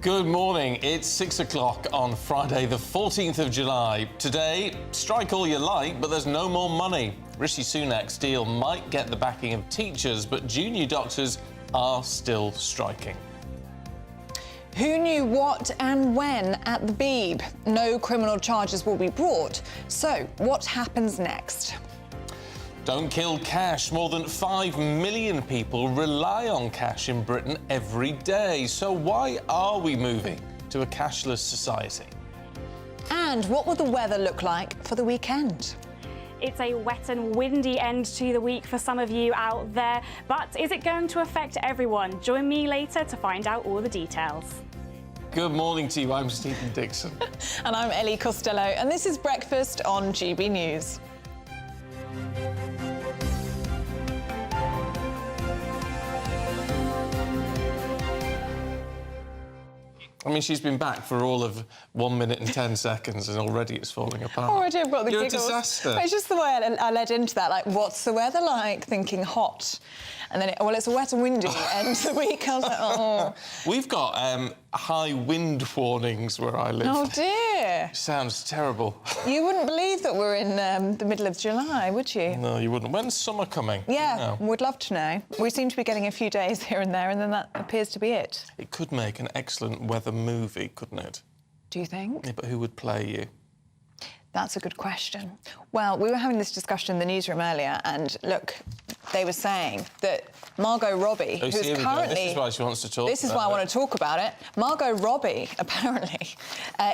Good morning. It's 6 o'clock on Friday, the 14th of July. Today, strike all you like, but there's no more money. Rishi Sunak's deal might get the backing of teachers, but junior doctors are still striking. Who knew what and when at the Beeb? No criminal charges will be brought. So, what happens next? Don't kill cash. More than 5 million people rely on cash in Britain every day. So why are we moving to a cashless society? And what will the weather look like for the weekend? It's a wet and windy end to the week for some of you out there, but is it going to affect everyone? Join me later to find out all the details. Good morning to you. I'm Stephen Dixon. And I'm Ellie Costello, and this is Breakfast on GB News. I mean, she's been back for all of 1 minute and 10 seconds and already it's falling apart. Already I've got the You're giggles. a disaster. It's just the way I led into that, like, what's the weather like? Thinking hot. And then, it's a wet and windy end to the week. I was like, oh. We've got high wind warnings where I live. Oh, dear. Sounds terrible. You wouldn't believe that we're in the middle of July, would you? No, you wouldn't. When's summer coming? Yeah, No. would love to know. We seem to be getting a few days here and there, and then that appears to be it. It could make an excellent weather movie, couldn't it? Do you think? Yeah, but who would play you? That's a good question. Well, we were having this discussion in the newsroom earlier, and look, they were saying that Margot Robbie, who's here we go. currently... This is why she wants to talk This is about why I it. want to talk about it. Margot Robbie, apparently,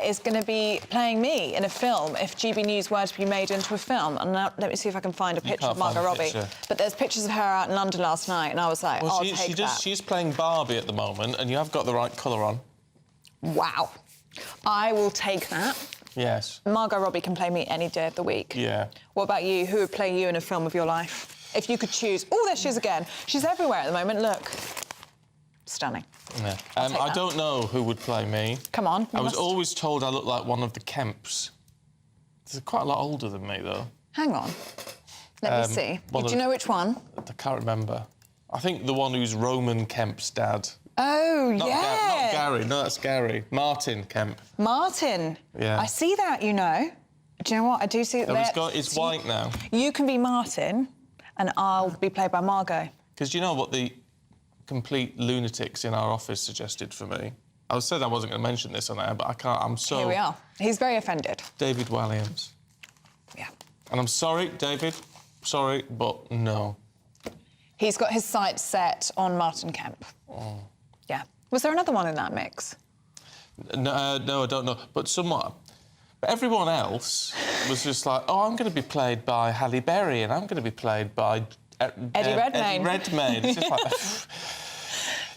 is going to be playing me in a film if GB News were to be made into a film. And now, let me see if I can find a picture of can't find Margot a Robbie. picture. But there's pictures of her out in London last night, and I was like, Well, I'll take that. she's playing Barbie at the moment, and you have got the right colour on. Wow. I will take that. Yes. Margot Robbie can play me any day of the week. Yeah. What about you? Who would play you in a film of your life? If you could choose... Oh, there she is again. She's everywhere at the moment, look. Stunning. Yeah. take I that. don't know who would play me. Come on. I was always told I looked like one of the Kemps. They're quite a lot older than me, though. Hang on. Let me see. Do you know which one? I can't remember. I think the one who's Roman Kemp's dad. Oh, Not yeah. not Gary. No, that's Gary. Martin Kemp. Martin. Yeah. I see that, you know. Do you know what? I do see it there. It's white now. You can be Martin, and I'll be played by Margot. Because you know what the complete lunatics in our office suggested for me? I said I wasn't going to mention this on air, but I can't. I'm so... Here we are. He's very offended. David Walliams. Yeah. And I'm sorry, David. Sorry, but no. He's got his sights set on Martin Kemp. Oh. Yeah. Was there another one in that mix? No, I don't know. But somewhat... But everyone else was just like, oh, I'm going to be played by Halle Berry and I'm going to be played by... Eddie Redmayne. Eddie Redmayne. It's just like...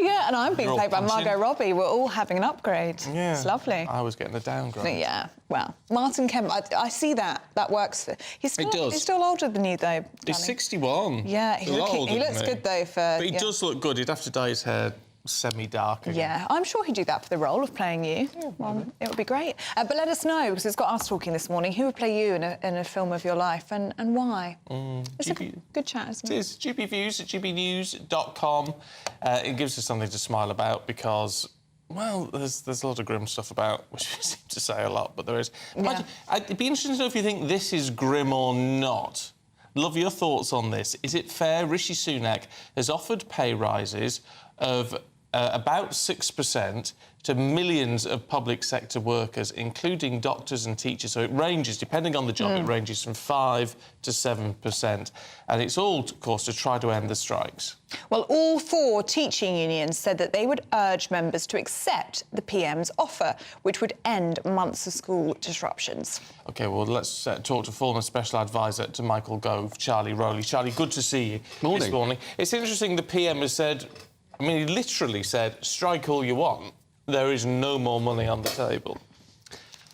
Yeah, and I'm being You're all played by punching. Margot Robbie. We're all having an upgrade. Yeah. It's lovely. I was getting a downgrade. Yeah, well, Martin Kemp, I see that. That works for... He's still, It does. He's still older than you, though, He's Danny. 61. Yeah, He's a lot older he than looks me. good, though, for... But he does look good. He'd have to dye his hair semi-dark again. Yeah, I'm sure he'd do that for the role of playing you. Yeah, well, it would be great. But let us know, because it's got us talking this morning, who would play you in a film of your life and why? It's a good chat, isn't it? It is. GBViews at gbnews.com. It gives us something to smile about because, well, there's a lot of grim stuff about, which we seem to say a lot, but there is. Yeah. It'd be interesting to know if you think this is grim or not. Love your thoughts on this. Is it fair Rishi Sunak has offered pay rises of about 6% to millions of public sector workers, including doctors and teachers? So it ranges, depending on the job, it ranges from 5 to 7%. And it's all, of course, to try to end the strikes. Well, all 4 teaching unions said that they would urge members to accept the PM's offer, which would end months of school disruptions. OK, well, let's talk to former Special Advisor to Michael Gove, Charlie Rowley. Charlie, good to see you this morning. It's interesting the PM has said... I mean, he literally said, strike all you want. There is no more money on the table.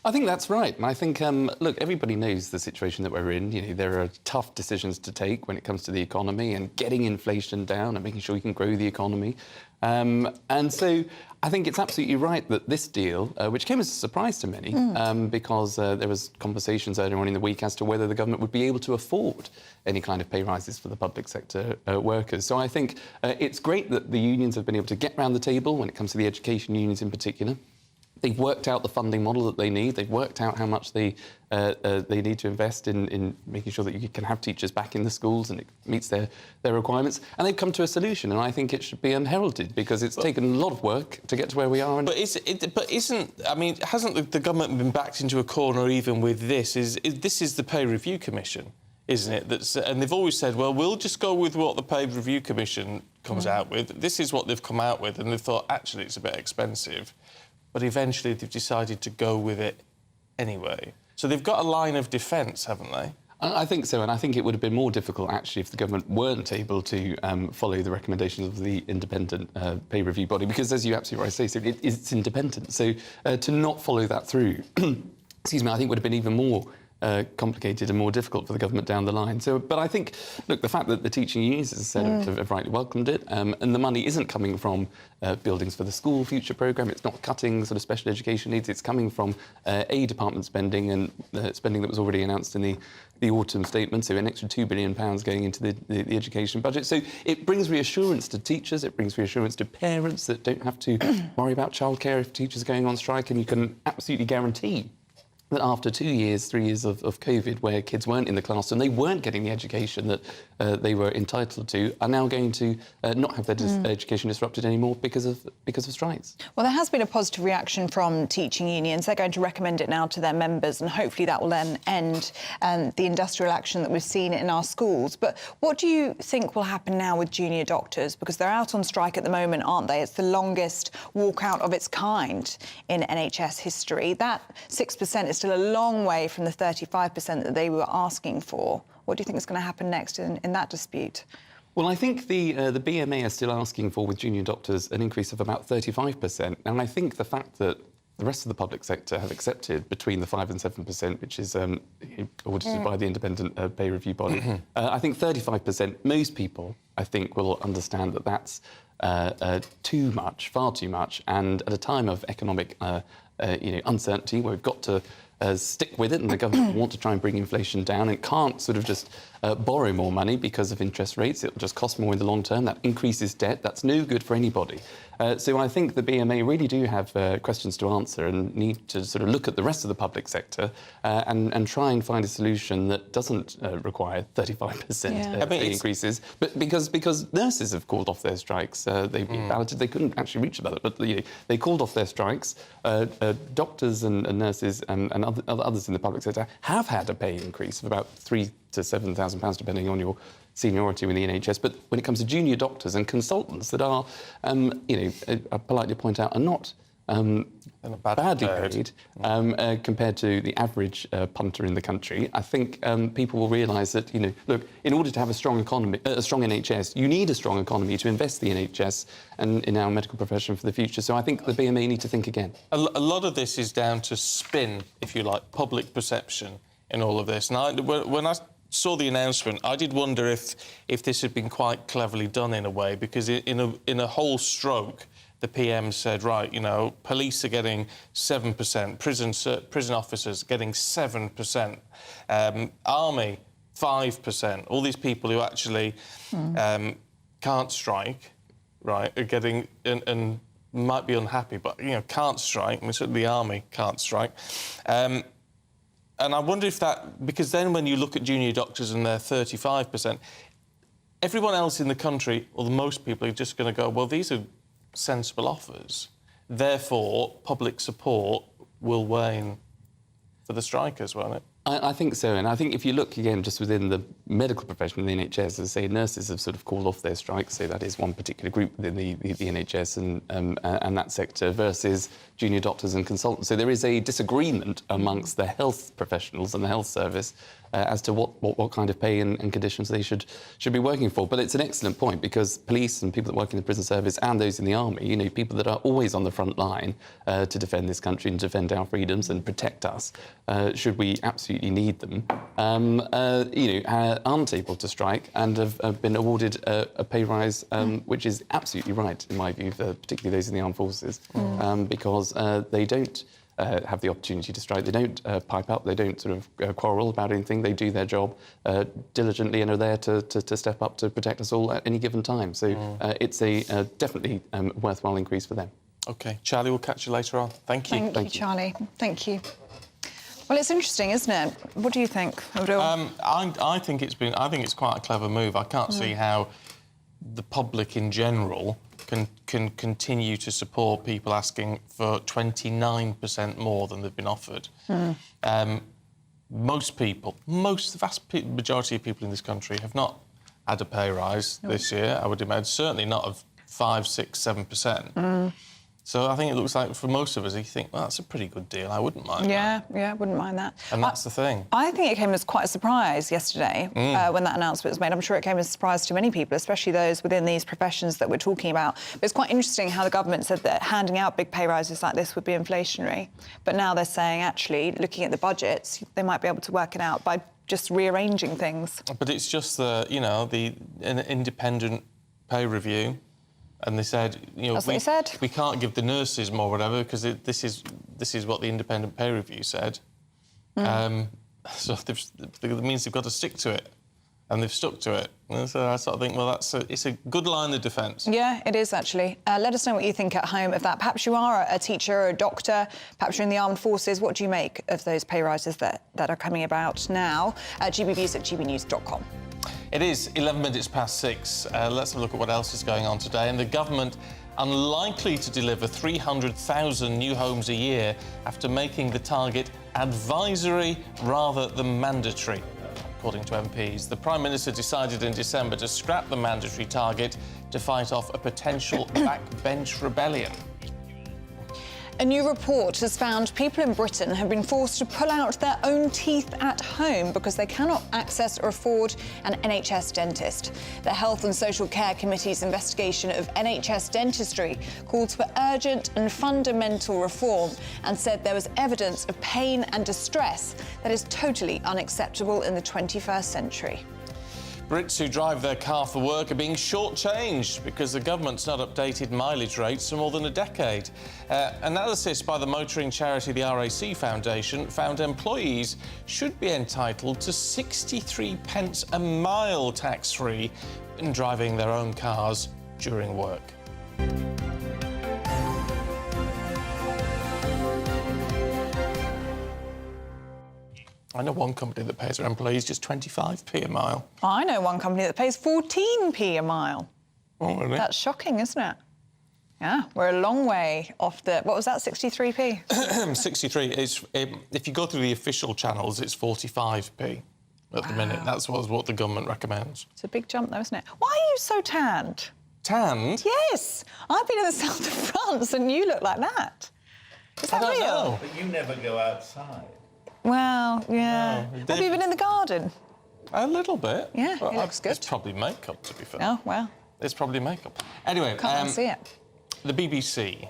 I think that's right. And I think, look, everybody knows the situation that we're in. You know, there are tough decisions to take when it comes to the economy and getting inflation down and making sure we can grow the economy. And so I think it's absolutely right that this deal, which came as a surprise to many, because there was conversations earlier on in the week as to whether the government would be able to afford any kind of pay rises for the public sector workers. So I think it's great that the unions have been able to get round the table when it comes to the education unions in particular. They've worked out the funding model that they need. They've worked out how much they need to invest in making sure that you can have teachers back in the schools and it meets their requirements. And they've come to a solution, and I think it should be unheralded because it's taken a lot of work to get to where we are. And hasn't the government been backed into a corner even with this? This is the Pay Review Commission, isn't it? And they've always said, well, we'll just go with what the Pay Review Commission comes out with. This is what they've come out with, and they've thought, actually, it's a bit expensive. But eventually they've decided to go with it anyway. So they've got a line of defence, haven't they? I think so, and I think it would have been more difficult, actually, if the government weren't able to follow the recommendations of the independent pay review body, because, as you absolutely right say, so it's independent. So to not follow that through, excuse me, I think would have been even more complicated and more difficult for the government down the line. So, but I think, look, the fact that the teaching unions, as I said, have rightly welcomed it, and the money isn't coming from Buildings for the School Future programme, it's not cutting sort of special education needs, it's coming from a department spending and spending that was already announced in the autumn statement, so an extra £2 billion going into the education budget. So it brings reassurance to teachers, it brings reassurance to parents that don't have to worry about childcare if teachers are going on strike, and you can absolutely guarantee that after 2 years, 3 years of COVID, where kids weren't in the classroom, they weren't getting the education that they were entitled to, are now going to not have their education disrupted anymore because of strikes. Well, there has been a positive reaction from teaching unions. They're going to recommend it now to their members, and hopefully that will then end the industrial action that we've seen in our schools. But what do you think will happen now with junior doctors? Because they're out on strike at the moment, aren't they? It's the longest walkout of its kind in NHS history. That 6% is still a long way from the 35% that they were asking for. What do you think is going to happen next in that dispute? Well, I think the BMA are still asking for, with junior doctors, an increase of about 35%. And I think the fact that the rest of the public sector have accepted between the 5% and 7%, which is audited by the independent pay review body, I think 35%, most people, I think, will understand that that's too much, far too much. And at a time of economic uncertainty, where we've got to stick with it, and the government want to try and bring inflation down and can't sort of just borrow more money because of interest rates. It'll just cost more in the long term. That increases debt. That's no good for anybody. So I think the BMA really do have questions to answer and need to sort of look at the rest of the public sector and try and find a solution that doesn't require 35% pay increases. But because nurses have called off their strikes, they've been balloted. They couldn't actually reach the ballot, but they called off their strikes. Doctors and nurses and others in the public sector have had a pay increase of about £3,000 to £7,000, depending on your seniority with the NHS. But when it comes to junior doctors and consultants that are, I politely point out, are not badly paid compared to the average punter in the country, I think people will realise that, look, in order to have a strong economy, a strong NHS, you need a strong economy to invest in the NHS and in our medical profession for the future. So I think the BMA need to think again. A lot of this is down to spin, if you like, public perception in all of this. And when I saw the announcement, I did wonder if this had been quite cleverly done in a way, because in a whole stroke, the PM said, right, police are getting 7%, prison officers getting 7%, army 5%. All these people who actually can't strike, right, are getting and might be unhappy, but can't strike. I mean, certainly the army can't strike. And I wonder if that, because then when you look at junior doctors and they're 35%, everyone else in the country, or most people, are just going to go, well, these are sensible offers. Therefore, public support will wane for the strikers, won't it? I think so, and I think if you look again just within the medical profession in the NHS, as I say, nurses have sort of called off their strikes, so that is one particular group within the NHS and that sector, versus junior doctors and consultants. So there is a disagreement amongst the health professionals and the health service as to what kind of pay and conditions they should be working for. But it's an excellent point, because police and people that work in the prison service and those in the army, people that are always on the front line to defend this country and defend our freedoms and protect us, should we absolutely absolutely need them, aren't able to strike and have been awarded a pay rise, which is absolutely right, in my view, particularly those in the armed forces, because they don't have the opportunity to strike. They don't pipe up. They don't sort of quarrel about anything. They do their job diligently and are there to step up to protect us all at any given time. So it's a definitely worthwhile increase for them. OK. Charlie, we'll catch you later on. Thank you. Thank you, Charlie. Thank you. Well, it's interesting, isn't it? What do you think, Abdul? I think it's quite a clever move. I can't see how the public in general can continue to support people asking for 29% more than they've been offered. Most people, the vast majority of people in this country have not had a pay rise this year, I would imagine. Certainly not of 5, 6, 7%. So I think it looks like for most of us, you think, well, that's a pretty good deal. I wouldn't mind that. Yeah, I wouldn't mind that. And that's the thing. I think it came as quite a surprise yesterday when that announcement was made. I'm sure it came as a surprise to many people, especially those within these professions that we're talking about. But it's quite interesting how the government said that handing out big pay rises like this would be inflationary. But now they're saying, actually, looking at the budgets, they might be able to work it out by just rearranging things. But it's just an independent pay review. And they said, That's what they said. We can't give the nurses more, whatever, because this is what the independent pay review said. So that means they've got to stick to it, and they've stuck to it. And so I sort of think, well, it's a good line of defence. Yeah, it is actually. Let us know what you think at home of that. Perhaps you are a teacher or a doctor. Perhaps you're in the armed forces. What do you make of those pay rises that are coming about now? gbviews@gbnews.com. It is 11 minutes past 6. Let's have a look at what else is going on today. And the government unlikely to deliver 300,000 new homes a year after making the target advisory rather than mandatory, according to MPs. The Prime Minister decided in December to scrap the mandatory target to fight off a potential backbench rebellion. A new report has found people in Britain have been forced to pull out their own teeth at home because they cannot access or afford an NHS dentist. The Health and Social Care Committee's investigation of NHS dentistry called for urgent and fundamental reform and said there was evidence of pain and distress that is totally unacceptable in the 21st century. Brits who drive their car for work are being shortchanged because the government's not updated mileage rates for more than a decade. Analysis by the motoring charity the RAC Foundation found employees should be entitled to 63 pence a mile tax-free in driving their own cars during work. I know one company that pays their employees just 25p a mile. I know one company that pays 14p a mile. Oh, really? That's shocking, isn't it? Yeah, we're a long way off the... What was that, 63p? 63 is... If you go through the official channels, it's 45p at the minute. That's what the government recommends. It's a big jump, though, isn't it? Why are you so tanned? Tanned? Yes. I've been in the south of France and you look like that. Is that real? I don't know. But you never go outside. Well, yeah. No, Have you been in the garden? A little bit. Yeah, Well, it looks good. It's probably makeup, to be fair. Oh, well. It's probably makeup. Anyway, Can't see it. The BBC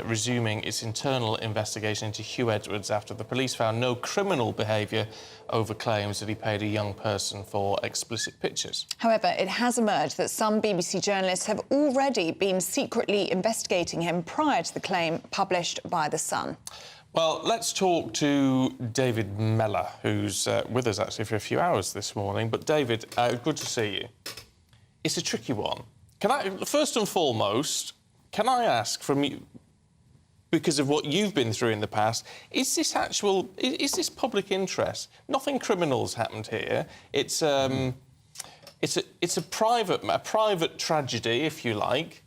resuming its internal investigation into Huw Edwards after the police found no criminal behaviour over claims that he paid a young person for explicit pictures. However, it has emerged that some BBC journalists have already been secretly investigating him prior to the claim published by The Sun. Well, let's talk to David Mellor, who's with us, actually, for a few hours this morning. But, David, good to see you. It's a tricky one. First and foremost, can I ask from you, because of what you've been through in the past, is this public interest? Nothing criminal's happened here. It's a private tragedy, if you like.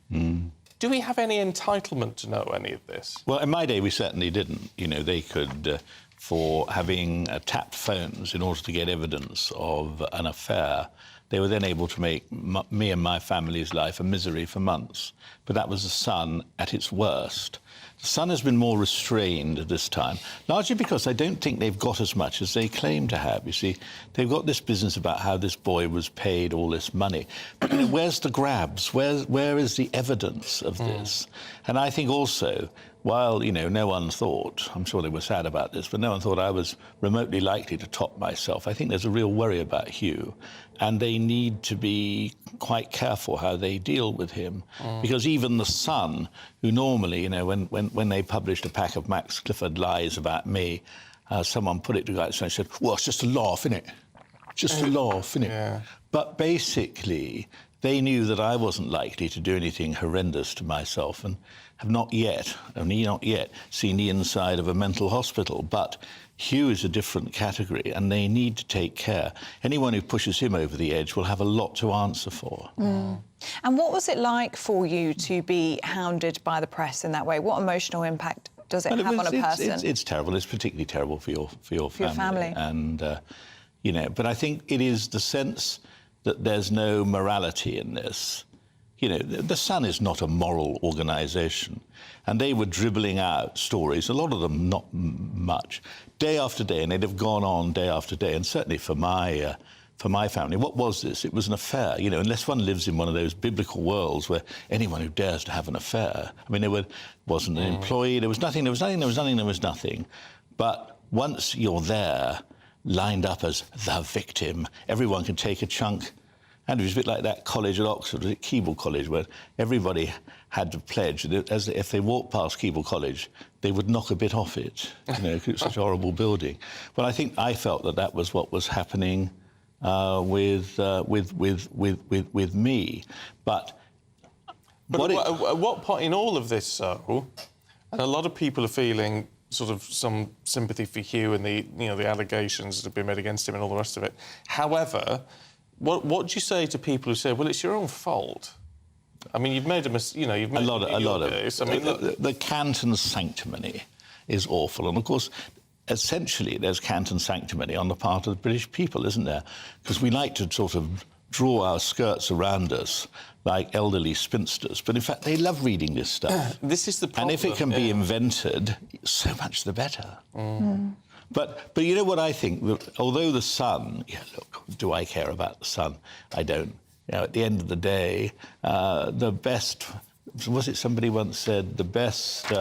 Do we have any entitlement to know any of this? Well, in my day, we certainly didn't. You know, they could, for having tapped phones in order to get evidence of an affair, they were then able to make me and my family's life a misery for months. But that was The Sun at its worst. The Sun has been more restrained at this time, largely because I don't think they've got as much as they claim to have. You see, they've got this business about how this boy was paid all this money. But, you know, where's the grabs? Where is the evidence of this? And I think also while, you know, no one thought, I'm sure they were sad about this, but no one thought I was remotely likely to top myself. I think there's a real worry about Huw, and they need to be quite careful how they deal with him. Because even The Sun, who normally, you know, when they published a pack of Max Clifford lies about me, someone put it to guys and said, well, it's just a laugh, innit? Just a laugh, innit? Yeah. But basically, they knew that I wasn't likely to do anything horrendous to myself and have not yet, only not yet, seen the inside of a mental hospital. But Huw is a different category, and they need to take care. Anyone who pushes him over the edge will have a lot to answer for. And what was it like for you to be hounded by the press in that way? What emotional impact does it have on a person? It's terrible. It's particularly terrible for your family. And, you know, but I think it is the sense that there's no morality in this. You know, The Sun is not a moral organisation, and they were dribbling out stories, a lot of them not much, day after day, and they'd have gone on day after day. And certainly for my family, what was this? It was an affair. You know, unless one lives in one of those biblical worlds where anyone who dares to have an affair, I mean, wasn't an employee, there was nothing. But once you're there, lined up as the victim, everyone can take a chunk. And it was a bit like that college at Oxford, was it Keble College, where everybody had to pledge that if they walked past Keble College, they would knock a bit off it, you know, because it's such a horrible building. Well, I felt that was what was happening with me. But at what point in all of this, though, and a lot of people are feeling sort of some sympathy for Huw and the allegations that have been made against him and all the rest of it. However, what do you say to people who say, well, it's your own fault? I mean, you've made a mistake, you know, you've made a lot of this. I mean, the Canton sanctimony is awful. And, of course, essentially there's Canton sanctimony on the part of the British people, isn't there? Because we like to sort of draw our skirts around us like elderly spinsters. But, in fact, they love reading this stuff. This is the problem. And if it can be invented, so much the better. But you know what I think? Although The Sun... Yeah, look, do I care about The Sun? I don't. You know, at the end of the day, the best... Was it somebody once said, the best...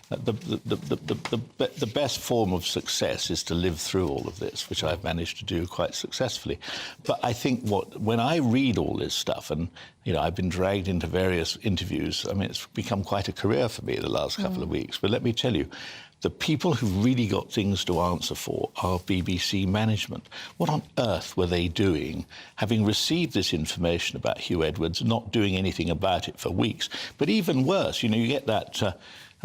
The best form of success is to live through all of this, which I've managed to do quite successfully. But I think when I read all this stuff, and you know, I've been dragged into various interviews. I mean, it's become quite a career for me the last couple of weeks. But let me tell you, the people who've really got things to answer for are BBC management. What on earth were they doing, having received this information about Huw Edwards, not doing anything about it for weeks? But even worse, you know, you get that... a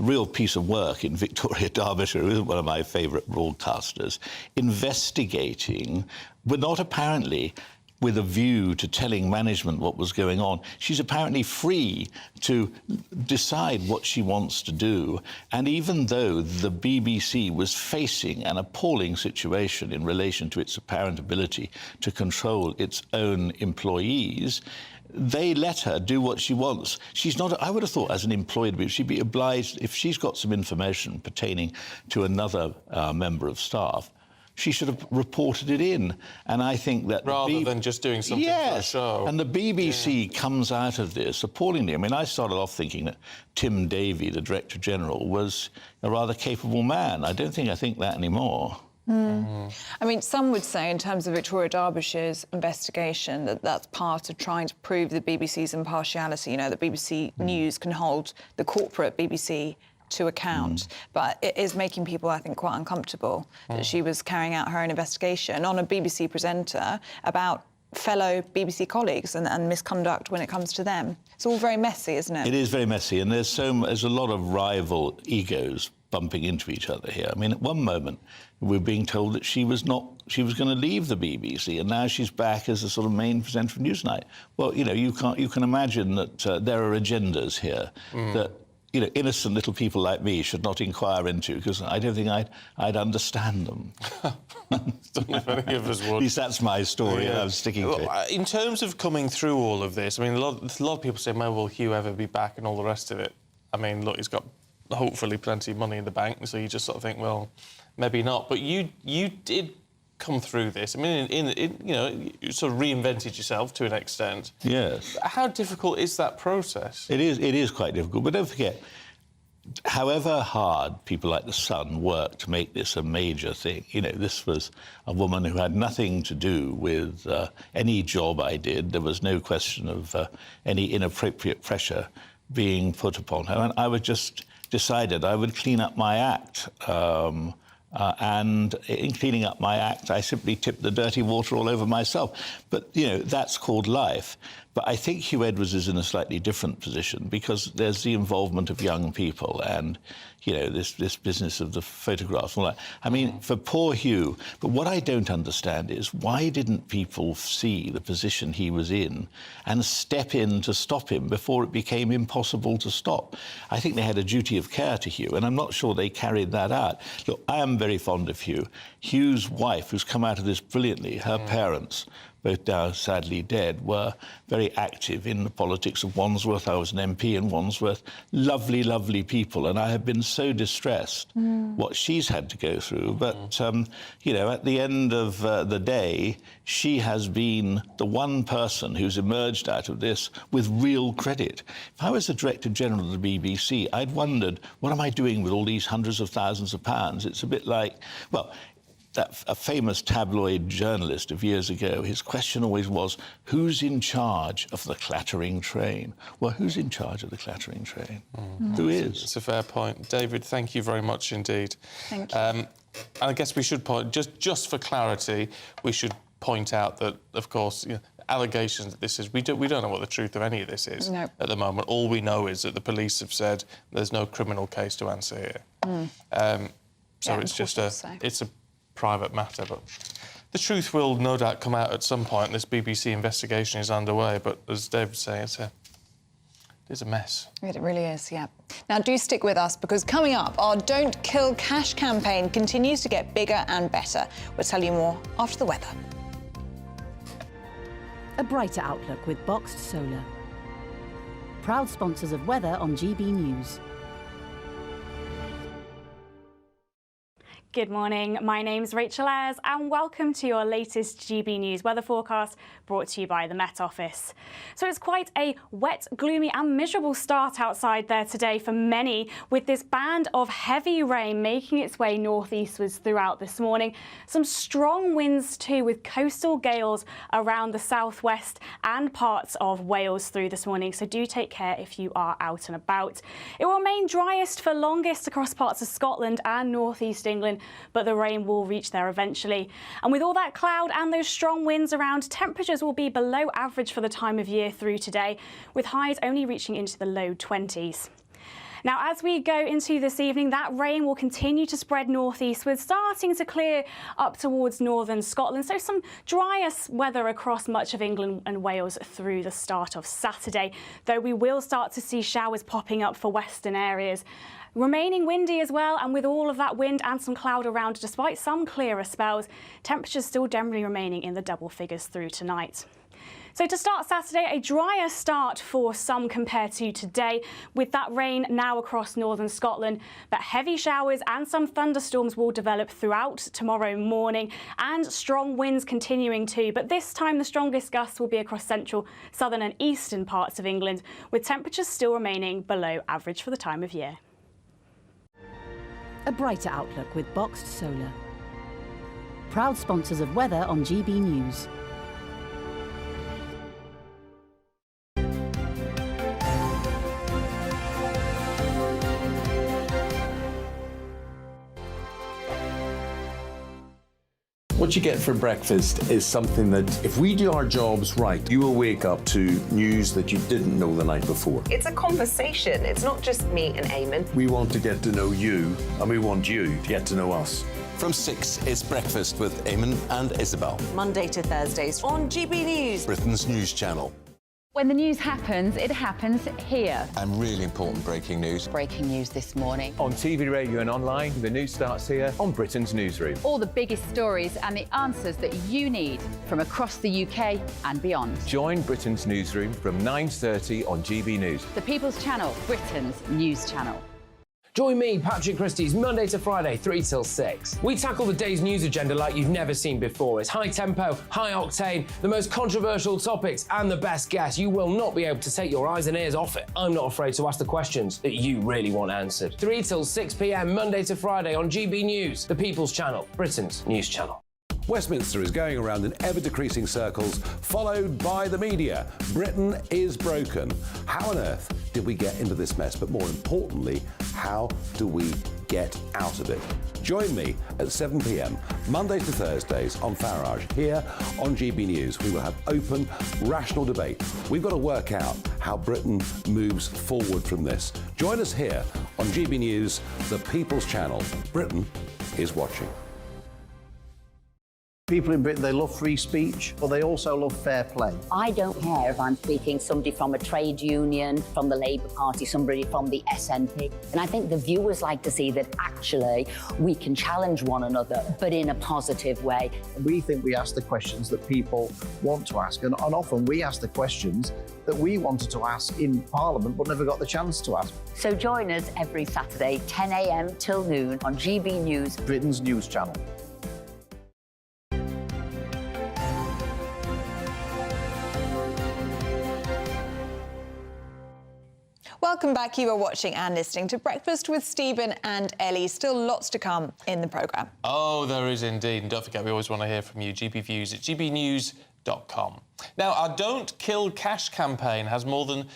real piece of work in Victoria Derbyshire, who isn't one of my favourite broadcasters, investigating, but not apparently with a view to telling management what was going on. She's apparently free to decide what she wants to do. And even though the BBC was facing an appalling situation in relation to its apparent ability to control its own employees, they let her do what she wants. She's not... I would have thought, as an employee, she'd be obliged, if she's got some information pertaining to another member of staff, she should have reported it in. And I think that... Rather than just doing something for a show. And the BBC comes out of this appallingly. I mean, I started off thinking that Tim Davie, the Director General, was a rather capable man. I think that anymore. I mean, some would say, in terms of Victoria Derbyshire's investigation, that that's part of trying to prove the BBC's impartiality. You know, that BBC News can hold the corporate BBC to account. But it is making people, I think, quite uncomfortable that she was carrying out her own investigation on a BBC presenter about fellow BBC colleagues and misconduct when it comes to them. It's all very messy, isn't it? It is very messy, and there's a lot of rival egos bumping into each other here. I mean, at one moment, we're being told that she was going to leave the BBC, and now she's back as a sort of main presenter of Newsnight. Well, you know, you can imagine that there are agendas here that, you know, innocent little people like me should not inquire into, because I don't think I'd understand them. Don't know if any of us would. At least that's my story, and I'm sticking to it. In terms of coming through all of this, I mean, a lot of people say, well, will Huw ever be back and all the rest of it? I mean, look, he's got hopefully plenty of money in the bank, so you just sort of think, well, maybe not. But you did come through this. I mean, you know, you sort of reinvented yourself to an extent. Yes. How difficult is that process? It is quite difficult. But don't forget, however hard people like the Sun worked to make this a major thing, you know, this was a woman who had nothing to do with any job I did. There was no question of any inappropriate pressure being put upon her. And I would just decided I would clean up my act. And in cleaning up my act, I simply tipped the dirty water all over myself. But, you know, that's called life. But I think Huw Edwards is in a slightly different position because there's the involvement of young people and, you know, this business of the photographs and all that. I mean, for poor Huw, but what I don't understand is why didn't people see the position he was in and step in to stop him before it became impossible to stop? I think they had a duty of care to Huw, and I'm not sure they carried that out. Look, I am very fond of Huw. Huw's wife, who's come out of this brilliantly, her parents, both now sadly dead, were very active in the politics of Wandsworth. I was an MP in Wandsworth. Lovely, lovely people. And I have been so distressed what she's had to go through. But, you know, at the end of the day, she has been the one person who's emerged out of this with real credit. If I was the Director General of the BBC, I'd wondered, what am I doing with all these hundreds of thousands of pounds? It's a bit like, well, a famous tabloid journalist of years ago, his question always was, who's in charge of the clattering train? Well, who's in charge of the clattering train? Who is? It's a fair point. David, thank you very much indeed. Thank you. And I guess we should point, just for clarity, we should point out that, of course, you know, allegations that this is... We don't know what the truth of any of this is at the moment. All we know is that the police have said there's no criminal case to answer here. So it's just it's a private matter, but the truth will no doubt come out at some point. This BBC investigation is underway, but as David's saying, it's a mess. It really is, yeah. Now, do stick with us, because coming up, our Don't Kill Cash campaign continues to get bigger and better. We'll tell you more after the weather. A brighter outlook with Boxed Solar. Proud sponsors of weather on GB News. Good morning, my name's Rachel Ayres and welcome to your latest GB News weather forecast brought to you by the Met Office. So it's quite a wet, gloomy and miserable start outside there today for many, with this band of heavy rain making its way northeastwards throughout this morning. Some strong winds too, with coastal gales around the southwest and parts of Wales through this morning, so do take care if you are out and about. It will remain driest for longest across parts of Scotland and northeast England, but the rain will reach there eventually. And with all that cloud and those strong winds around, temperatures will be below average for the time of year through today, with highs only reaching into the low 20s. Now, as we go into this evening, that rain will continue to spread northeastward, starting to clear up towards northern Scotland. So some drier weather across much of England and Wales through the start of Saturday, though we will start to see showers popping up for western areas. Remaining windy as well, and with all of that wind and some cloud around, despite some clearer spells, temperatures still generally remaining in the double figures through tonight. So to start Saturday, a drier start for some compared to today, with that rain now across northern Scotland. But heavy showers and some thunderstorms will develop throughout tomorrow morning, and strong winds continuing too. But this time the strongest gusts will be across central, southern and eastern parts of England, with temperatures still remaining below average for the time of year. A brighter outlook with Boxed Solar. Proud sponsors of weather on GB News. What you get for breakfast is something that, if we do our jobs right, you will wake up to news that you didn't know the night before. It's a conversation. It's not just me and Eamon. We want to get to know you, and we want you to get to know us. From 6, it's Breakfast with Eamon and Isabel. Monday to Thursdays on GB News, Britain's news channel. When the news happens, it happens here. And really important breaking news. Breaking news this morning. On TV, radio and online, the news starts here on Britain's Newsroom. All the biggest stories and the answers that you need from across the UK and beyond. Join Britain's Newsroom from 9:30 on GB News. The People's Channel, Britain's news channel. Join me, Patrick Christie's Monday to Friday, 3 till 6. We tackle the day's news agenda like you've never seen before. It's high tempo, high octane, the most controversial topics and the best guests. You will not be able to take your eyes and ears off it. I'm not afraid to ask the questions that you really want answered. 3 till 6 p.m, Monday to Friday on GB News, the People's Channel, Britain's news channel. Westminster is going around in ever-decreasing circles, followed by the media. Britain is broken. How on earth did we get into this mess? But more importantly, how do we get out of it? Join me at 7 p.m, Mondays to Thursdays on Farage, here on GB News. We will have open, rational debate. We've got to work out how Britain moves forward from this. Join us here on GB News, the People's Channel. Britain is watching. People in Britain, they love free speech, but they also love fair play. I don't care if I'm speaking somebody from a trade union, from the Labour Party, somebody from the SNP. And I think the viewers like to see that actually we can challenge one another, but in a positive way. We think we ask the questions that people want to ask, and often we ask the questions that we wanted to ask in Parliament but never got the chance to ask. So join us every Saturday, 10 a.m. till noon on GB News, Britain's news channel. Welcome back. You are watching and listening to Breakfast with Stephen and Ellie. Still lots to come in the programme. Oh, there is indeed. And don't forget, we always want to hear from you. GBviews at gbnews.com. Now, our Don't Kill Cash campaign has more than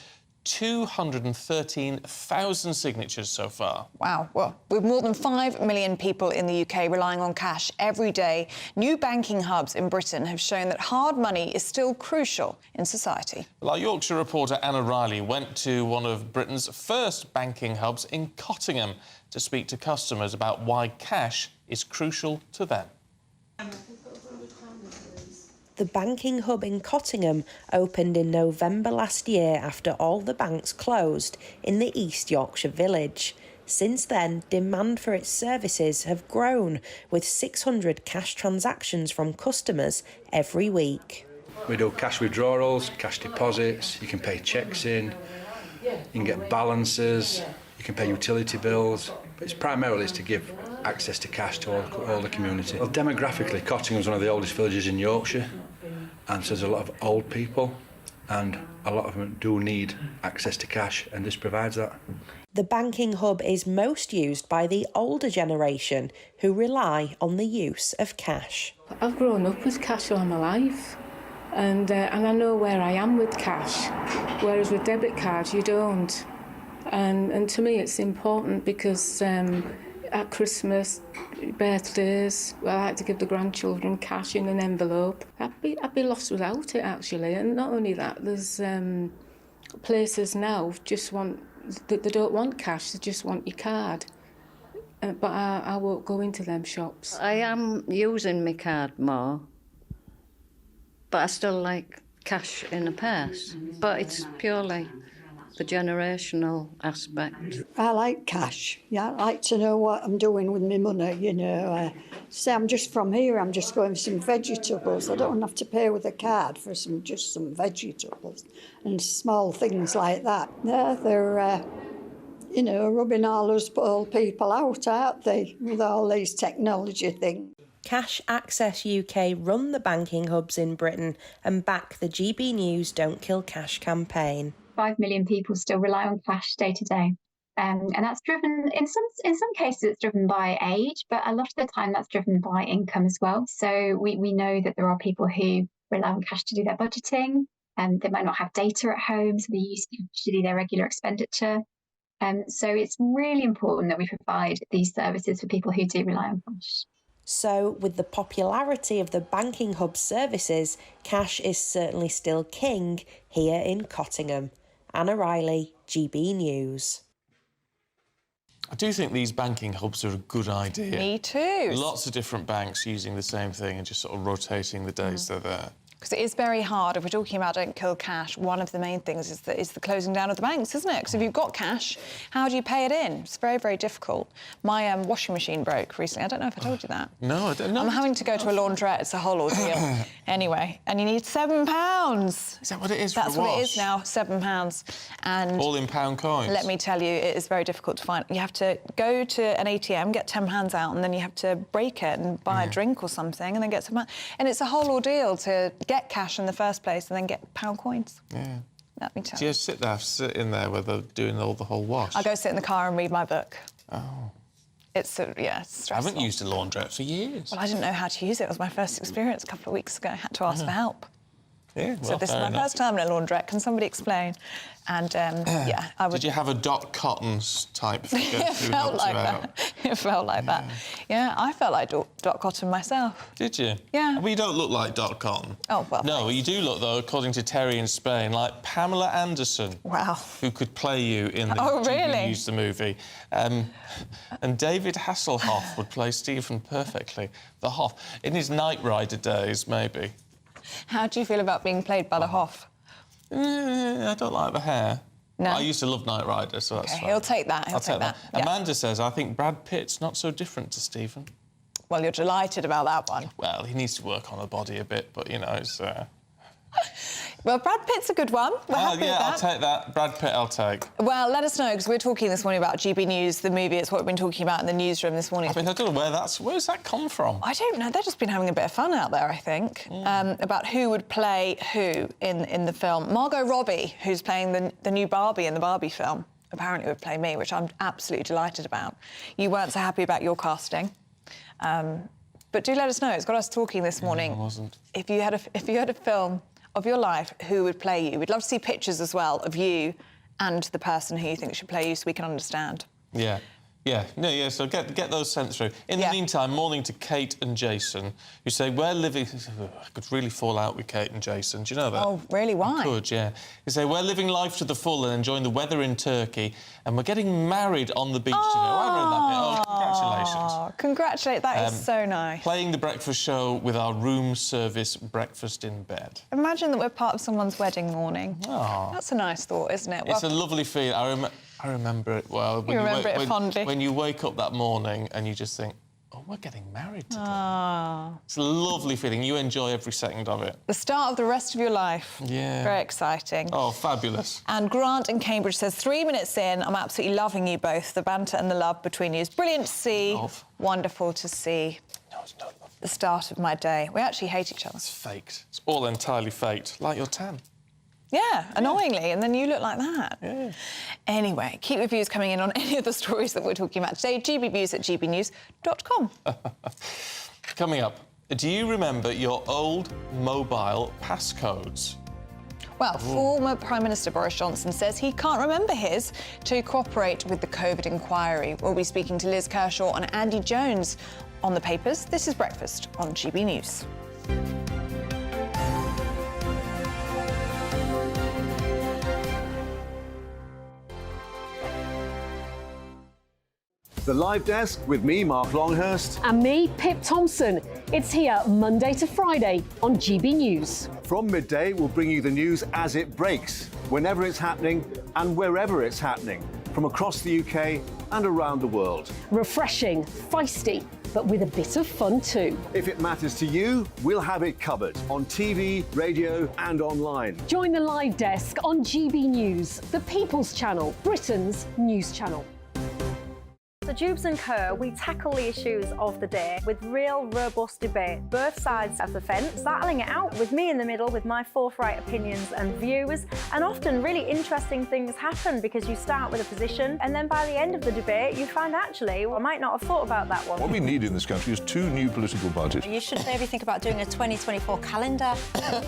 213,000 signatures so far. Wow. Well, with more than 5 million people in the UK relying on cash every day, new banking hubs in Britain have shown that hard money is still crucial in society. Well, our Yorkshire reporter Anna Riley went to one of Britain's first banking hubs in Cottingham to speak to customers about why cash is crucial to them. The banking hub in Cottingham opened in November last year after all the banks closed in the East Yorkshire village. Since then, demand for its services have grown, with 600 cash transactions from customers every week. We do cash withdrawals, cash deposits, you can pay cheques in, you can get balances, you can pay utility bills. But it's primarily to give access to cash to all the community. Well, demographically, Cottingham's one of the oldest villages in Yorkshire, and so there's a lot of old people, and a lot of them do need access to cash, and this provides that. The banking hub is most used by the older generation, who rely on the use of cash. I've grown up with cash all my life, and I know where I am with cash, whereas with debit cards you don't. And to me it's important because at Christmas, birthdays, I like to give the grandchildren cash in an envelope. I'd be lost without it, actually. And not only that, there's places now they don't want cash, they just want your card. But I won't go into them shops. I am using my card more, but I still like cash in a purse. But it's purely the generational aspect. I like cash. Yeah, I like to know what I'm doing with my money, you know. Say I'm just from here, I'm just going for some vegetables. I don't have to pay with a card for just some vegetables and small things like that. They're you know, rubbing all us old people out, aren't they, with all these technology things. Cash Access UK run the banking hubs in Britain and back the GB News Don't Kill Cash campaign. 5 million people still rely on cash day to day. And that's driven, in some cases, it's driven by age, but a lot of the time that's driven by income as well. So we know that there are people who rely on cash to do their budgeting, and they might not have data at home, so they use cash to do their regular expenditure. So it's really important that we provide these services for people who do rely on cash. So, with the popularity of the banking hub services, cash is certainly still king here in Cottingham. Anna Riley, GB News. I do think these banking hubs are a good idea. Me too. Lots of different banks using the same thing and just sort of rotating the days they're there. Because it is very hard. If we're talking about don't kill cash, one of the main things is the closing down of the banks, isn't it? Because if you've got cash, how do you pay it in? It's very, very difficult. My washing machine broke recently. I don't know if I told you that. No, I don't know. I'm having to go to a laundrette. It's a whole ordeal. Anyway, and you need £7. Is that what it is? That's for a what wash? it is now, £7. And all in pound coins. let me tell you, it is very difficult to find. You have to go to an ATM, get £10 out, and then you have to break it and buy a drink or something, and then get some. And it's a whole ordeal to get cash in the first place and then get pound coins. Yeah. Let me tell Do you. you sit in there where they're doing the whole wash? I go sit in the car and read my book. Oh. It's it's stressful. I haven't used a laundrette for years. Well, I didn't know how to use it. It was my first experience a couple of weeks ago. I had to ask for help. Yeah, So this is my first time in a laundrette. Can somebody explain? And yeah, I would. Did you have a Dot Cottons type figure? It felt like that. It felt like that. Yeah, I felt like Dot Cotton myself. Did you? Yeah. Well, you don't look like Dot Cotton. Oh, well. No, you do look, though, according to Terry in Spain, like Pamela Anderson. Wow. Who could play you in the Oh, really? GBNews the movie. And David Hasselhoff would play Stephen perfectly. The Hoff. In his Knight Rider days, maybe. How do you feel about being played by the Hoff? I don't like the hair. No? I used to love Knight Rider, so that's Okay, fine. he'll take that. He'll I'll take that. Yeah. Amanda says, I think Brad Pitt's not so different to Stephen. Well, you're delighted about that one. Well, he needs to work on the body a bit, but, you know, it's... Well, Brad Pitt's a good one. We're happy with that. I'll take that. Brad Pitt, I'll take. Well, let us know, because we're talking this morning about GB News, the movie. It's what we've been talking about in the newsroom this morning. I mean, I don't know where's that come from? I don't know. They've just been having a bit of fun out there, I think, about who would play who in the film. Margot Robbie, who's playing the new Barbie in the Barbie film, apparently would play me, which I'm absolutely delighted about. You weren't so happy about your casting. But do let us know. It's got us talking this morning. No, I wasn't. If you had a film of your life, who would play you? We'd love to see pictures as well of you and the person who you think should play you, so we can understand. Yeah. Yeah, no, yeah, so get those sent through. In the meantime, morning to Kate and Jason, who say, we're living... I could really fall out with Kate and Jason, do you know that? Oh, really? Why? I could, yeah. They say, we're living life to the full and enjoying the weather in Turkey, and we're getting married on the beach today. Oh, I read that bit. Oh, congratulations. That is so nice. Playing the breakfast show with our room service breakfast in bed. Imagine that we're part of someone's wedding morning. Oh. That's a nice thought, isn't it? It's a lovely feeling. I remember it well. You remember it fondly. When you wake up that morning and you just think, oh, we're getting married today. Oh. It's a lovely feeling. You enjoy every second of it. The start of the rest of your life. Yeah. Very exciting. Oh, fabulous. And Grant in Cambridge says, 3 minutes in, I'm absolutely loving you both. The banter and the love between you is brilliant to see. Love. Wonderful to see. No, it's not love. The start of my day. We actually hate each other. It's faked. It's all entirely faked. Like your tan. Yeah, annoyingly, and then you look like that. Yeah. Anyway, keep your views coming in on any of the stories that we're talking about today. gbnews@gbnews.com. Coming up, do you remember your old mobile passcodes? Well, former Prime Minister Boris Johnson says he can't remember his to cooperate with the COVID inquiry. We'll be speaking to Liz Kershaw and Andy Jones on the papers. This is Breakfast on GB News. The Live Desk with me, Mark Longhurst. And me, Pip Thompson. It's here Monday to Friday on GB News. From midday, we'll bring you the news as it breaks, whenever it's happening and wherever it's happening, from across the UK and around the world. Refreshing, feisty, but with a bit of fun too. If it matters to you, we'll have it covered on TV, radio and online. Join the Live Desk on GB News, the People's Channel, Britain's news channel. So Jubes and Kerr, we tackle the issues of the day with real, robust debate, both sides of the fence, battling it out with me in the middle with my forthright opinions and views. And often really interesting things happen because you start with a position and then by the end of the debate you find actually, well, I might not have thought about that one. What we need in this country is 2 new political parties. You should maybe think about doing a 2024 calendar.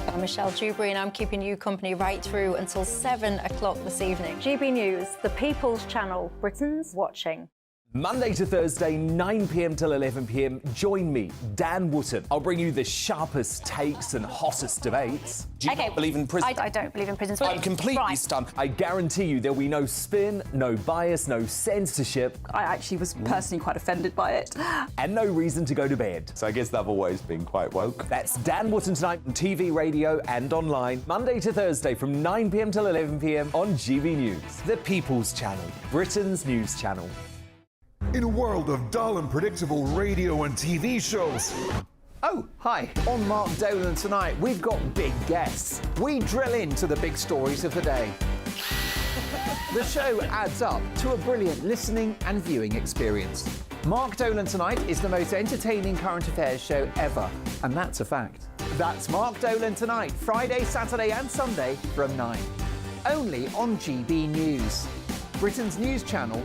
I'm Michelle Dewberry and I'm keeping you company right through until 7 o'clock this evening. GB News, the People's Channel, Britain's watching. Monday to Thursday, 9 p.m. till 11 p.m. Join me, Dan Wootton. I'll bring you the sharpest takes and hottest debates. Do you not believe in prison? I don't believe in prisons. I'm completely stunned. I guarantee you there'll be no spin, no bias, no censorship. I actually was personally quite offended by it. And no reason to go to bed. So I guess they've always been quite woke. That's Dan Wootton tonight on TV, radio and online. Monday to Thursday from 9 p.m. till 11 p.m. on GB News. The People's Channel, Britain's news channel. In a world of dull and predictable radio and TV shows. Oh, hi. On Mark Dolan tonight, we've got big guests. We drill into the big stories of the day. The show adds up to a brilliant listening and viewing experience. Mark Dolan Tonight is the most entertaining current affairs show ever, and that's a fact. That's Mark Dolan Tonight, Friday, Saturday and Sunday from 9. Only on GB News, Britain's news channel.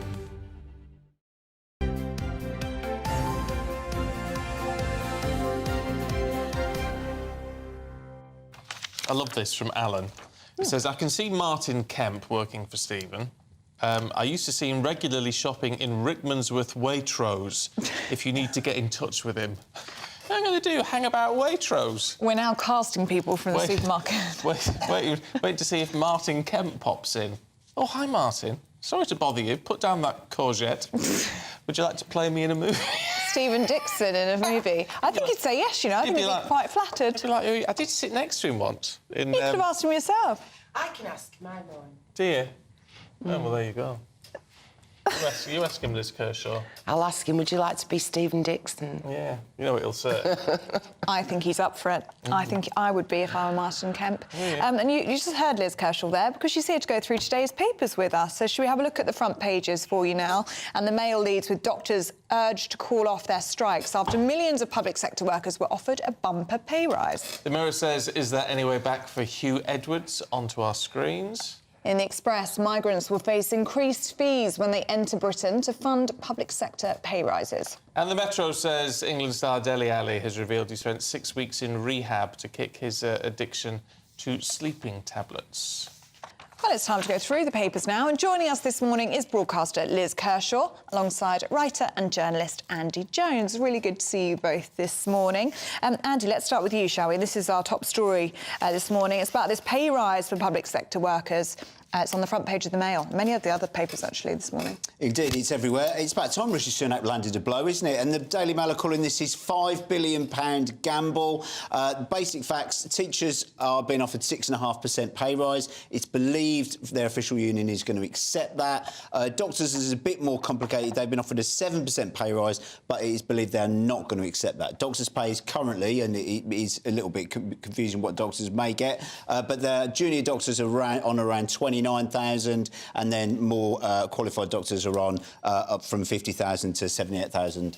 I love this from Alan. It says, I can see Martin Kemp working for Stephen. I used to see him regularly shopping in Rickmansworth, Waitrose, if you need to get in touch with him. What am I going to do? Hang about Waitrose? We're now casting people from the supermarket. Wait to see if Martin Kemp pops in. Oh, hi, Martin. Sorry to bother you. Put down that courgette. Would you like to play me in a movie? Stephen Dixon in a movie. I think he'd say yes, you know. I think he'd be quite flattered. I did sit next to him once. You could have asked him yourself. I can ask my one. Do you? Oh, well, there you go. You ask him, Liz Kershaw. I'll ask him, would you like to be Stephen Dixon? Yeah, you know what he'll say. I think he's up for it. I think I would be if I were Martin Kemp. And you just heard Liz Kershaw there because she's here to go through today's papers with us. So should we have a look at the front pages for you now? And the Mail leads with doctors urged to call off their strikes after millions of public sector workers were offered a bumper pay rise. The Mirror says, is there any way back for Huw Edwards? Onto our screens. In the Express, migrants will face increased fees when they enter Britain to fund public sector pay rises. And the Metro says England star Dele Alli has revealed he spent 6 weeks in rehab to kick his addiction to sleeping tablets. Well, it's time to go through the papers now, and joining us this morning is broadcaster Liz Kershaw, alongside writer and journalist Andy Jones. Really good to see you both this morning. Andy, let's start with you, shall we? This is our top story this morning. It's about this pay rise for public sector workers. It's on the front page of the Mail. Many of the other papers, actually, this morning. Indeed, it's everywhere. It's about time Rishi Sunak landed a blow, isn't it? And the Daily Mail are calling this his £5 billion gamble. Basic facts, teachers are being offered 6.5% pay rise. It's believed their official union is going to accept that. Doctors is a bit more complicated. They've been offered a 7% pay rise, but it is believed they're not going to accept that. Doctors' pay is currently, and it is a little bit confusing what doctors may get, but the junior doctors are on around 29,000, and then more qualified doctors are on up from 50,000 to 78,000.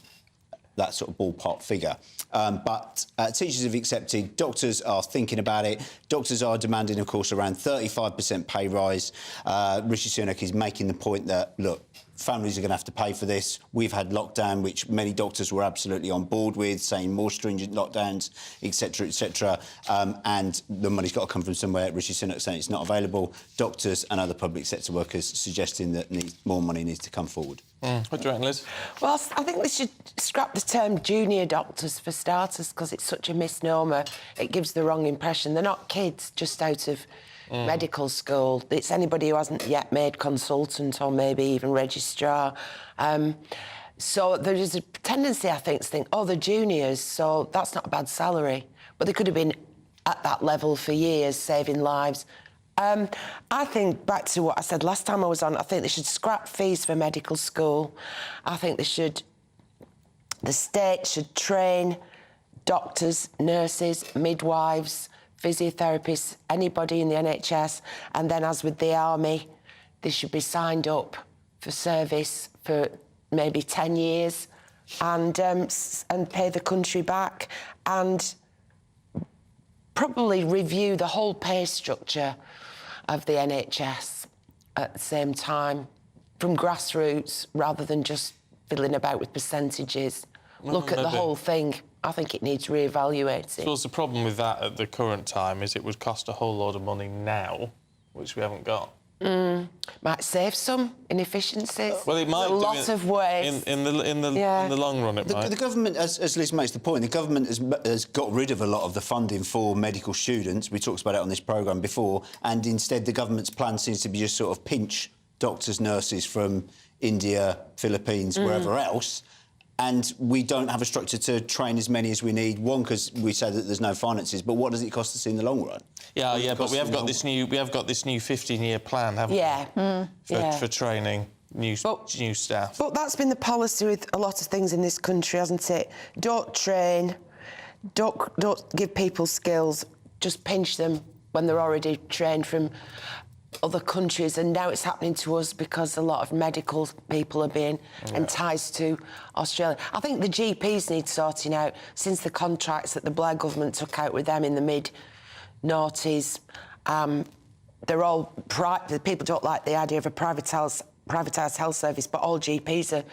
That sort of ballpark figure. But teachers have accepted, doctors are thinking about it. Doctors are demanding, of course, around 35% pay rise. Rishi Sunak is making the point that, look, families are going to have to pay for this. We've had lockdown, which many doctors were absolutely on board with, saying more stringent lockdowns, etc., etc. And the money's got to come from somewhere. Rishi Sunak saying it's not available. Doctors and other public sector workers suggesting that more money needs to come forward. What do you reckon, Liz? Well, I think they should scrap the term junior doctors for starters because it's such a misnomer. It gives the wrong impression. They're not kids just out of medical school. It's anybody who hasn't yet made consultant or maybe even registrar. So there is a tendency, I think, to think, oh, they're juniors, so that's not a bad salary. But they could have been at that level for years, saving lives. I think, back to what I said last time I was on, I think they should scrap fees for medical school. I think the state should train doctors, nurses, midwives, physiotherapists, anybody in the NHS, and then, as with the army, they should be signed up for service for maybe 10 years and pay the country back, and probably review the whole pay structure of the NHS at the same time, from grassroots, rather than just fiddling about with percentages. Look at the whole thing. I think it needs re-evaluating. So the problem with that at the current time is it would cost a whole lot of money now, which we haven't got. Might save some inefficiencies. Well, it might a lot of waste. In the long run, it might. The government, as Liz makes the point, the government has got rid of a lot of the funding for medical students. We talked about it on this programme before, and instead the government's plan seems to be just sort of pinch doctors, nurses from India, Philippines, wherever else. And we don't have a structure to train as many as we need. One, because we say that there's no finances, but what does it cost us in the long run? Yeah, but we have got this new 15-year plan, haven't we? For training new staff. But that's been the policy with a lot of things in this country, hasn't it? Don't train, don't give people skills, just pinch them when they're already trained from other countries, and now it's happening to us because a lot of medical people are being enticed to Australia. I think the GPs need sorting out since the contracts that the Blair government took out with them in the mid-noughties. They're all people don't like the idea of a privatised health service, but all GPs are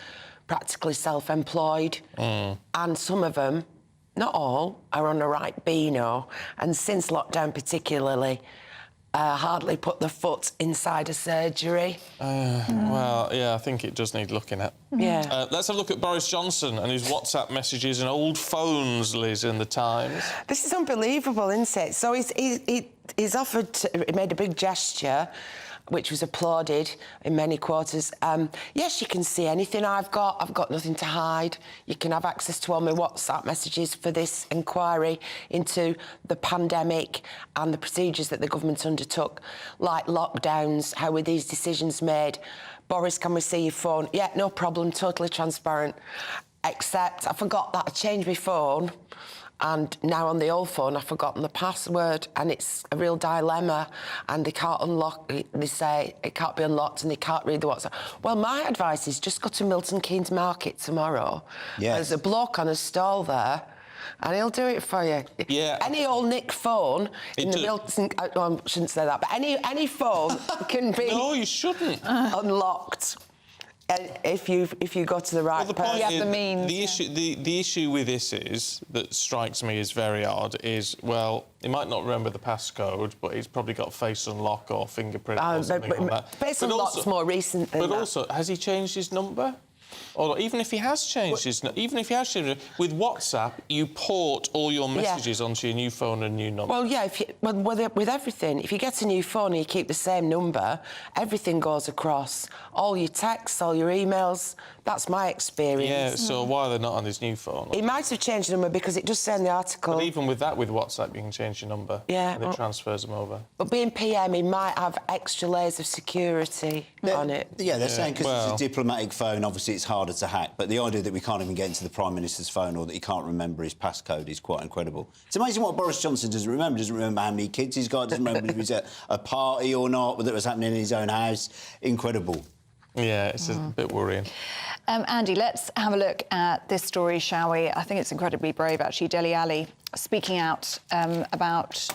practically self-employed, and some of them, not all, are on the right beano, and since lockdown particularly, hardly put the foot inside a surgery. Well, yeah, I think it does need looking at. Yeah. Let's have a look at Boris Johnson and his WhatsApp messages and old phones, Liz, in the Times. This is unbelievable, isn't it? So he's offered, he made a big gesture, which was applauded in many quarters. Yes, you can see anything I've got nothing to hide. You can have access to all my WhatsApp messages for this inquiry into the pandemic and the procedures that the government undertook, like lockdowns, how were these decisions made? Boris, can we see your phone? Yeah, no problem, totally transparent. Except I forgot that I changed my phone, and now on the old phone I've forgotten the password, and it's a real dilemma, and they can't unlock it. They say it can't be unlocked and they can't read the WhatsApp. Well, my advice is just go to Milton Keynes Market tomorrow. Yes. There's a bloke on a stall there and he'll do it for you. Yeah. Any old nick phone in the Milton... I shouldn't say that, but any phone can be... No, you shouldn't. ...unlocked. If you go to the right person. You have the means. The issue with this is, that strikes me as very odd, is, well, he might not remember the passcode, but he's probably got face unlock or fingerprint or something like that. Face unlock's more recent than that. But also, has he changed his number? Or even if he has changed with WhatsApp, you port all your messages onto your new phone and new number. Well, yeah, with everything, if you get a new phone and you keep the same number, everything goes across. All your texts, all your emails. That's my experience. Yeah, so why are they not on his new phone? He might have changed the number because it does say in the article... But even with that, with WhatsApp, you can change your number. Yeah. And it transfers them over. But being PM, he might have extra layers of security on it. Yeah, they're saying because it's a diplomatic phone, obviously it's harder to hack, but the idea that we can't even get into the Prime Minister's phone or that he can't remember his passcode is quite incredible. It's amazing what Boris Johnson doesn't remember. Doesn't remember how many kids he's got, doesn't remember if he was at a party or not, whether it was happening in his own house. Incredible. Yeah, it's a bit worrying. Andy, let's have a look at this story, shall we? I think it's incredibly brave, actually. Dele Alli speaking out about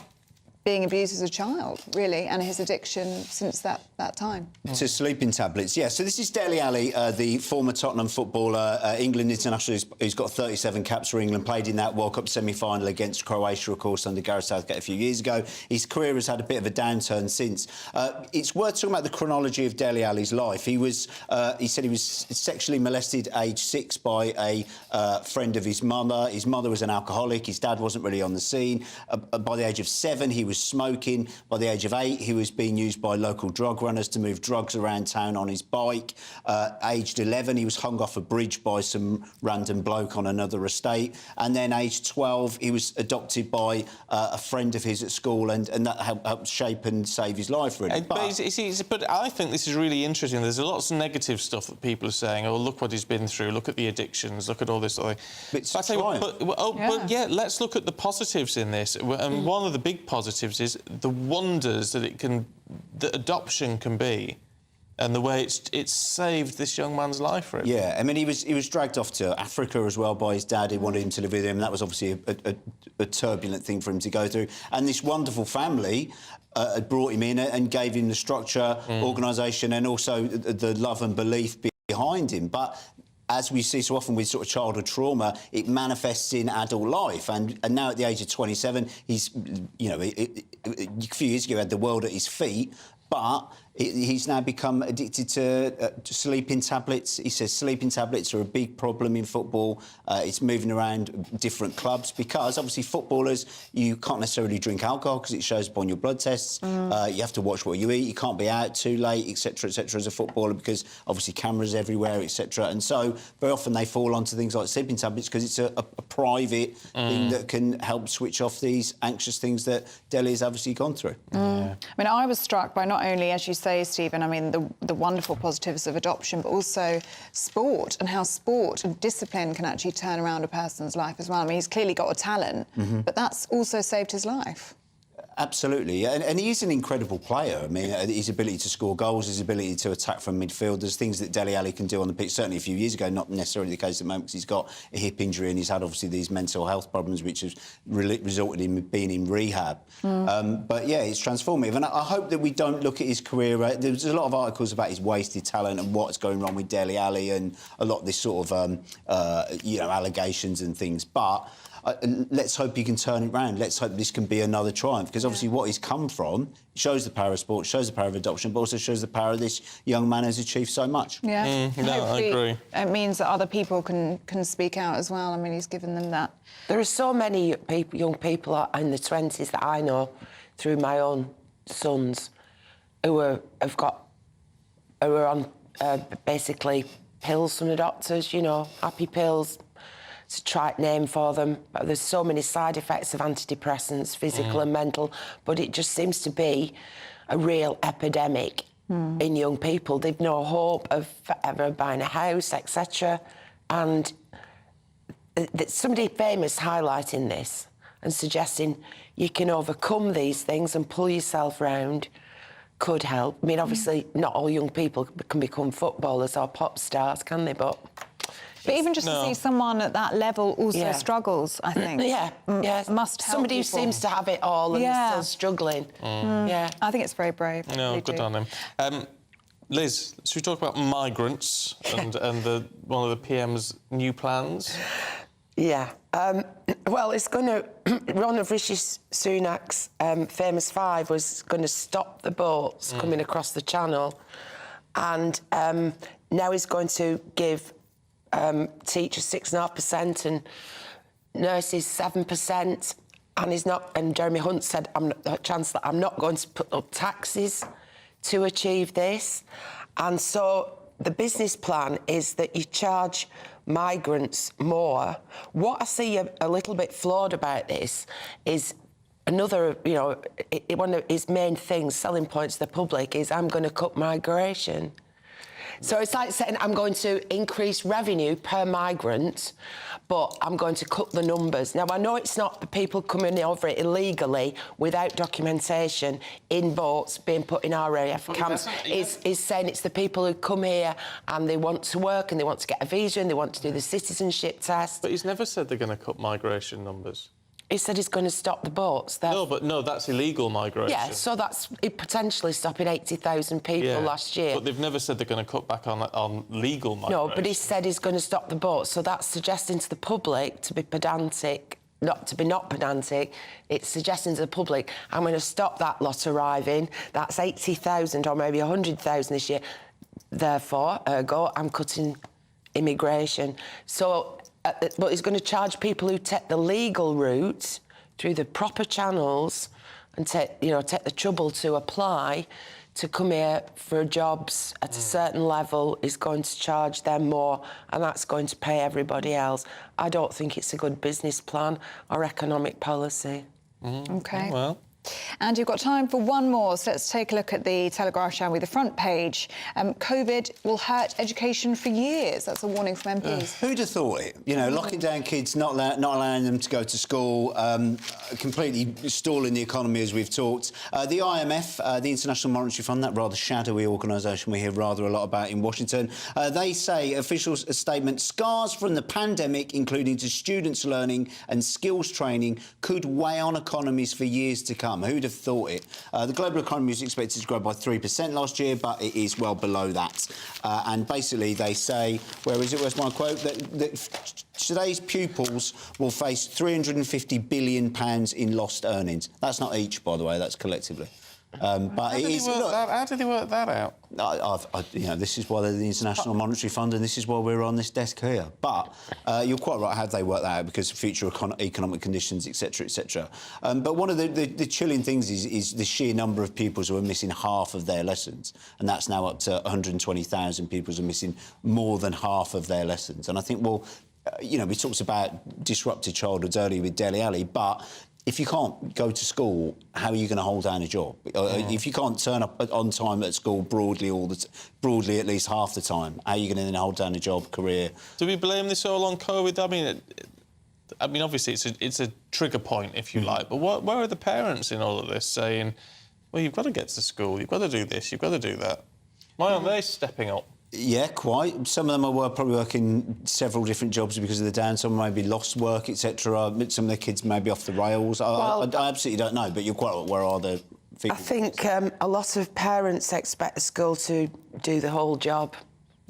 being abused as a child, really, and his addiction since that time. To sleeping tablets, yeah. So this is Dele Alli, the former Tottenham footballer, England international, who's got 37 caps for England, played in that World Cup semi-final against Croatia, of course, under Gareth Southgate a few years ago. His career has had a bit of a downturn since. It's worth talking about the chronology of Dele Alli's life. He said he was sexually molested aged 6 by a friend of his mother. His mother was an alcoholic. His dad wasn't really on the scene. By the age of 7, he was smoking. By the age of 8, he was being used by local drug runners to move drugs around town on his bike. Aged 11, he was hung off a bridge by some random bloke on another estate. And then aged 12, he was adopted by a friend of his at school, and that helped shape and save his life, really. But I think this is really interesting. There's lots of negative stuff that people are saying, oh, look what he's been through, look at the addictions, look at all this other thing. But let's look at the positives in this. And one of the big positives is the wonders that adoption can be, and the way it's saved this young man's life, really. Yeah, I mean, he was dragged off to Africa as well by his dad. He wanted him to live with him. That was obviously a turbulent thing for him to go through. And this wonderful family had brought him in and gave him the structure, organisation, and also the love and belief behind him. But as we see so often with sort of childhood trauma, it manifests in adult life. And now at the age of 27, he's, a few years ago, had the world at his feet. but he's now become addicted to sleeping tablets. He says sleeping tablets are a big problem in football. It's moving around different clubs because, obviously, footballers, you can't necessarily drink alcohol because it shows up on your blood tests. You have to watch what you eat. You can't be out too late, etc., as a footballer because, obviously, cameras everywhere, etc. And so, very often they fall onto things like sleeping tablets because it's a private thing that can help switch off these anxious things that Dele has obviously gone through. I mean, I was struck by not only, as you say, Stephen, I mean, the wonderful positives of adoption, but also sport and how sport and discipline can actually turn around a person's life as well. I mean, he's clearly got a talent, but that's also saved his life. Absolutely, and he is an incredible player. I mean, his ability to score goals, his ability to attack from midfield, there's things that Dele Alli can do on the pitch. Certainly a few years ago, not necessarily the case at the moment because he's got a hip injury and he's had, obviously, these mental health problems which has resulted in being in rehab. But, yeah, it's transformative. And I hope that we don't look at his career... There's a lot of articles about his wasted talent and what's going wrong with Dele Alli and a lot of this sort of, allegations and things. But... let's hope he can turn it round. Let's hope this can be another triumph, because obviously what he's come from shows the power of sport, shows the power of adoption, but also shows the power of this young man who's achieved so much. Yeah, no, I agree. It means that other people can speak out as well. I mean, he's given them that. There are so many young people in the 20s that I know through my own sons who are on basically pills from the doctors, happy pills. It's a trite name for them, but there's so many side effects of antidepressants, physical and mental, but it just seems to be a real epidemic in young people. They've no hope of ever buying a house, etc. And somebody famous highlighting this and suggesting you can overcome these things and pull yourself round could help. I mean, obviously, not all young people can become footballers or pop stars, can they? But even just to see someone at that level also struggles, I think. Must help somebody people. who seems to have it all and is still struggling. I think it's very brave. No, good on him. Liz, should we talk about migrants and one of the PM's new plans? Yeah. Well, it's going to... one of Rishi Sunak's famous five was going to stop the boats coming across the channel, and now he's going to give teachers 6.5% and nurses 7%, and he's not. And Jeremy Hunt said, Chancellor, I'm not going to put up taxes to achieve this. And so the business plan is that you charge migrants more. What I see a little bit flawed about this is another, one of his main things, selling points to the public, is I'm going to cut migration. So it's like saying I'm going to increase revenue per migrant, but I'm going to cut the numbers. Now, I know it's not the people coming over it illegally without documentation in boats being put in RAF camps. It's saying it's the people who come here and they want to work and they want to get a visa and they want to do the citizenship test. But he's never said they're going to cut migration numbers. He said he's going to stop the boats. No, that's illegal migration. Yeah, so that's potentially stopping 80,000 people last year. But they've never said they're going to cut back on legal migration. No, but he said he's going to stop the boats, so that's suggesting to the public to be pedantic, not pedantic. It's suggesting to the public, I'm going to stop that lot arriving. That's 80,000 or maybe 100,000 this year. Therefore, ergo, I'm cutting immigration. So... but he's going to charge people who take the legal route through the proper channels and take the trouble to apply to come here for jobs at a certain level. He's going to charge them more, and that's going to pay everybody else. I don't think it's a good business plan or economic policy. OK. Well... And you've got time for one more, so let's take a look at the Telegraph, shall we? The front page. COVID will hurt education for years. That's a warning from MPs. Who'd have thought it? Locking down kids, not allowing them to go to school, completely stalling the economy, as we've talked. The IMF, the International Monetary Fund, that rather shadowy organisation we hear rather a lot about in Washington, they say, official statement, scars from the pandemic, including to students' learning and skills training, could weigh on economies for years to come. Who'd have thought it? The global economy was expected to grow by 3% last year, but it is well below that. And basically they say, where's my quote? That today's pupils will face £350 billion in lost earnings. That's not each, by the way, that's collectively. But it is. Look, how did they work that out? You know, this is why they're the International Monetary Fund, and this is why we're on this desk here. But you're quite right. Have they worked that out because of future economic conditions, etc., etc. But one of the chilling things is the sheer number of pupils who are missing half of their lessons, and that's now up to 120,000 pupils are missing more than half of their lessons. And I think, well, you know, we talked about disrupted childhoods earlier with Dele Alli, but if you can't go to school, how are you going to hold down a job? If you can't turn up on time at school broadly at least half the time, how are you going to then hold down a job, career? Do we blame this all on COVID? I mean, obviously it's a trigger point, if you like, but where are the parents in all of this saying, well, you've got to get to school, you've got to do this, you've got to do that? Why aren't they stepping up? Yeah, quite. Some of them are probably working several different jobs because of the down. Some maybe lost work, etc. Some of the kids may be off the rails. I absolutely don't know, but you're quite right. Where are the figures? I think a lot of parents expect the school to do the whole job.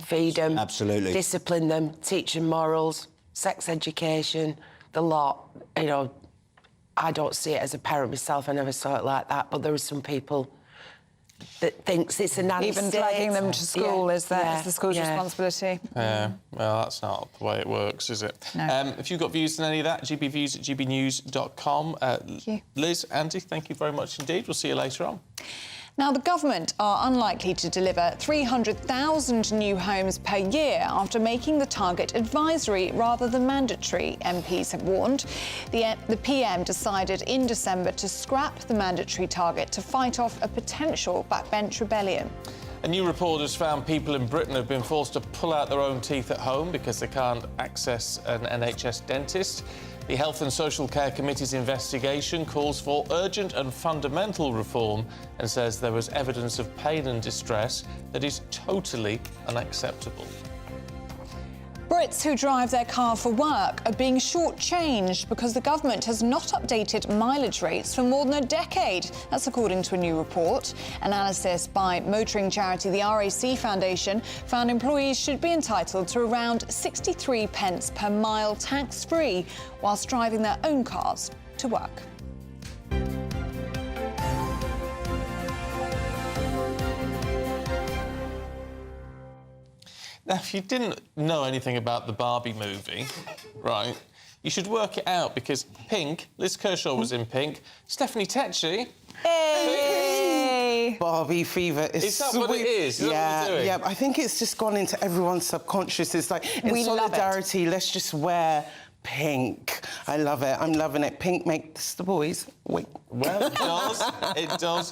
Feed them. Absolutely. Discipline them, teach them morals, sex education, the lot. You know, I don't see it as a parent myself. I never saw it like that, but there are some people that thinks it's a nanny Even state. dragging them to school is the school's responsibility. Yeah, well, that's not the way it works, is it? No. If you've got views on any of that, gbviews@gbnews.com. Thank you. Liz, Andy, thank you very much indeed. We'll see you later on. Now, the government are unlikely to deliver 300,000 new homes per year after making the target advisory rather than mandatory, MPs have warned. The PM decided in December to scrap the mandatory target to fight off a potential backbench rebellion. A new report has found people in Britain have been forced to pull out their own teeth at home because they can't access an NHS dentist. The Health and Social Care Committee's investigation calls for urgent and fundamental reform and says there was evidence of pain and distress that is totally unacceptable. Brits who drive their car for work are being shortchanged because the government has not updated mileage rates for more than a decade. That's according to a new report. Analysis by motoring charity the RAC Foundation found employees should be entitled to around 63 pence per mile tax-free whilst driving their own cars to work. Now, if you didn't know anything about the Barbie movie, right, you should work it out because Pink, Liz Kershaw was in Pink, Stephanie Tetchy... Hey! Barbie fever is that what it is? Is that what we're doing? Yeah, I think it's just gone into everyone's subconscious. It's like, in solidarity, let's just wear pink. I love it. I'm loving it. Pink makes the boys wait. Well, it does. It does.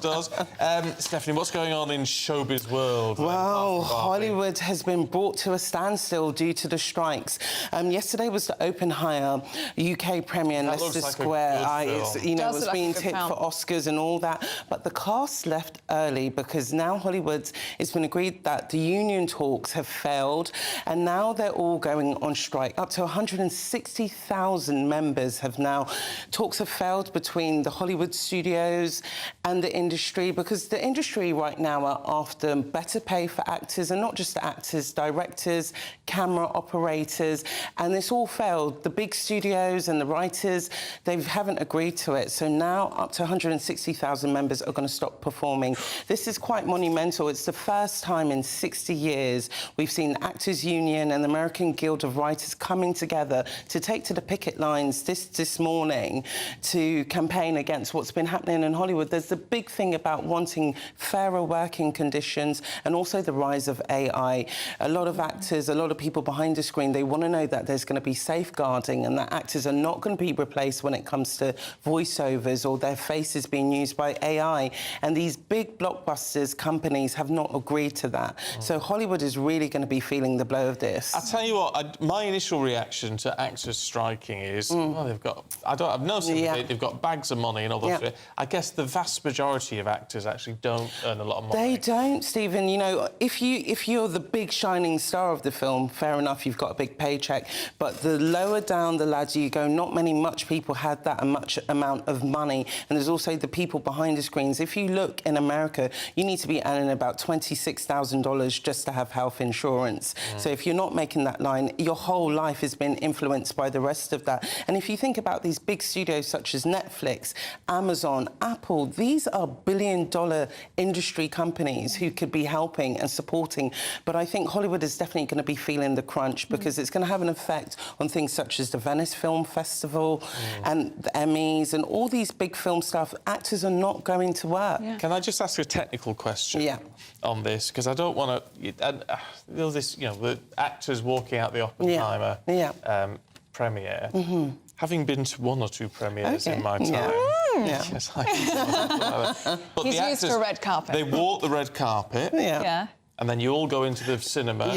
Stephanie, what's going on in showbiz world? Well, Hollywood has been brought to a standstill due to the strikes. Yesterday was the open hire UK premiere in Leicester Square. It was being tipped for Oscars and all that. But the cast left early because now Hollywood, it's been agreed that the union talks have failed and now they're all going on strike. Up to 160,000 members have now... Talks have failed between the Hollywood studios and the industry because the industry right now are after better pay for actors, and not just the actors, directors, camera operators, and this all failed. The big studios and the writers, they haven't agreed to it. So now up to 160,000 members are going to stop performing. This is quite monumental. It's the first time in 60 years we've seen the Actors Union and the American Guild of Writers coming together to take to the picket lines this morning to campaign against what's been happening in Hollywood. There's the big thing about wanting fairer working conditions and also the rise of AI. A lot of actors, a lot of people behind the screen, they want to know that there's going to be safeguarding and that actors are not going to be replaced when it comes to voiceovers or their faces being used by AI. And these big blockbusters companies have not agreed to that. So Hollywood is really going to be feeling the blow of this. I'll tell you what, my initial reaction to actors striking is, well, they've got... I've no sympathy, they've got bags of money and all that. I guess the vast majority of actors actually don't earn a lot of money. They don't, Stephen. You know, if you're the big shining star of the film, fair enough, you've got a big paycheck. But the lower down the ladder you go, not much people had that much amount of money. And there's also the people behind the screens. If you look in America, you need to be earning about $26,000 just to have health insurance. So if you're not making that line, your whole life has been influenced by the rest of that. And if you think about these big studios such as Netflix, Netflix, Amazon, Apple. These are billion-dollar industry companies who could be helping and supporting. But I think Hollywood is definitely going to be feeling the crunch because it's going to have an effect on things such as the Venice Film Festival and the Emmys and all these big film stuff. Actors are not going to work. Can I just ask a technical question on this? Because I don't want to... this, you know, the actors walking out the Oppenheimer premiere. Having been to one or two premieres in my time... Yes, but He's the used to a red carpet. They walk the red carpet. And then you all go into the cinema.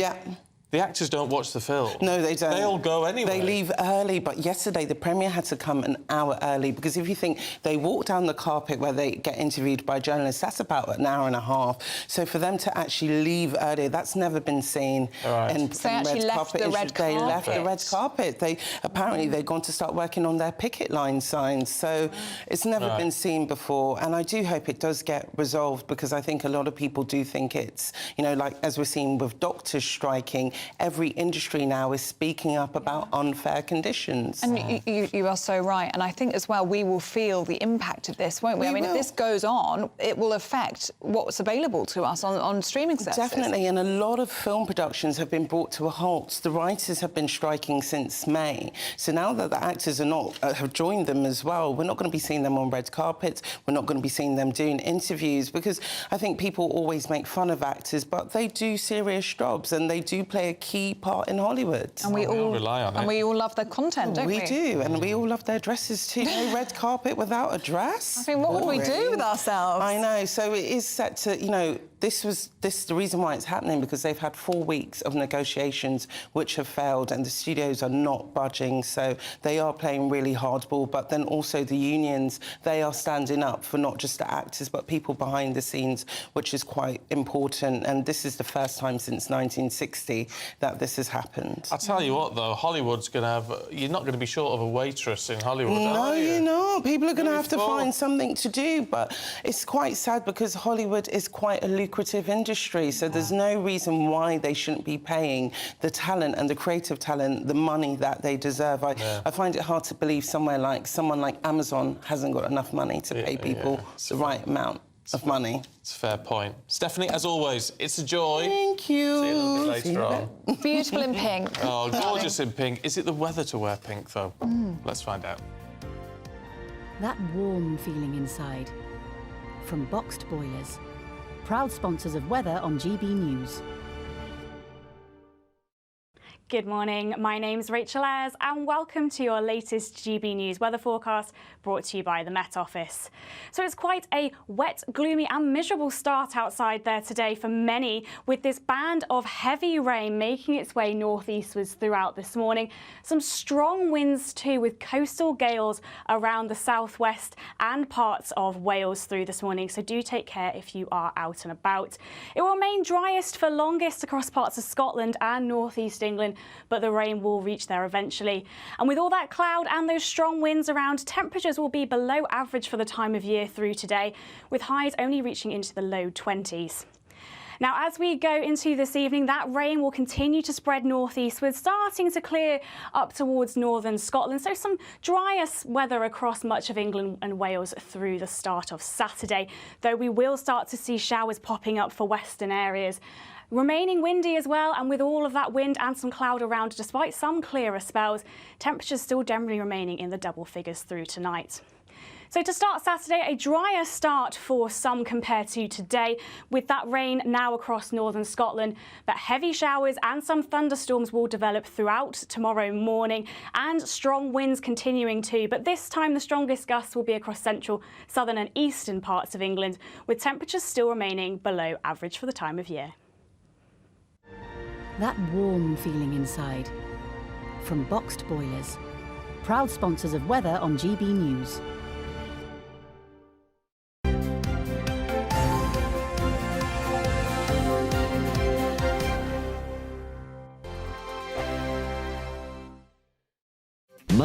The actors don't watch the film. No, they don't. They all go anyway. They leave early, but yesterday the premiere had to come an hour early because if you think they walk down the carpet where they get interviewed by journalists, that's about an hour and a half. So for them to actually leave earlier, that's never been seen. So they actually left the red carpet. They left the red carpet. They apparently they've gone to start working on their picket line signs. So it's never been seen before, and I do hope it does get resolved because I think a lot of people do think it's, you know, like as we're seeing with doctors striking. Every industry now is speaking up about unfair conditions. And you are so right. And I think as well we will feel the impact of this, won't we? I mean, if this goes on, it will affect what's available to us on streaming services. Definitely, and a lot of film productions have been brought to a halt. The writers have been striking since May. So now that the actors are not have joined them as well, we're not going to be seeing them on red carpets. We're not going to be seeing them doing interviews because I think people always make fun of actors, but they do serious jobs and they do play a key part in Hollywood. And we all rely on it. And we all love their content, don't we? We do, and we all love their dresses too. No red carpet without a dress. I mean, what would we do with ourselves? I know. So it is set to, you know, the reason why it's happening because they've had 4 weeks of negotiations which have failed and the studios are not budging, so they are playing really hardball. But then also the unions, they are standing up for not just the actors but people behind the scenes, which is quite important. And this is the first time since 1960 that this has happened. I'll tell you what, though, Hollywood's going to have... You're not going to be short of a waitress in Hollywood, are you? No, you're not. People are going to have to find something to do, but it's quite sad because Hollywood is quite a lucrative industry, so there's no reason why they shouldn't be paying the talent and the creative talent the money that they deserve. I find it hard to believe someone like Amazon hasn't got enough money to pay people the right amount of money. It's a fair point. Stephanie, as always, it's a joy. Thank you. See you a little bit later on. Beautiful in pink. Oh, gorgeous in pink. Is it the weather to wear pink, though? Let's find out. That warm feeling inside. From Boxed Boilers. Proud sponsors of weather on GB News. Good morning, my name's Rachel Ayres and welcome to your latest GB News weather forecast brought to you by the Met Office. So it's quite a wet, gloomy and miserable start outside there today for many, with this band of heavy rain making its way northeastwards throughout this morning. Some strong winds too, with coastal gales around the southwest and parts of Wales through this morning, so do take care if you are out and about. It will remain driest for longest across parts of Scotland and northeast England, but the rain will reach there eventually. And with all that cloud and those strong winds around, temperatures will be below average for the time of year through today, with highs only reaching into the low 20s. Now, as we go into this evening, that rain will continue to spread northeastward, starting to clear up towards northern Scotland. So some drier weather across much of England and Wales through the start of Saturday, though we will start to see showers popping up for western areas. Remaining windy as well, and with all of that wind and some cloud around, despite some clearer spells, temperatures still generally remaining in the double figures through tonight. So to start Saturday, a drier start for some compared to today, with that rain now across northern Scotland. But heavy showers and some thunderstorms will develop throughout tomorrow morning, and strong winds continuing too. But this time the strongest gusts will be across central, southern and eastern parts of England, with temperatures still remaining below average for the time of year. That warm feeling inside. From Boxed Boilers. Proud sponsors of weather on GB News.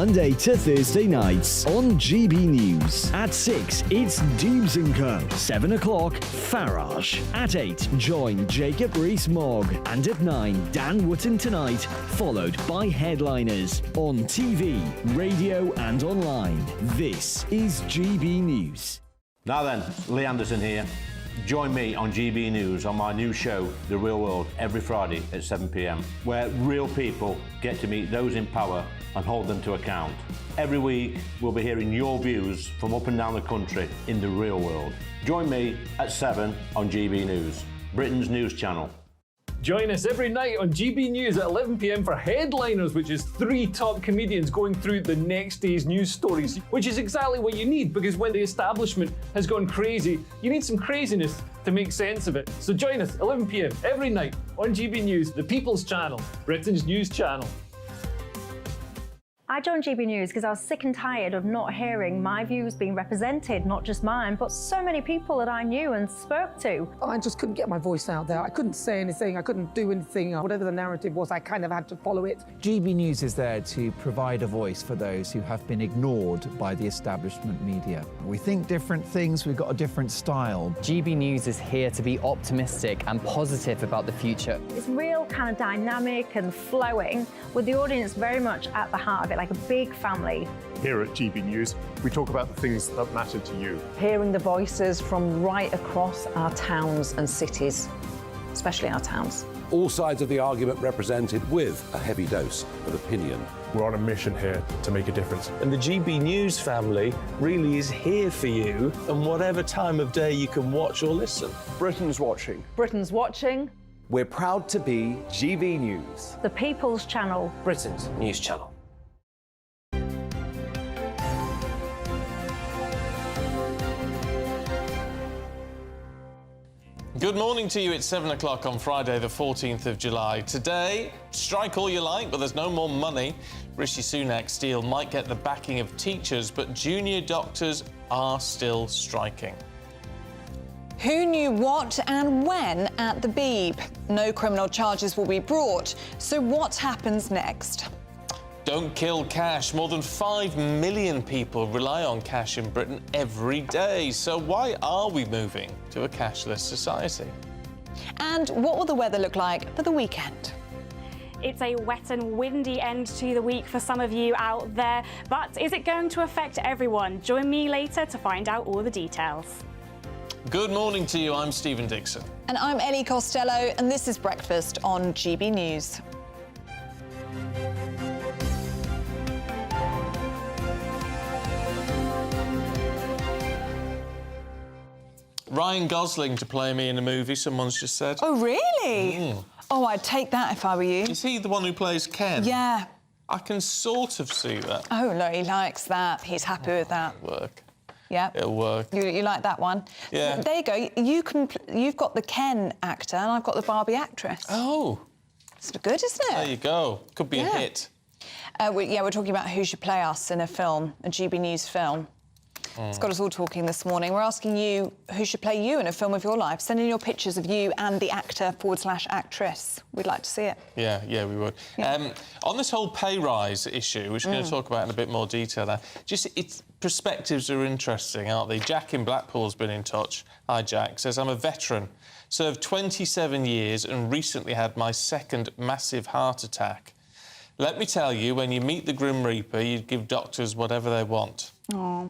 Monday to Thursday nights on GB News. At 6, it's Dubes & Co. 7 o'clock, Farage. At 8, join Jacob Rees-Mogg. And at 9, Dan Wootton Tonight, followed by headliners on TV, radio and online. This is GB News. Now then, Lee Anderson here. Join me on GB News on my new show, The Real World, every Friday at 7 p.m, where real people get to meet those in power and hold them to account. Every week, we'll be hearing your views from up and down the country in the real world. Join me at 7 on GB News, Britain's news channel. Join us every night on GB News at 11 p.m. for Headliners, which is 3 top comedians going through the next day's news stories, which is exactly what you need, because when the establishment has gone crazy, you need some craziness to make sense of it. So join us 11 p.m. every night on GB News, the People's Channel, Britain's news channel. I joined GB News because I was sick and tired of not hearing my views being represented, not just mine, but so many people that I knew and spoke to. I just couldn't get my voice out there. I couldn't say anything, I couldn't do anything. Whatever the narrative was, I kind of had to follow it. GB News is there to provide a voice for those who have been ignored by the establishment media. We think different things, we've got a different style. GB News is here to be optimistic and positive about the future. It's real kind of dynamic and flowing, with the audience very much at the heart of it, like a big family. Here at GB News, we talk about the things that matter to you. Hearing the voices from right across our towns and cities, especially our towns. All sides of the argument represented with a heavy dose of opinion. We're on a mission here to make a difference. And the GB News family really is here for you, and whatever time of day you can watch or listen. Britain's watching. Britain's watching. We're proud to be GB News. The People's Channel. Britain's news channel. Good morning to you. It's 7 o'clock on Friday, the 14th of July. Today, strike all you like, but there's no more money. Rishi Sunak's deal might get the backing of teachers, but junior doctors are still striking. Who knew what and when at the Beeb? No criminal charges will be brought. So what happens next? Don't kill cash. More than 5 million people rely on cash in Britain every day. So why are we moving to a cashless society? And what will the weather look like for the weekend? It's a wet and windy end to the week for some of you out there. But is it going to affect everyone? Join me later to find out all the details. Good morning to you. I'm Stephen Dixon. And I'm Ellie Costello, and this is Breakfast on GB News. Ryan Gosling to play me in a movie, someone's just said. Oh, really? Oh, I'd take that if I were you. Is he the one who plays Ken? Yeah. I can sort of see that. Oh, no, he likes that. He's happy with that. Work. Yeah. It'll work. You like that one? Yeah. There you go. You've got the Ken actor and I've got the Barbie actress. Oh. It's good, isn't it? There you go. Could be a hit. We're talking about who should play us in a film, a GB News film. It's got us all talking this morning. We're asking you who should play you in a film of your life. Send in your pictures of you and the actor/actress. We'd like to see it. Yeah, we would. Yeah. On this whole pay rise issue, which we're going to talk about in a bit more detail now, perspectives are interesting, aren't they? Jack in Blackpool's been in touch. Hi, Jack. Says, I'm a veteran, served 27 years and recently had my second massive heart attack. Let me tell you, when you meet the Grim Reaper, you'd give doctors whatever they want. Oh.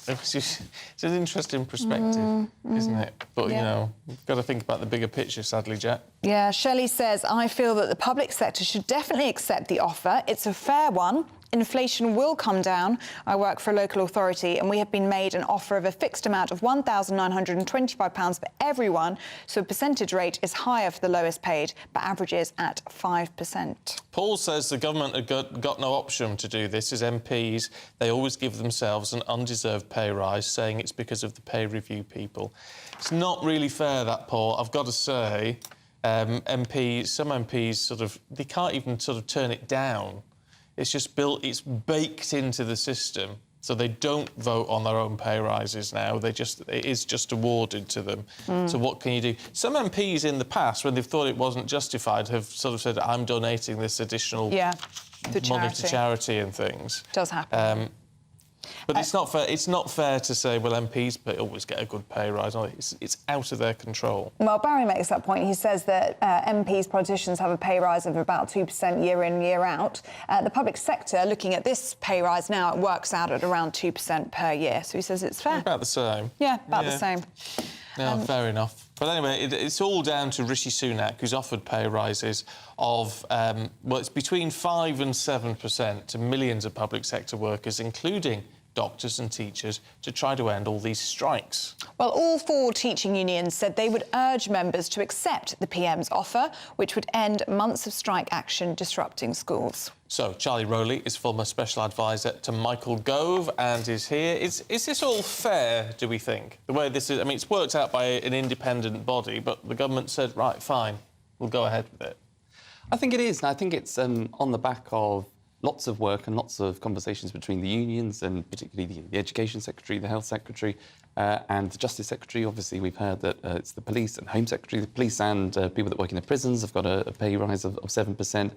It's an interesting perspective, isn't it? But, you know, we've got to think about the bigger picture, sadly, Jack. Yeah, Shelley says, I feel that the public sector should definitely accept the offer. It's a fair one. Inflation will come down. I work for a local authority and we have been made an offer of a fixed amount of £1,925 for everyone, so a percentage rate is higher for the lowest paid, but averages at 5%. Paul says the government have got no option to do this. As MPs, they always give themselves an undeserved pay rise, saying it's because of the pay review people. It's not really fair, that, Paul. I've got to say, some MPs they can't even turn it down. It's just it's baked into the system, so they don't vote on their own pay rises now. It is just awarded to them. So what can you do? Some MPs in the past, when they've thought it wasn't justified, have said, I'm donating this additional money to charity and things. Does happen. But it's not fair. It's not fair to say, well, MPs always get a good pay rise. It's out of their control. Well, Barry makes that point. He says that MPs, politicians have a pay rise of about 2% year in, year out. The public sector, looking at this pay rise now, it works out at around 2% per year. So he says it's fair. About the same. Yeah, about the same. Yeah, fair enough. But anyway, it's all down to Rishi Sunak, who's offered pay rises of, well, it's between 5 and 7% to millions of public sector workers, including doctors and teachers, to try to end all these strikes. Well, all 4 teaching unions said they would urge members to accept the PM's offer, which would end months of strike action disrupting schools. So, Charlie Rowley is former special advisor to Michael Gove and is here. Is this all fair, do we think? The way this is... I mean, it's worked out by an independent body, but the government said, right, fine, we'll go ahead with it. I think it is, and I think it's on the back of lots of work and lots of conversations between the unions and particularly the Education Secretary, the Health Secretary and the Justice Secretary. Obviously, we've heard that it's the Police and Home Secretary. The police and people that work in the prisons have got a pay rise of 7%.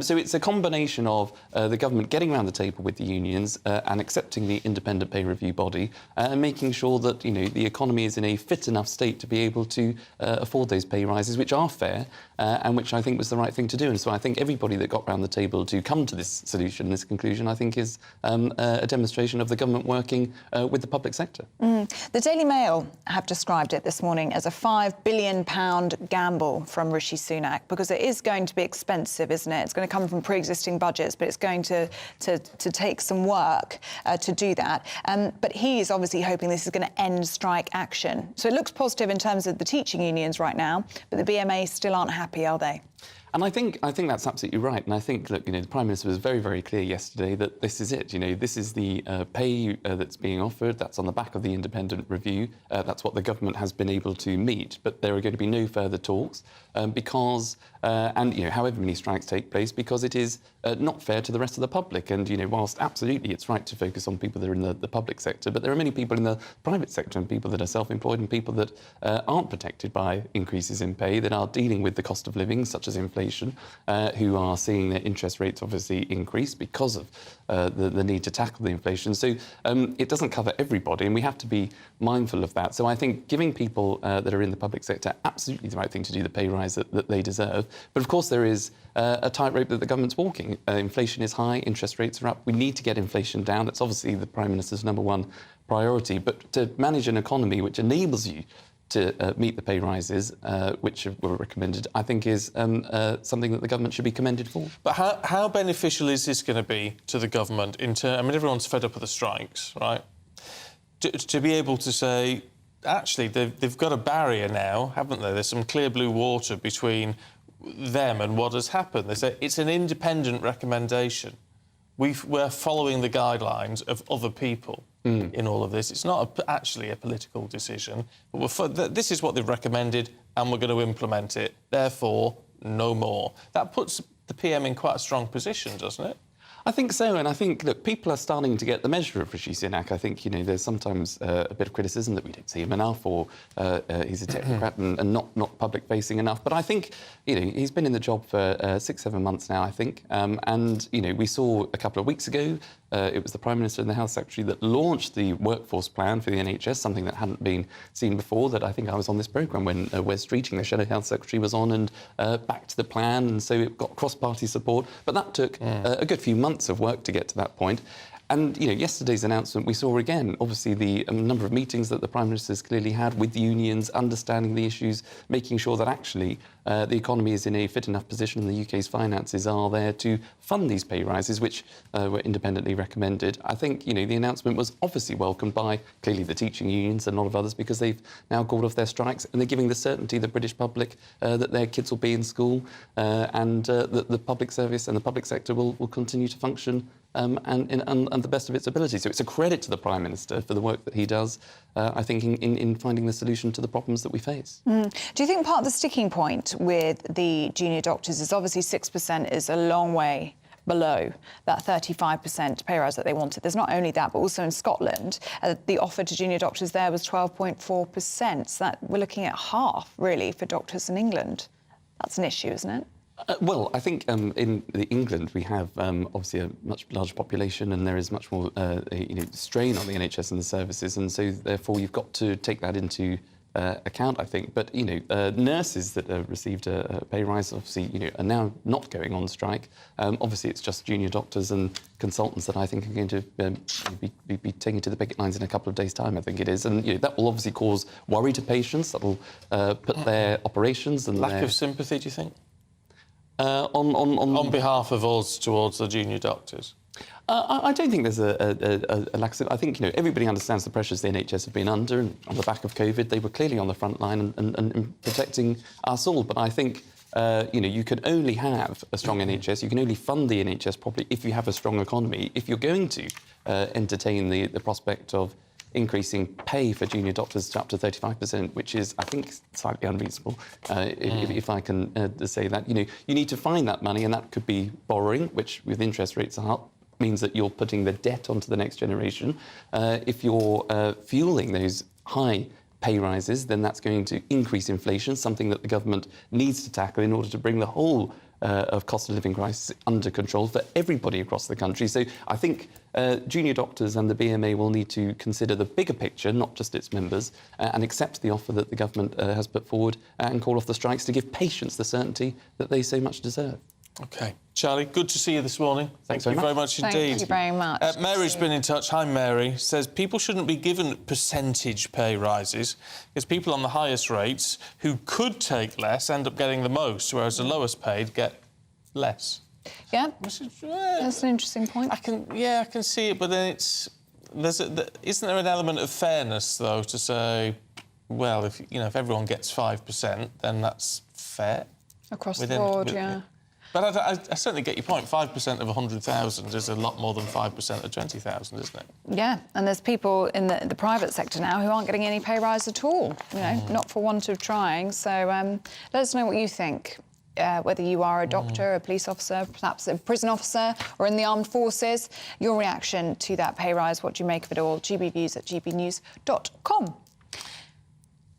So it's a combination of the government getting around the table with the unions and accepting the independent pay review body and making sure that, you know, the economy is in a fit enough state to be able to afford those pay rises, which are fair and which I think was the right thing to do. And so I think everybody that got round the table to come to this solution, this conclusion, I think is a demonstration of the government working with the public sector. The Daily Mail have described it this morning as a £5 billion gamble from Rishi Sunak, because it is going to be expensive, isn't it? It's going to come from pre-existing budgets, but it's going to take some work to do that. But he is obviously hoping this is going to end strike action. So it looks positive in terms of the teaching unions right now, but the BMA still aren't happy, are they? And I think that's absolutely right. And I think, look, you know, the Prime Minister was very, very clear yesterday that this is it. You know, this is the pay that's being offered. That's on the back of the independent review. That's what the government has been able to meet. But there are going to be no further talks because, and, you know, however many strikes take place, because it is not fair to the rest of the public. And, you know, whilst absolutely it's right to focus on people that are in the public sector, but there are many people in the private sector and people that are self-employed and people that aren't protected by increases in pay, that are dealing with the cost of living, such as inflation, who are seeing their interest rates obviously increase because of the need to tackle the inflation. So it doesn't cover everybody, and we have to be mindful of that. So I think giving people that are in the public sector absolutely the right thing to do, the pay rise that they deserve. But of course there is a tightrope that the government's walking. Inflation is high, interest rates are up. We need to get inflation down. That's obviously the Prime Minister's #1 priority. But to manage an economy which enables you to meet the pay rises, which were recommended, I think is something that the government should be commended for. But how beneficial is this going to be to the government? I mean, everyone's fed up with the strikes, right? To be able to say, actually, they've got a barrier now, haven't they? There's some clear blue water between them and what has happened. They say it's an independent recommendation. We're following the guidelines of other people in all of this. It's not actually a political decision, but this is what they've recommended and we're going to implement it. Therefore, no more. That puts the PM in quite a strong position, doesn't it? I think so, and I think, look, people are starting to get the measure of Rishi Sunak. I think, you know, there's sometimes a bit of criticism that we don't see him enough, or he's a technocrat and not public-facing enough. But I think, you know, he's been in the job for 6-7 months now, I think. And, you know, we saw a couple of weeks ago, it was the Prime Minister and the Health Secretary that launched the workforce plan for the NHS, something that hadn't been seen before, that I think I was on this programme when Wes Streeting, the Shadow Health Secretary, was on and backed the plan, and so it got cross-party support. But that took a good few months of work to get to that point. And, you know, yesterday's announcement, we saw again, obviously, the number of meetings that the Prime Minister's clearly had with the unions, understanding the issues, making sure that actually the economy is in a fit enough position and the UK's finances are there to fund these pay rises, which were independently recommended. I think, you know, the announcement was obviously welcomed by, clearly, the teaching unions and a lot of others, because they've now called off their strikes and they're giving the certainty to the British public that their kids will be in school and that the public service and the public sector will continue to function and the best of its ability. So it's a credit to the Prime Minister for the work that he does, I think, in finding the solution to the problems that we face. Do you think part of the sticking point with the junior doctors is obviously 6% is a long way below that 35% pay rise that they wanted? There's not only that, but also in Scotland, the offer to junior doctors there was 12.4%. So that we're looking at half, really, for doctors in England. That's an issue, isn't it? Well, I think in England we have obviously a much larger population, and there is much more strain on the NHS and the services, and so therefore you've got to take that into account, I think. But nurses that have received a pay rise, obviously, are now not going on strike. Obviously, it's just junior doctors and consultants that I think are going to be taken to the picket lines in a couple of days' time. I think it is, and that will obviously cause worry to patients. That will put their operations and lack of sympathy. Do you think? On behalf of us towards the junior doctors? I don't think there's a lack of... I think, everybody understands the pressures the NHS have been under, and on the back of COVID, they were clearly on the front line and protecting us all. But I think, you can only have a strong NHS, you can only fund the NHS properly if you have a strong economy. If you're going to entertain the prospect of increasing pay for junior doctors to up to 35%, which is, I think, slightly unreasonable, if I can say that. You need to find that money, and that could be borrowing, which, with interest rates up, means that you're putting the debt onto the next generation. If you're fueling those high pay rises, then that's going to increase inflation, something that the government needs to tackle in order to bring the whole of cost of living crisis under control for everybody across the country. So I think junior doctors and the BMA will need to consider the bigger picture, not just its members, and accept the offer that the government has put forward and call off the strikes to give patients the certainty that they so much deserve. OK. Charlie, good to see you this morning. Thanks very much indeed. Thank you very much. Mary's been in touch. Hi, Mary. Says people shouldn't be given percentage pay rises because people on the highest rates who could take less end up getting the most, whereas the lowest paid get less. Yeah, that's an interesting point. I can see it, but then isn't there an element of fairness, though, to say, well, if everyone gets 5%, then that's fair across the board, yeah. But I certainly get your point. 5% of 100,000 is a lot more than 5% of 20,000, isn't it? Yeah, and there's people in the private sector now who aren't getting any pay rise at all, not for want of trying. So let us know what you think. Whether you are a doctor, a police officer, perhaps a prison officer or in the armed forces, your reaction to that pay rise, what do you make of it all? gbviews@gbnews.com.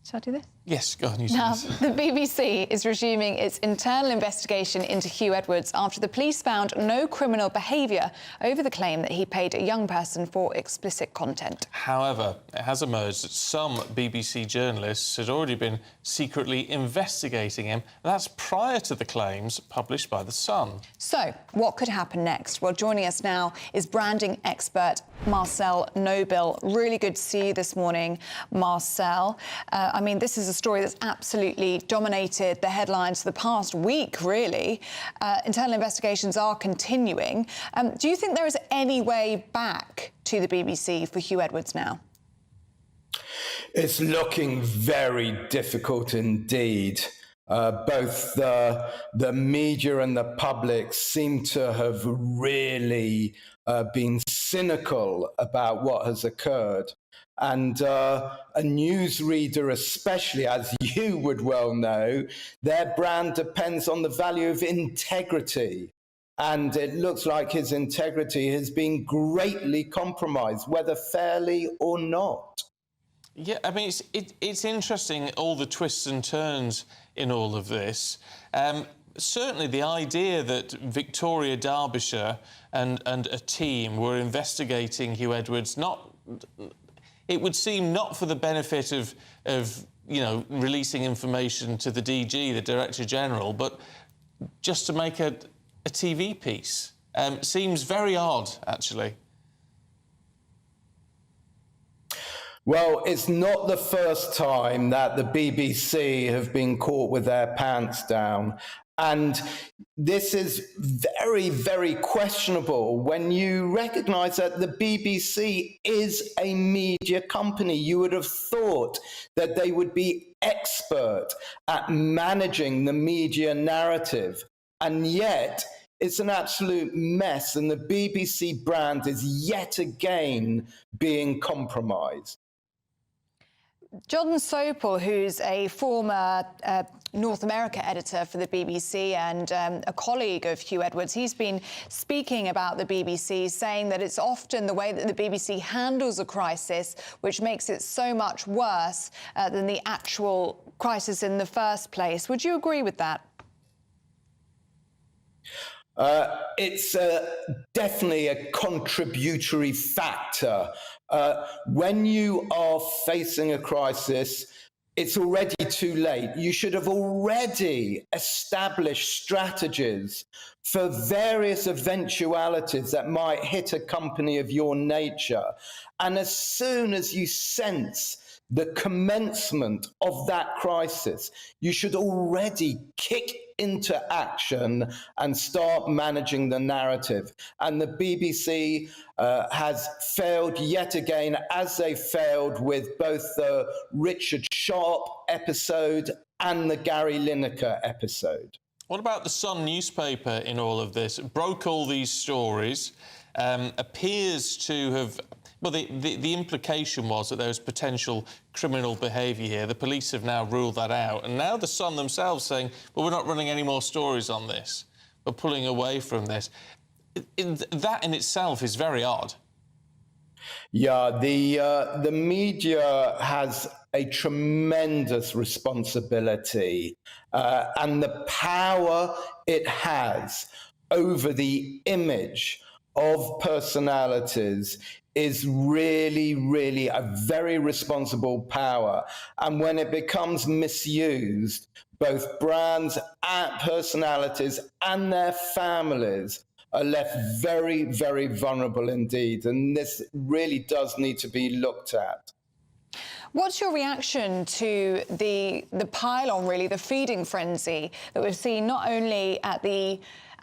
Shall I do this? Yes, go on. Now, the BBC is resuming its internal investigation into Huw Edwards after the police found no criminal behaviour over the claim that he paid a young person for explicit content. However, it has emerged that some BBC journalists had already been secretly investigating him. That's prior to the claims published by The Sun. So, what could happen next? Well, joining us now is branding expert Marcel Nobil. Really good to see you this morning, Marcel. I mean, this is a story that's absolutely dominated the headlines for the past week, really. Internal investigations are continuing. Do you think there is any way back to the BBC for Huw Edwards now? It's looking very difficult indeed. Both the media and the public seem to have really been cynical about what has occurred. And a newsreader especially, as you would well know, their brand depends on the value of integrity. And it looks like his integrity has been greatly compromised, whether fairly or not. Yeah, I mean, it's interesting, all the twists and turns in all of this. Certainly the idea that Victoria, Derbyshire and a team were investigating Huw Edwards, it would seem not for the benefit of releasing information to the DG, the Director General, but just to make a TV piece. Seems very odd, actually. Well, it's not the first time that the BBC have been caught with their pants down. And this is very, very questionable when you recognise that the BBC is a media company. You would have thought that they would be expert at managing the media narrative. And yet, it's an absolute mess, and the BBC brand is yet again being compromised. John Sopel, who's a former North America editor for the BBC and a colleague of Huw Edwards, he's been speaking about the BBC, saying that it's often the way that the BBC handles a crisis which makes it so much worse than the actual crisis in the first place. Would you agree with that? It's definitely a contributory factor. When you are facing a crisis, it's already too late. You should have already established strategies for various eventualities that might hit a company of your nature. And as soon as you sense the commencement of that crisis, you should already kick into action and start managing the narrative. And the BBC has failed yet again, as they failed with both the Richard Sharp episode and the Gary Lineker episode. What about the Sun newspaper in all of this? It broke all these stories, appears to have... Well, the implication was that there was potential criminal behaviour here. The police have now ruled that out. And now the Sun themselves saying, well, we're not running any more stories on this. We're pulling away from this. That in itself is very odd. Yeah, the media has a tremendous responsibility and the power it has over the image of personalities is really, really a very responsible power. And when it becomes misused, both brands and personalities and their families are left very, very vulnerable indeed. And this really does need to be looked at. What's your reaction to the pile-on, really, the feeding frenzy that we've seen not only at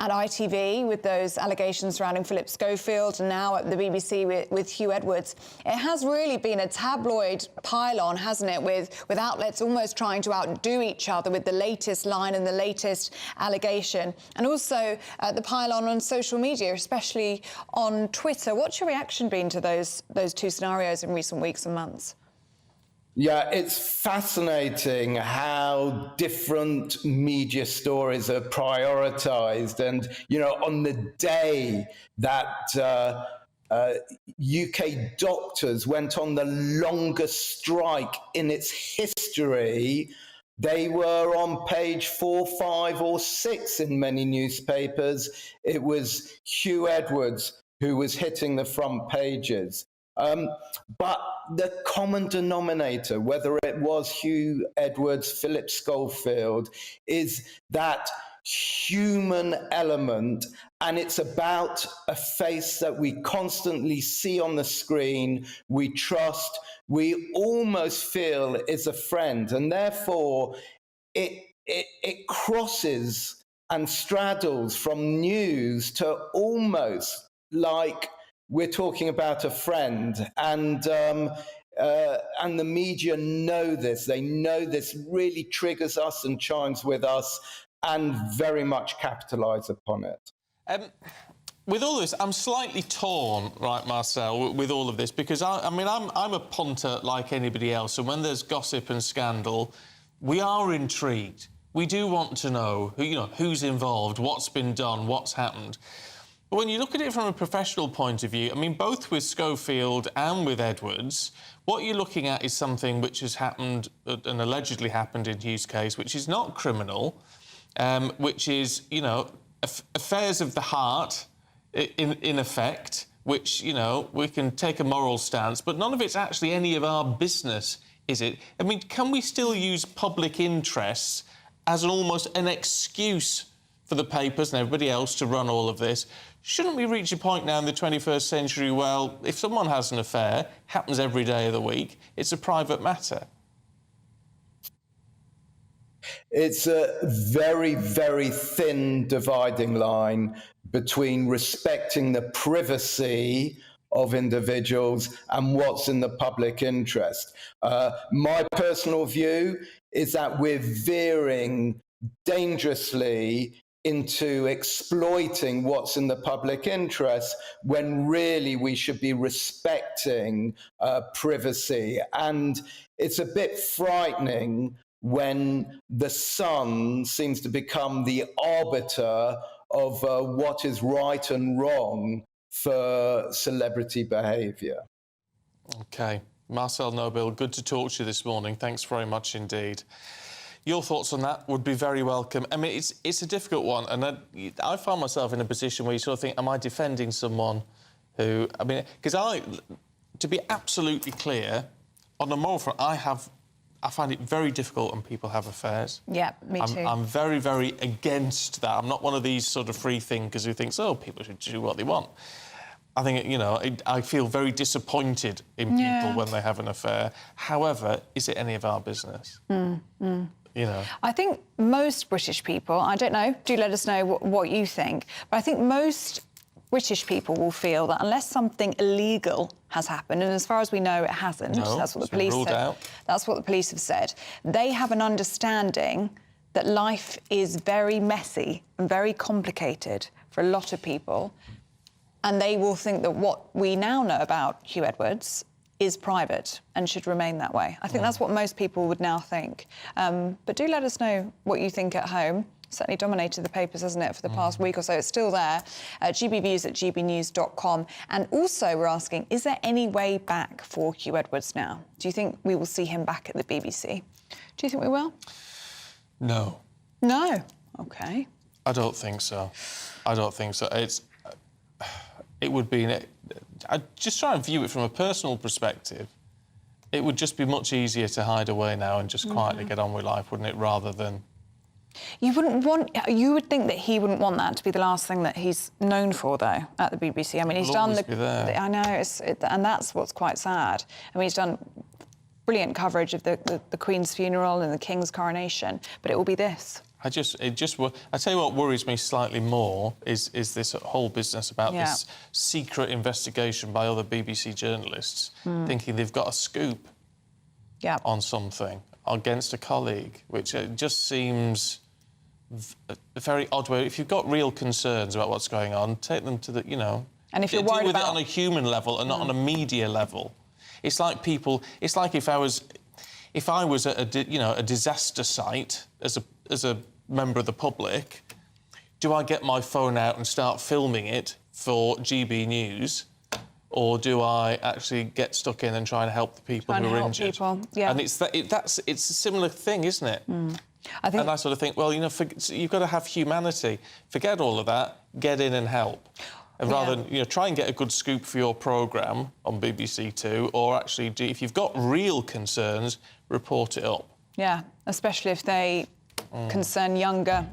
ITV with those allegations surrounding Philip Schofield and now at the BBC with Huw Edwards? It has really been a tabloid pile-on, hasn't it, with outlets almost trying to outdo each other with the latest line and the latest allegation. And also the pile-on on social media, especially on Twitter. What's your reaction been to those two scenarios in recent weeks and months? Yeah, it's fascinating how different media stories are prioritised. And, you know, on the day that UK doctors went on the longest strike in its history, they were on page 4, 5 or 6 in many newspapers. It was Huw Edwards who was hitting the front pages. But the common denominator, whether it was Huw Edwards, Philip Schofield, is that human element, and it's about a face that we constantly see on the screen, we trust, we almost feel is a friend, and therefore it crosses and straddles from news to almost like we're talking about a friend, and the media know this. They know this really triggers us and chimes with us, and very much capitalise upon it. With all this, I'm slightly torn, right, Marcel, with all of this, because I'm a punter like anybody else, and when there's gossip and scandal, we are intrigued. We do want to know, who's involved, what's been done, what's happened. But when you look at it from a professional point of view, I mean, both with Schofield and with Edwards, what you're looking at is something which has happened and allegedly happened in Hugh's case, which is not criminal, which is, affairs of the heart, in effect, which, we can take a moral stance, but none of it's actually any of our business, is it? I mean, can we still use public interests as almost an excuse for the papers and everybody else to run all of this? Shouldn't we reach a point now in the 21st century, well, if someone has an affair, happens every day of the week, it's a private matter? It's a very, very thin dividing line between respecting the privacy of individuals and what's in the public interest. My personal view is that we're veering dangerously into exploiting what's in the public interest when really we should be respecting privacy. And it's a bit frightening when the Sun seems to become the arbiter of what is right and wrong for celebrity behaviour. OK. Marcel Nobile, good to talk to you this morning. Thanks very much indeed. Your thoughts on that would be very welcome. I mean, it's a difficult one, and I found myself in a position where you sort of think, am I defending someone who... I mean, because to be absolutely clear, on the moral front, I find it very difficult when people have affairs. Yeah, me too. I'm very, very against that. I'm not one of these sort of free thinkers who thinks, oh, people should do what they want. I think, you know, I feel very disappointed in people when they have an affair. However, is it any of our business? You know. I think most British people, I don't know, do let us know what you think, but I think most British people will feel that unless something illegal has happened, and as far as we know, it hasn't, that's what the police said. That's what the police have said. They have an understanding that life is very messy and very complicated for a lot of people, and they will think that what we now know about Huw Edwards is private and should remain that way. I think that's what most people would now think. But do let us know what you think at home. Certainly dominated the papers, hasn't it, for the past week or so. It's still there. gbviews@gbnews.com. And also we're asking, is there any way back for Huw Edwards now? Do you think we will see him back at the BBC? Do you think we will? No. No? OK. I don't think so. I don't think so. It would be... I just try and view it from a personal perspective. It would just be much easier to hide away now and just quietly get on with life, wouldn't it, rather than... You would think that he wouldn't want that to be the last thing that he's known for, though, at the BBC. I mean, he's done I know, and that's what's quite sad. I mean, he's done brilliant coverage of the Queen's funeral and the King's coronation, but it will be this. I tell you what worries me slightly more is this whole business about this secret investigation by other BBC journalists thinking they've got a scoop on something against a colleague, which just seems a very odd way. If you've got real concerns about what's going on, take them to the, you know... And if you're worried about... Deal with it on a human level and not on a media level. It's like people... It's like if I was at a disaster site as a member of the public, do I get my phone out and start filming it for GB News, or do I actually get stuck in and try and help the people who are injured? And it's a similar thing, isn't it? And I sort of think, well, you know, you've got to have humanity. Forget all of that. Get in and help. And rather than, you know, try and get a good scoop for your programme on BBC Two, or actually, if you've got real concerns, report it up. Yeah, especially if they concern younger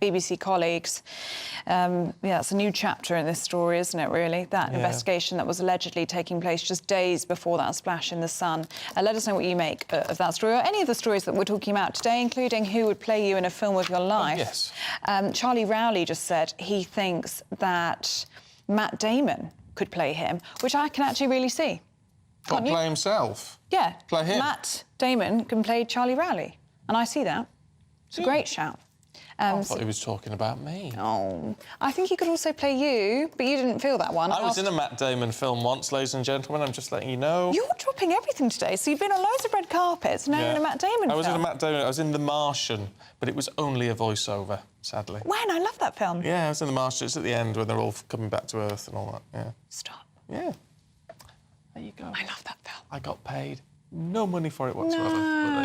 BBC colleagues. It's a new chapter in this story, isn't it, really? That investigation that was allegedly taking place just days before that splash in the Sun. Let us know what you make of that story, or any of the stories that we're talking about today, including who would play you in a film of your life. Charlie Rowley just said he thinks that Matt Damon could play him, which I can actually really see. Not play himself? Yeah. Play him? Matt Damon can play Charlie Rowley, and I see that. It's a great shout. I thought he was talking about me. Oh, I think he could also play you, but you didn't feel that one. I was in a Matt Damon film once, ladies and gentlemen. I'm just letting you know. You're dropping everything today. So you've been on loads of red carpets, now you're in a Matt Damon film. I was in a Matt Damon. I was in The Martian, but it was only a voiceover, sadly. When? I love that film. Yeah, I was in The Martian. It's at the end when they're all coming back to Earth and all that. Yeah. Stop. Yeah. There you go. I love that film. I got paid. No money for it whatsoever. No. But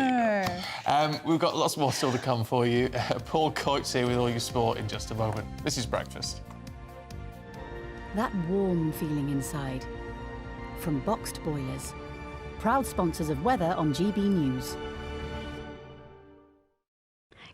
there you go. We've got lots more still to come for you. Paul Coyte's here with all your sport in just a moment. This is Breakfast. That warm feeling inside. From boxed boilers. Proud sponsors of weather on GB News.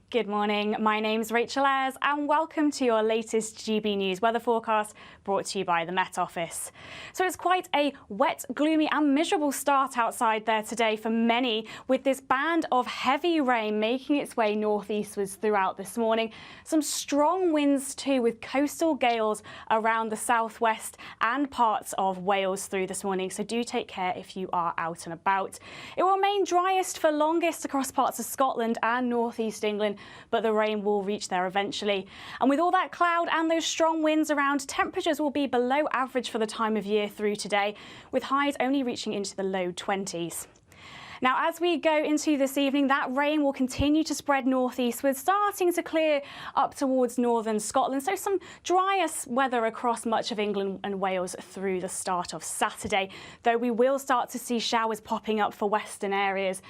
Good morning, my name's Rachel Ayres and welcome to your latest GB News weather forecast brought to you by the Met Office. So it's quite a wet, gloomy and miserable start outside there today for many, with this band of heavy rain making its way northeastwards throughout this morning. Some strong winds too, with coastal gales around the southwest and parts of Wales through this morning, so do take care if you are out and about. It will remain driest for longest across parts of Scotland and northeast England, but the rain will reach there eventually. And with all that cloud and those strong winds around, temperatures will be below average for the time of year through today, with highs only reaching into the low 20s. Now, as we go into this evening, that rain will continue to spread northeastwards, starting to clear up towards northern Scotland. So some drier weather across much of England and Wales through the start of Saturday, though we will start to see showers popping up for western areas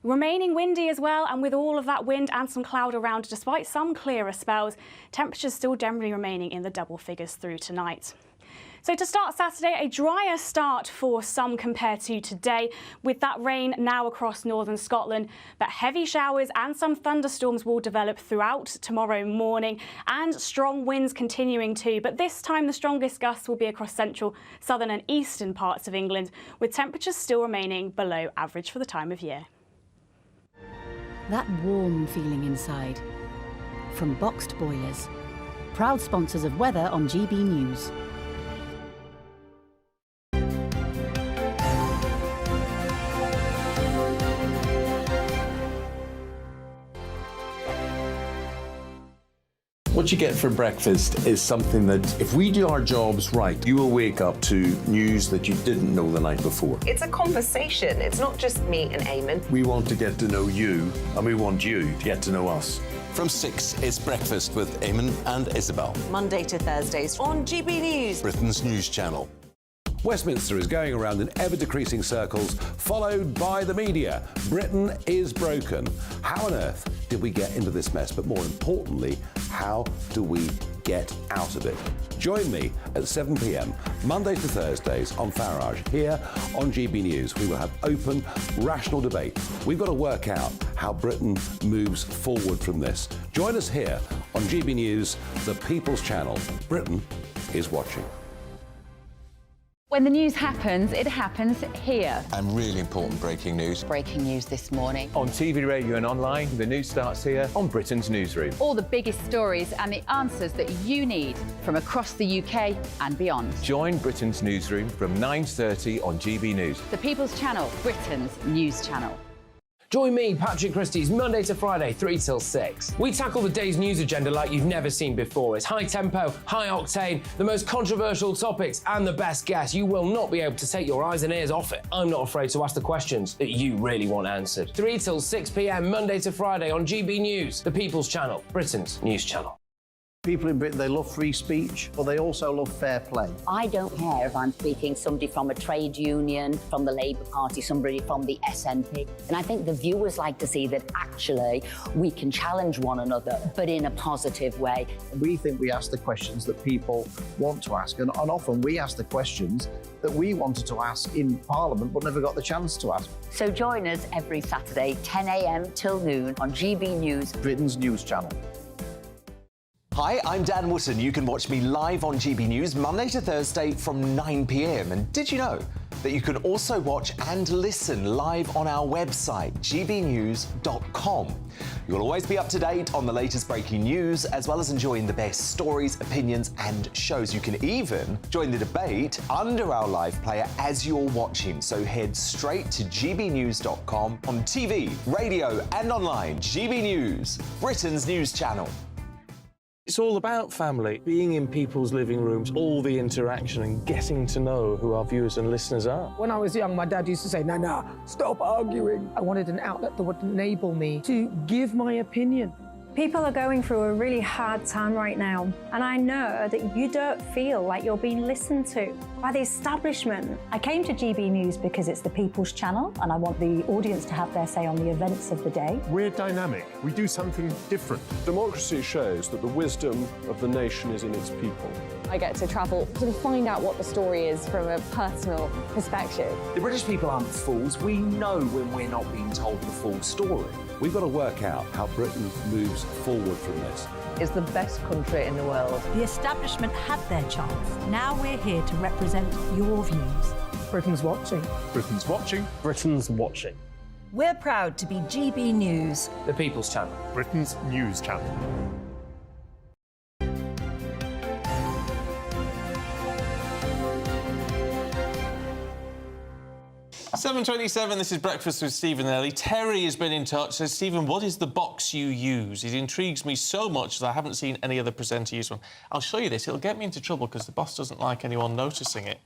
Remaining windy as well, and with all of that wind and some cloud around, despite some clearer spells, temperatures still generally remaining in the double figures through tonight. So to start Saturday, a drier start for some compared to today, with that rain now across northern Scotland. But heavy showers and some thunderstorms will develop throughout tomorrow morning, and strong winds continuing too. But this time the strongest gusts will be across central, southern and eastern parts of England, with temperatures still remaining below average for the time of year. That warm feeling inside. From Boxed Boilers, proud sponsors of weather on GB News. What you get for breakfast is something that, if we do our jobs right, you will wake up to news that you didn't know the night before. It's a conversation. It's not just me and Eamon. We want to get to know you, and we want you to get to know us. From 6, it's Breakfast with Eamon and Isabel. Monday to Thursdays on GB News, Britain's news channel. Westminster is going around in ever-decreasing circles, followed by the media. Britain is broken. How on earth did we get into this mess? But more importantly, how do we get out of it? Join me at 7 p.m, Monday to Thursdays on Farage, here on GB News. We will have open, rational debate. We've got to work out how Britain moves forward from this. Join us here on GB News, the People's Channel. Britain is watching. When the news happens, it happens here. And really important breaking news. Breaking news this morning. On TV, radio and online, the news starts here on Britain's Newsroom. All the biggest stories and the answers that you need from across the UK and beyond. Join Britain's Newsroom from 9:30 on GB News. The People's Channel, Britain's news channel. Join me, Patrick Christie's, Monday to Friday, 3 till 6. We tackle the day's news agenda like you've never seen before. It's high tempo, high octane, the most controversial topics and the best guests. You will not be able to take your eyes and ears off it. I'm not afraid to ask the questions that you really want answered. 3 till 6 p.m, Monday to Friday on GB News, the People's Channel, Britain's news channel. People in Britain, they love free speech, but they also love fair play. I don't care if I'm speaking somebody from a trade union, from the Labour Party, somebody from the SNP. And I think the viewers like to see that actually we can challenge one another, but in a positive way. We think we ask the questions that people want to ask, and often we ask the questions that we wanted to ask in Parliament but never got the chance to ask. So join us every Saturday, 10 a.m. till noon on GB News, Britain's news channel. Hi, I'm Dan Wootton. You can watch me live on GB News Monday to Thursday from 9 p.m. And did you know that you can also watch and listen live on our website, gbnews.com. You'll always be up to date on the latest breaking news, as well as enjoying the best stories, opinions and shows. You can even join the debate under our live player as you're watching. So head straight to gbnews.com on TV, radio and online. GB News, Britain's news channel. It's all about family, being in people's living rooms, all the interaction and getting to know who our viewers and listeners are. When I was young, my dad used to say, "Nana, stop arguing." I wanted an outlet that would enable me to give my opinion. People are going through a really hard time right now, and I know that you don't feel like you're being listened to by the establishment. I came to GB News because it's the People's Channel, and I want the audience to have their say on the events of the day. We're dynamic. We do something different. Democracy shows that the wisdom of the nation is in its people. I get to travel to find out what the story is from a personal perspective. The British people aren't fools. We know when we're not being told the full story. We've got to work out how Britain moves forward from this. It's the best country in the world. The establishment had their chance. Now we're here to represent your views. Britain's watching. Britain's watching. Britain's watching. We're proud to be GB News, the People's Channel, Britain's news channel. 7:27, this is Breakfast with Stephen Early. Terry has been in touch, says, Stephen, what is the box you use? It intrigues me so much that I haven't seen any other presenter use one. I'll show you this. It'll get me into trouble because the boss doesn't like anyone noticing it.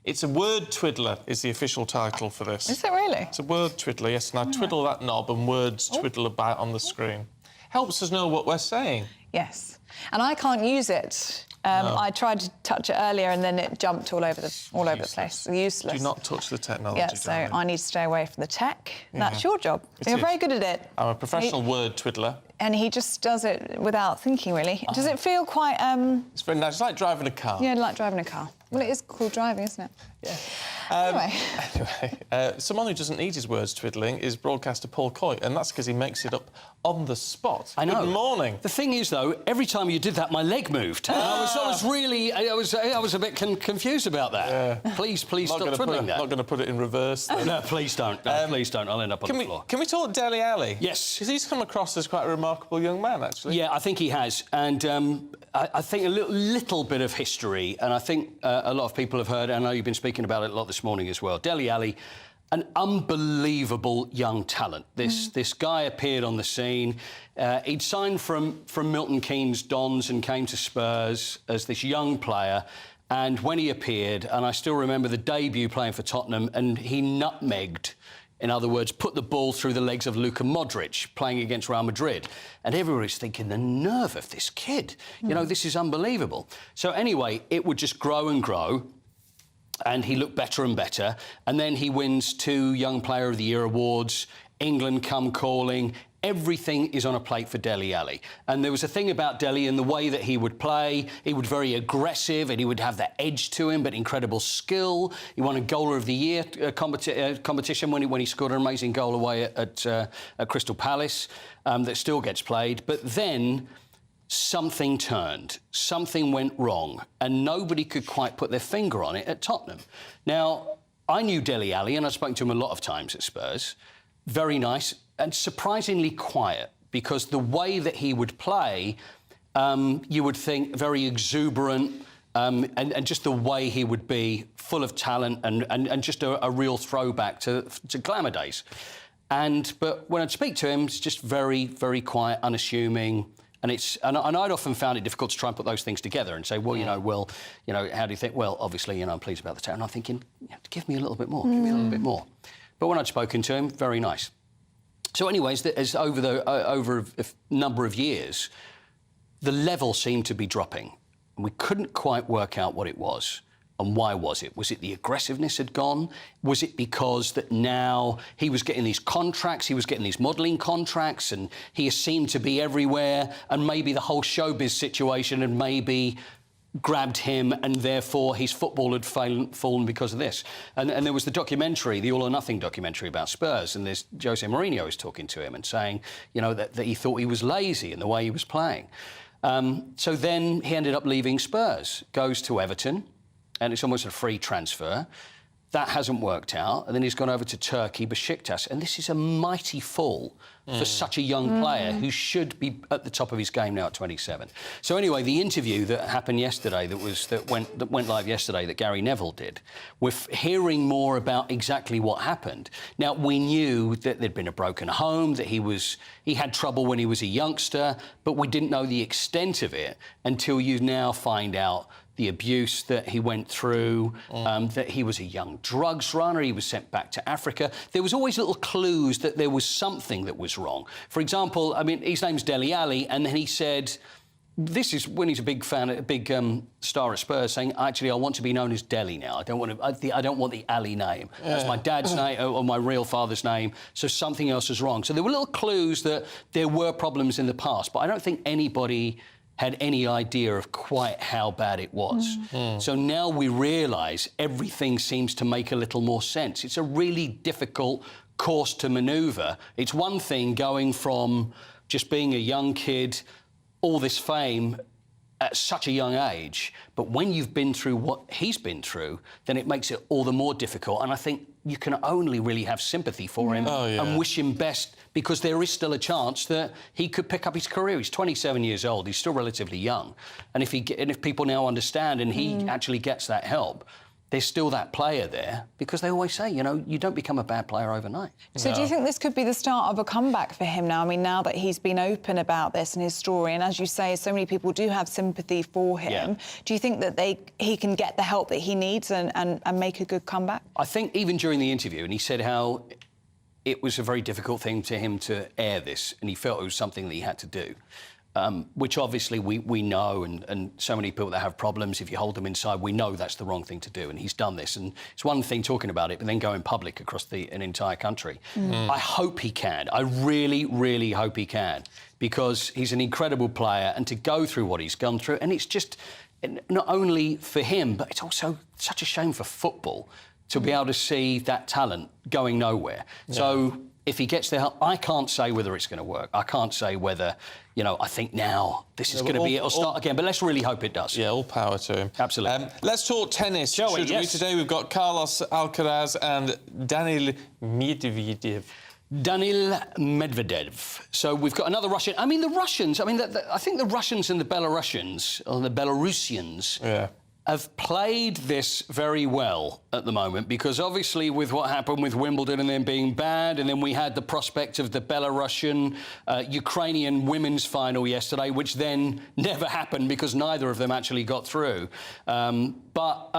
It's a word twiddler is the official title for this. Is it really? It's a word twiddler, yes, and I twiddle that knob and words twiddle about on the screen. Helps us know what we're saying. Yes. And I can't use it I tried to touch it earlier and then it jumped all over the place. Useless. Do not touch the technology. Yeah, so darling. I need to stay away from the tech. That's your job. You're very good at it. I'm a professional word twiddler. And he just does it without thinking, really. Does it feel quite... It's very nice. It's like driving a car. Yeah, like driving a car. Well, it is called driving, isn't it? Yeah. Anyway. Someone who doesn't need his words twiddling is broadcaster Paul Coy, and that's because he makes it up on the spot. I know. Good morning. The thing is, though, every time you did that, my leg moved. And I was a bit confused about that. Yeah. Please stop twiddling that. Not going to put it in reverse. Then. No, please don't. No, please don't. I'll end up on the floor. Can we talk Dele Alli? Yes. Because he's come across as quite a remarkable young man, actually. Yeah, I think he has. And I think a little bit of history, and I think a lot of people have heard, I know you've been speaking about it a lot this morning as well. Dele Alli, an unbelievable young talent. This guy appeared on the scene. He'd signed from Milton Keynes Dons and came to Spurs as this young player. And when he appeared, and I still remember the debut playing for Tottenham, and he nutmegged, in other words, put the ball through the legs of Luka Modric playing against Real Madrid. And everybody's thinking, the nerve of this kid. You know, this is unbelievable. So anyway, it would just grow and grow. And he looked better and better. And then he wins 2 Young Player of the Year awards. England come calling. Everything is on a plate for Dele Alli. And there was a thing about Dele in the way that he would play. He would be very aggressive and he would have that edge to him, but incredible skill. He won a Goaler of the Year competition when he scored an amazing goal away at Crystal Palace that still gets played. But then something turned, something went wrong, and nobody could quite put their finger on it at Tottenham. Now, I knew Dele Alli, and I've spoken to him a lot of times at Spurs. Very nice and surprisingly quiet, because the way that he would play, you would think very exuberant, and just the way he would be, full of talent and just a real throwback to glamour days. But when I'd speak to him, it's just very, very quiet, unassuming. And I'd often found it difficult to try and put those things together and say, well, how do you think? Well, obviously, I'm pleased about the town. And I'm thinking, give me a little bit more, give me a little bit more. But when I'd spoken to him, very nice. So anyways, as over a number of years, the level seemed to be dropping. And we couldn't quite work out what it was. And why was it? Was it the aggressiveness had gone? Was it because that now he was getting these contracts, he was getting these modelling contracts, and he seemed to be everywhere, and maybe the whole showbiz situation had maybe grabbed him, and therefore his football had fallen because of this. And there was the documentary, the All or Nothing documentary about Spurs, and there's Jose Mourinho was talking to him and saying, that he thought he was lazy in the way he was playing. So then he ended up leaving Spurs, goes to Everton, and it's almost a free transfer. That hasn't worked out. And then he's gone over to Turkey, Besiktas. And this is a mighty fall for such a young player who should be at the top of his game now at 27. So anyway, the interview that happened yesterday, that went live yesterday, that Gary Neville did, we're hearing more about exactly what happened. Now, we knew that there'd been a broken home, that he had trouble when he was a youngster, but we didn't know the extent of it until you now find out the abuse that he went through, that he was a young drugs runner, he was sent back to Africa. There was always little clues that there was something that was wrong. For example, his name's Dele Alli, and then he said, this is when he's a big fan, a big star at Spurs, saying, actually, I want to be known as Dele now. I don't want the Ali name. That's my dad's name or my real father's name, so something else is wrong. So there were little clues that there were problems in the past, but I don't think anybody had any idea of quite how bad it was. So now we realise everything seems to make a little more sense. It's a really difficult course to manoeuvre. It's one thing going from just being a young kid, all this fame at such a young age, but when you've been through what he's been through, then it makes it all the more difficult. And I think you can only really have sympathy for him and wish him best, because there is still a chance that he could pick up his career. He's 27 years old. He's still relatively young. And if people now understand and he actually gets that help, there's still that player there, because they always say, you don't become a bad player overnight. So do you think this could be the start of a comeback for him now? I mean, now that he's been open about this and his story, and as you say, so many people do have sympathy for him, do you think that he can get the help that he needs and make a good comeback? I think even during the interview, and he said how it was a very difficult thing to him to air this, and he felt it was something that he had to do. which obviously we know, and so many people that have problems, if you hold them inside, we know that's the wrong thing to do, and he's done this. And it's one thing talking about it, but then going public across an entire country. I hope he can. I really, really hope he can, because he's an incredible player, and to go through what he's gone through, and it's just not only for him, but it's also such a shame for football to be able to see that talent going nowhere. Yeah. So if he gets there, I can't say whether it's going to work. I can't say whether, you know, I think now this is going to be it or start again. But let's really hope it does. Yeah, all power to him. Absolutely. Let's talk tennis. Shall we? Yes. Today we've got Carlos Alcaraz and Daniil Medvedev. Daniil Medvedev. So we've got another Russian. I mean, the Russians, I think the Russians and the Belarusians, or the Belarusians, have played this very well at the moment, because obviously with what happened with Wimbledon and then being banned, and then we had the prospect of the Belarusian Ukrainian women's final yesterday, which then never happened because neither of them actually got through. But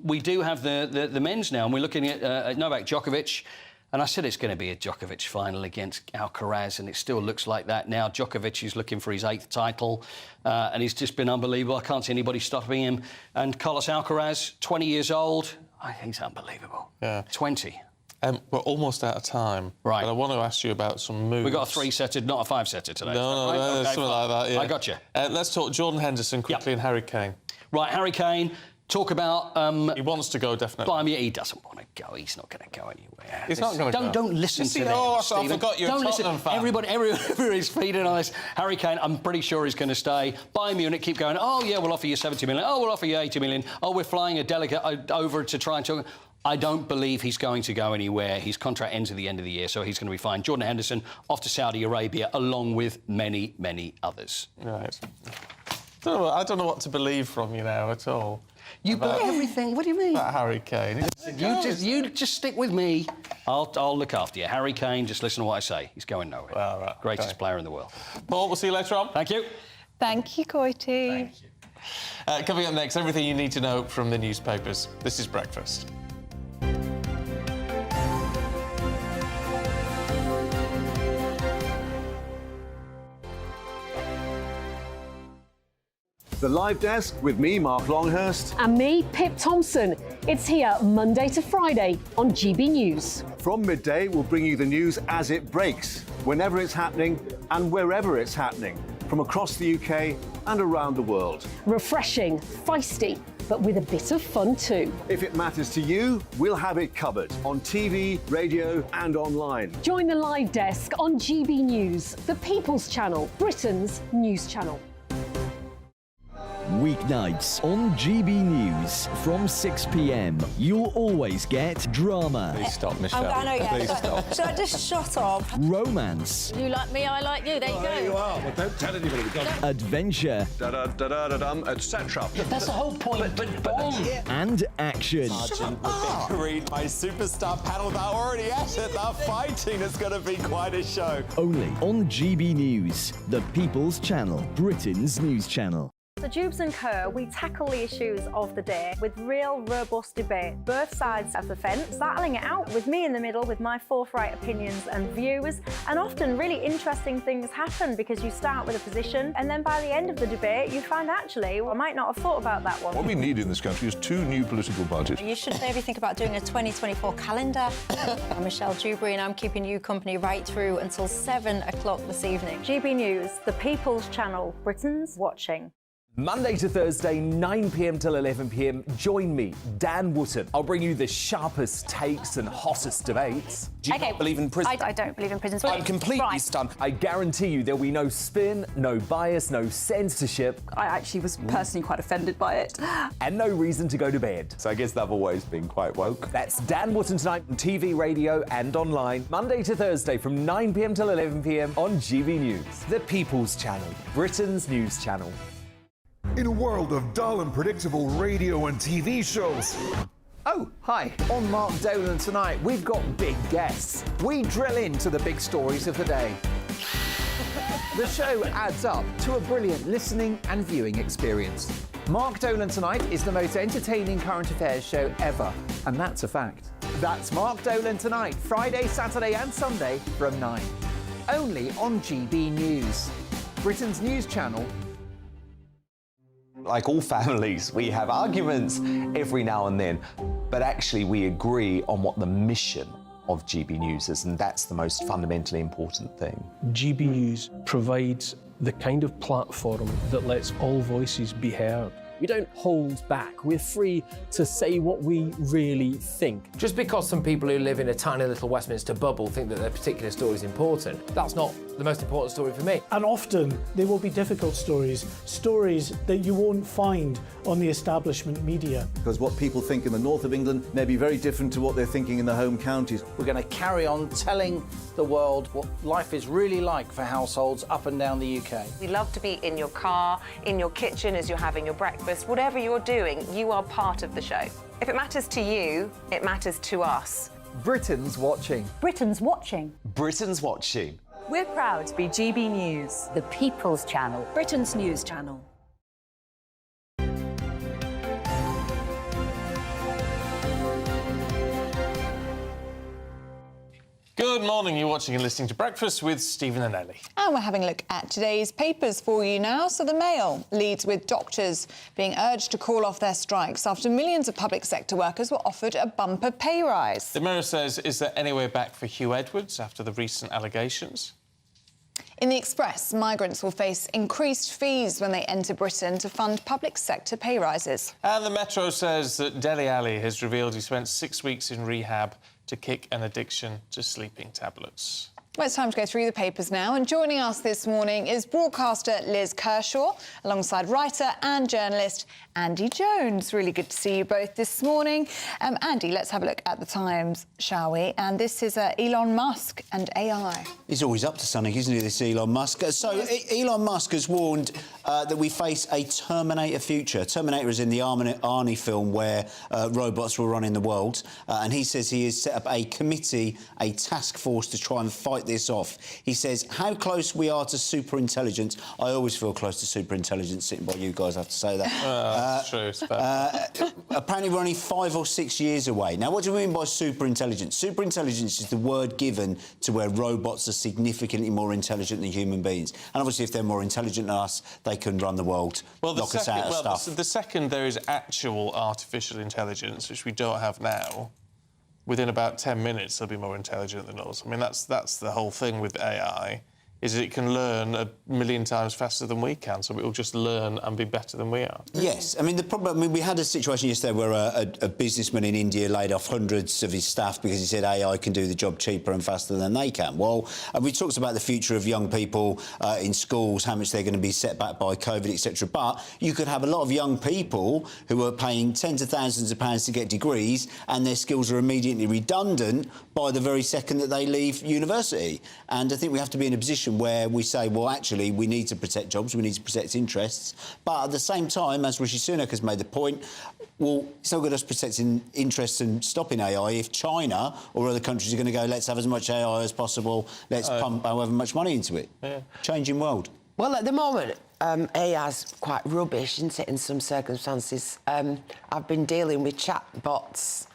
we do have the men's now, and we're looking at Novak Djokovic. And I said it's going to be a Djokovic final against Alcaraz, and it still looks like that now. Djokovic is looking for his 8th title, and he's just been unbelievable. I can't see anybody stopping him. And Carlos Alcaraz, 20 years old, I think he's unbelievable. Yeah. 20. We're almost out of time. Right. But I want to ask you about some moves. We've got a 3-setter, not a 5-setter today. No, okay, something like that, yeah. I got you. Let's talk Jordan Henderson quickly and Harry Kane. Right, Harry Kane. Talk about... he wants to go, definitely. He doesn't want to go. He's not going to go anywhere. He's not going to go. Don't listen to them, I Stephen. forgot you're a Tottenham fan. Everybody is feeding on this. Harry Kane, I'm pretty sure he's going to stay. Bayern Munich keep going, oh, yeah, we'll offer you 70 million. Oh, we'll offer you 80 million. Oh, we're flying a delegate over to try and talk... I don't believe he's going to go anywhere. His contract ends at the end of the year, so he's going to be fine. Jordan Henderson off to Saudi Arabia, along with many, many others. Right. I don't know what to believe from you now at all. You believe everything? What do you mean? About Harry Kane. You just stick with me. I'll look after you. Harry Kane, just listen to what I say. He's going nowhere. Well, right, Greatest player in the world. Paul, we'll see you later on. Thank you. Thank you, Coity. Thank you. Coming up next, everything you need to know from the newspapers. This is Breakfast. The Live Desk with me, Mark Longhurst. And me, Pip Thompson. It's here Monday to Friday on GB News. From midday, we'll bring you the news as it breaks, whenever it's happening and wherever it's happening, from across the UK and around the world. Refreshing, feisty, but with a bit of fun too. If it matters to you, we'll have it covered on TV, radio and online. Join the Live Desk on GB News, the People's Channel, Britain's news channel. Weeknights on GB News from 6 p.m. You'll always get drama. Please stop, Michelle. I know, yeah. Please stop. Should I just shut up? Romance. You like me, I like you. There you go. There you are. Well, don't tell anybody. Adventure. Etc. That's the whole point. But and action. Sergeant read my superstar panel. They're already at it. They're fighting. It's going to be quite a show. Only on GB News, the People's Channel, Britain's news channel. So Jubes and Co, we tackle the issues of the day with real robust debate, both sides of the fence, battling it out with me in the middle with my forthright opinions and views. And often really interesting things happen because you start with a position and then by the end of the debate you find actually, well, I might not have thought about that one. What we need in this country is 2 new political parties. You should maybe think about doing a 2024 calendar. I'm Michelle Dewberry and I'm keeping you company right through until 7 o'clock this evening. GB News, the People's Channel, Britain's watching. Monday to Thursday, 9 p.m. till 11 p.m. Join me, Dan Wootton. I'll bring you the sharpest takes and hottest debates. Do you not believe in prison? I don't believe in prisons. I'm completely stunned. I guarantee you there'll be no spin, no bias, no censorship. I actually was personally quite offended by it. And no reason to go to bed. So I guess they've always been quite woke. That's Dan Wootton tonight on TV, radio and online. Monday to Thursday from 9 p.m. till 11 p.m. on GB News. The People's Channel, Britain's news channel. In a world of dull and predictable radio and TV shows. Oh, hi. On Mark Dolan tonight, we've got big guests. We drill into the big stories of the day. The show adds up to a brilliant listening and viewing experience. Mark Dolan Tonight is the most entertaining current affairs show ever, and that's a fact. That's Mark Dolan Tonight, Friday, Saturday and Sunday from 9. Only on GB News. Britain's news channel. Like all families, we have arguments every now and then, but actually we agree on what the mission of GB News is, and that's the most fundamentally important thing. GB News provides the kind of platform that lets all voices be heard. We don't hold back. We're free to say what we really think. Just because some people who live in a tiny little Westminster bubble think that their particular story is important, that's not the most important story for me. And often they will be difficult stories, stories that you won't find on the establishment media. Because what people think in the north of England may be very different to what they're thinking in the home counties. We're going to carry on telling the world what life is really like for households up and down the UK. We love to be in your car, in your kitchen as you're having your breakfast. Whatever you're doing, you are part of the show. If it matters to you, it matters to us. Britain's watching. Britain's watching. Britain's watching. We're proud to be GB News, The People's Channel. Britain's news channel. Good morning, you're watching and listening to Breakfast with Stephen and Ellie. And we're having a look at today's papers for you now. So the Mail leads with doctors being urged to call off their strikes after millions of public sector workers were offered a bumper pay rise. The Mirror says, is there any way back for Huw Edwards after the recent allegations? In the Express, migrants will face increased fees when they enter Britain to fund public sector pay rises. And the Metro says that Dele Alli has revealed he spent 6 weeks in rehab to kick an addiction to sleeping tablets. Well, it's time to go through the papers now, and joining us this morning is broadcaster Liz Kershaw, alongside writer and journalist Andy Jones. Really good to see you both this morning. Andy, let's have a look at the Times, shall we? And this is Elon Musk and AI. He's always up to something, isn't he, this Elon Musk? So Elon Musk has warned that we face a Terminator future. Terminator is in the Arnie film where robots were running the world, and he says he has set up a committee, a task force to try and fight this off. He says how close we are to superintelligence. I always feel close to superintelligence sitting by you guys, I have to say that. That's true. It's bad. Apparently we're only 5 or 6 years away. Now, what do we mean by superintelligence? Superintelligence is the word given to where robots are significantly more intelligent than human beings. And obviously, if they're more intelligent than us, they can run the world, knock us out of stuff. The second there is actual artificial intelligence, which we don't have now, within about 10 minutes they'll be more intelligent than us. I mean, that's the whole thing with AI, is it can learn 1,000,000 times faster than we can, so it will just learn and be better than we are. Yes, I mean, the problem... I mean, we had a situation yesterday where a businessman in India laid off hundreds of his staff because he said AI can do the job cheaper and faster than they can. Well, and we talked about the future of young people in schools, how much they're going to be set back by COVID, etc. But you could have a lot of young people who are paying tens of thousands of pounds to get degrees, and their skills are immediately redundant by the very second that they leave university. And I think we have to be in a position where we say, well, actually, we need to protect jobs, we need to protect interests, but at the same time, as Rishi Sunak has made the point, well, it's not good us protecting interests and stopping AI if China or other countries are going to go, let's have as much AI as possible, let's pump however much money into it. Yeah. Changing world. Well, at the moment, AI's quite rubbish, isn't it, in some circumstances. I've been dealing with chatbots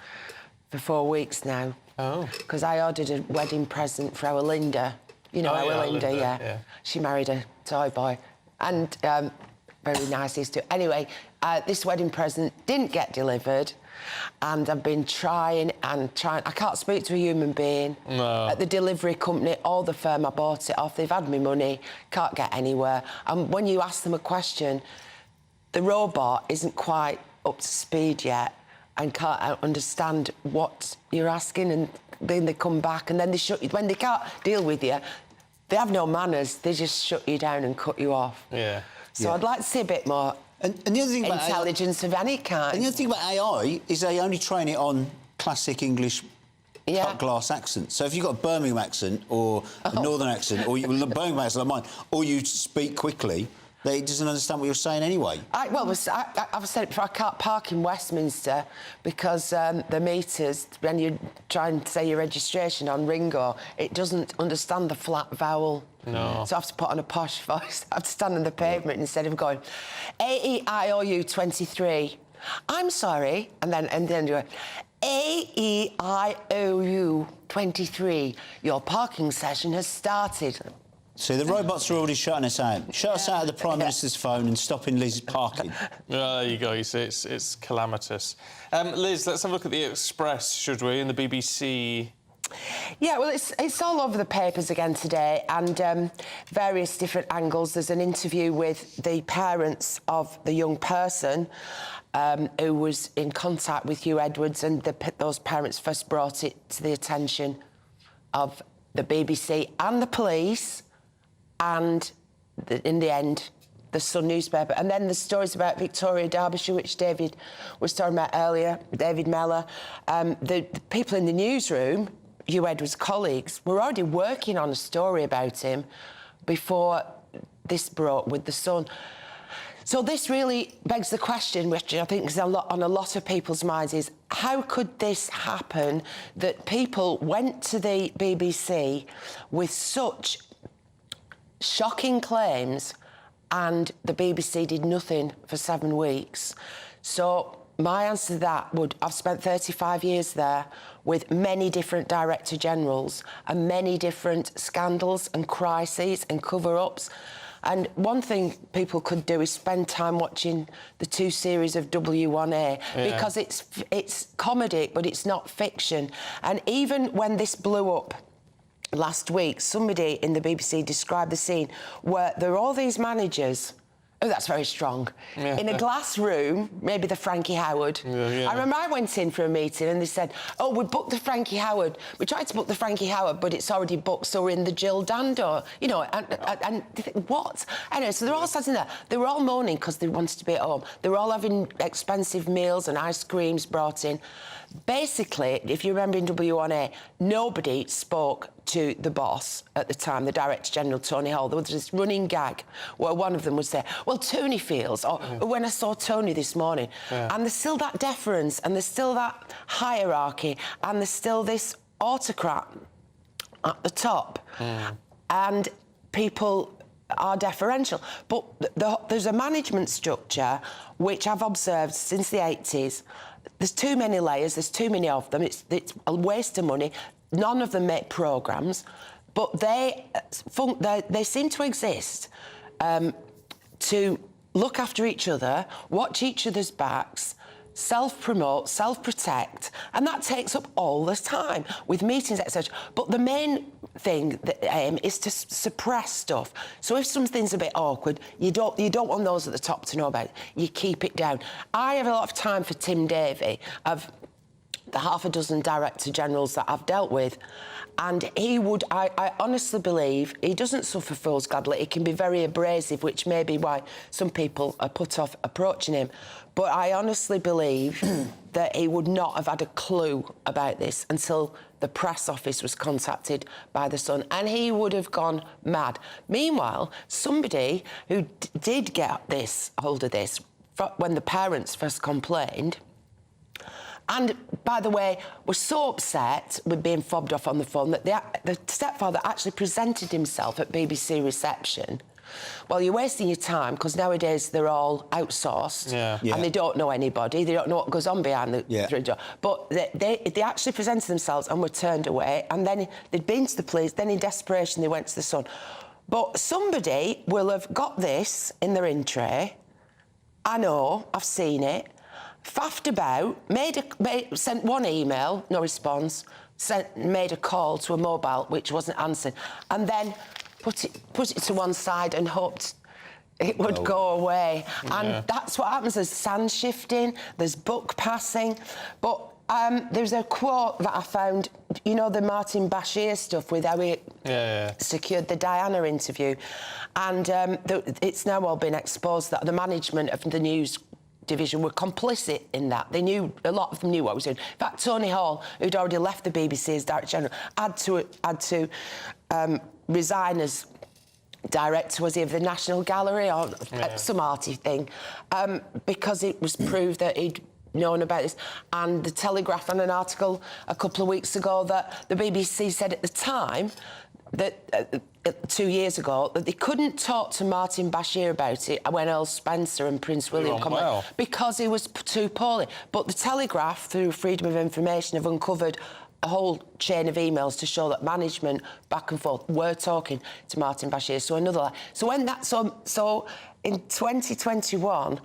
for 4 weeks now. Oh. Because I ordered a wedding present for our Linda. You know, our Linda, yeah. She married a toy boy. And very nice, these two. Anyway, this wedding present didn't get delivered, and I've been trying and trying. I can't speak to a human being. No. At the delivery company or the firm I bought it off, they've had me money, can't get anywhere. And when you ask them a question, the robot isn't quite up to speed yet and can't understand what you're asking, and then they come back and then they shut you. When they can't deal with you, they have no manners. They just shut you down and cut you off. Yeah. So I'd like to see a bit more and the other thing about intelligence of any kind. And the other thing about AI is they only train it on classic English cut glass accents. So if you've got a Birmingham accent or a Northern accent, or Birmingham accent like mine, or you speak quickly, it doesn't understand what you're saying anyway. I've said it before, I can't park in Westminster because the meters, when you try and say your registration on Ringo, it doesn't understand the flat vowel. No. So I have to put on a posh voice. I have to stand on the pavement instead of going, A-E-I-O-U 23. I'm sorry. And then you go, A-E-I-O-U 23. Your parking session has started. See, the robots are already shutting us out. Shut us out of the Prime Minister's phone and stopping Liz's parking. There you go, you see, it's calamitous. Liz, let's have a look at the Express, should we, and the BBC... Yeah, well, it's all over the papers again today, and various different angles. There's an interview with the parents of the young person who was in contact with Huw Edwards, and those parents first brought it to the attention of the BBC and the police, and in the end, the Sun newspaper. And then the stories about Victoria, Derbyshire, which David was talking about earlier, David Mellor. The people in the newsroom, Huw Edwards' colleagues, were already working on a story about him before this broke with the Sun. So this really begs the question, which I think is on a lot of people's minds, is how could this happen that people went to the BBC with such shocking claims and the BBC did nothing for 7 weeks? So my answer to that would, I've spent 35 years there with many different director generals and many different scandals and crises and cover-ups. And one thing people could do is spend time watching the 2 series of W1A, because it's comedy, but it's not fiction. And even when this blew up last week, somebody in the BBC described the scene where there are all these managers. Oh, that's very strong. In a glass room, maybe the Frankie Howard. I remember I went in for a meeting and they said, oh, we booked the Frankie Howard. We tried to book the Frankie Howard, but it's already booked, so we're in the Jill Dando. You know, and they think, what? Anyway, so they're all sat in there. They were all moaning because they wanted to be at home. They were all having expensive meals and ice creams brought in. Basically, if you remember in W1A, nobody spoke to the boss at the time, the Director General, Tony Hall. There was this running gag where one of them would say, well, Tony feels, or when I saw Tony this morning. And there's still that deference, and there's still that hierarchy, and there's still this autocrat at the top. And people are deferential. But there's a management structure which I've observed since the 80s. There's too many layers, there's too many of them, it's a waste of money. None of them make programmes, but they seem to exist to look after each other, watch each other's backs, self-promote, self-protect, and that takes up all the time with meetings, etc. But the main thing, the aim, is to suppress stuff. So if something's a bit awkward, you don't want those at the top to know about it. You keep it down. I have a lot of time for Tim Davie, of the half a dozen director generals that I've dealt with, and he would, I honestly believe, he doesn't suffer fools gladly. He can be very abrasive, which may be why some people are put off approaching him. But I honestly believe that he would not have had a clue about this until the press office was contacted by the Sun, and he would have gone mad. Meanwhile, somebody who did get hold of this when the parents first complained, and, by the way, was so upset with being fobbed off on the phone that the stepfather actually presented himself at BBC reception. Well, you're wasting your time, because nowadays they're all outsourced and they don't know anybody. They don't know what goes on behind the door. But they actually presented themselves and were turned away, and then they'd been to the police. Then, in desperation, they went to the Sun. But somebody will have got this in their in tray. I know, I've seen it. Faffed about, sent one email, no response, made a call to a mobile which wasn't answered, and then put it to one side and hoped it would go away. And that's what happens. There's sand shifting, there's buck passing. But there's a quote that I found, you know, the Martin Bashir stuff with how he secured the Diana interview. And it's now all been exposed that the management of the news division were complicit in that. They knew, a lot of them knew what I was doing. In fact, Tony Hall, who'd already left the BBC as Director General, had to resign as director, was he, of the National Gallery or some arty thing, because it was proved that he'd known about this. And the Telegraph ran an article a couple of weeks ago that the BBC said at the time that 2 years ago that they couldn't talk to Martin Bashir about it when Earl Spencer and Prince William come out because he was too poorly. But the Telegraph, through Freedom of Information, have uncovered a whole chain of emails to show that management back and forth were talking to Martin Bashir. So another lie. So when that so in 2021,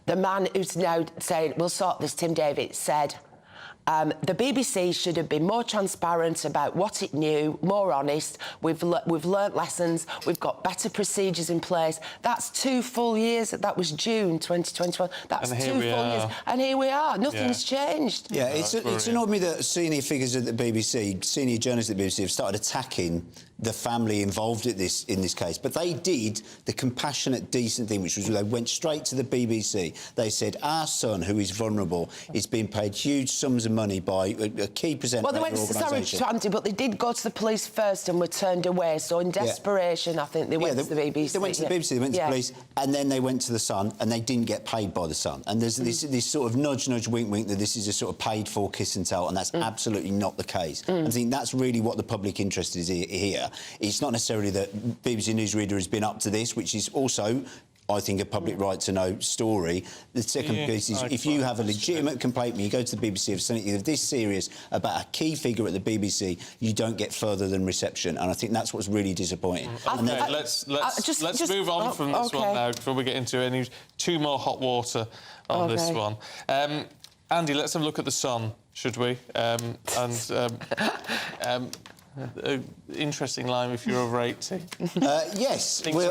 the man who's now saying we'll sort this, Tim Davitt, said the BBC should have been more transparent about what it knew, more honest. We've learnt lessons. We've got better procedures in place. That's 2 full years. That was June 2021. That's 2 full years. And here we are. Nothing's changed. Yeah, it's annoyed me that senior figures at the BBC, senior journalists at the BBC, have started attacking the family involved in this case. But they did the compassionate, decent thing, which was they went straight to the BBC. They said, our son, who is vulnerable, is being paid huge sums of money by a key presenter. Well, they went, sorry to Andy, but they did go to the police first and were turned away. So in desperation, I think they went to the BBC. They went to the BBC, they went to the police, and then they went to the Sun, and they didn't get paid by the Sun. And there's this sort of nudge, wink, wink, that this is a sort of paid-for kiss and tell, and that's absolutely not the case. I think that's really what the public interest is here. It's not necessarily that BBC Newsreader has been up to this, which is also, I think, a public right-to-know story. The second piece is, if you have a legitimate complaint when you go to the BBC of something this serious about a key figure at the BBC, you don't get further than reception, and I think that's what's really disappointing. OK, let's move on from this one now before we get into any 2 more hot water on this one. Andy, let's have a look at the Sun, should we? Interesting line if you're over 80. Yes, we've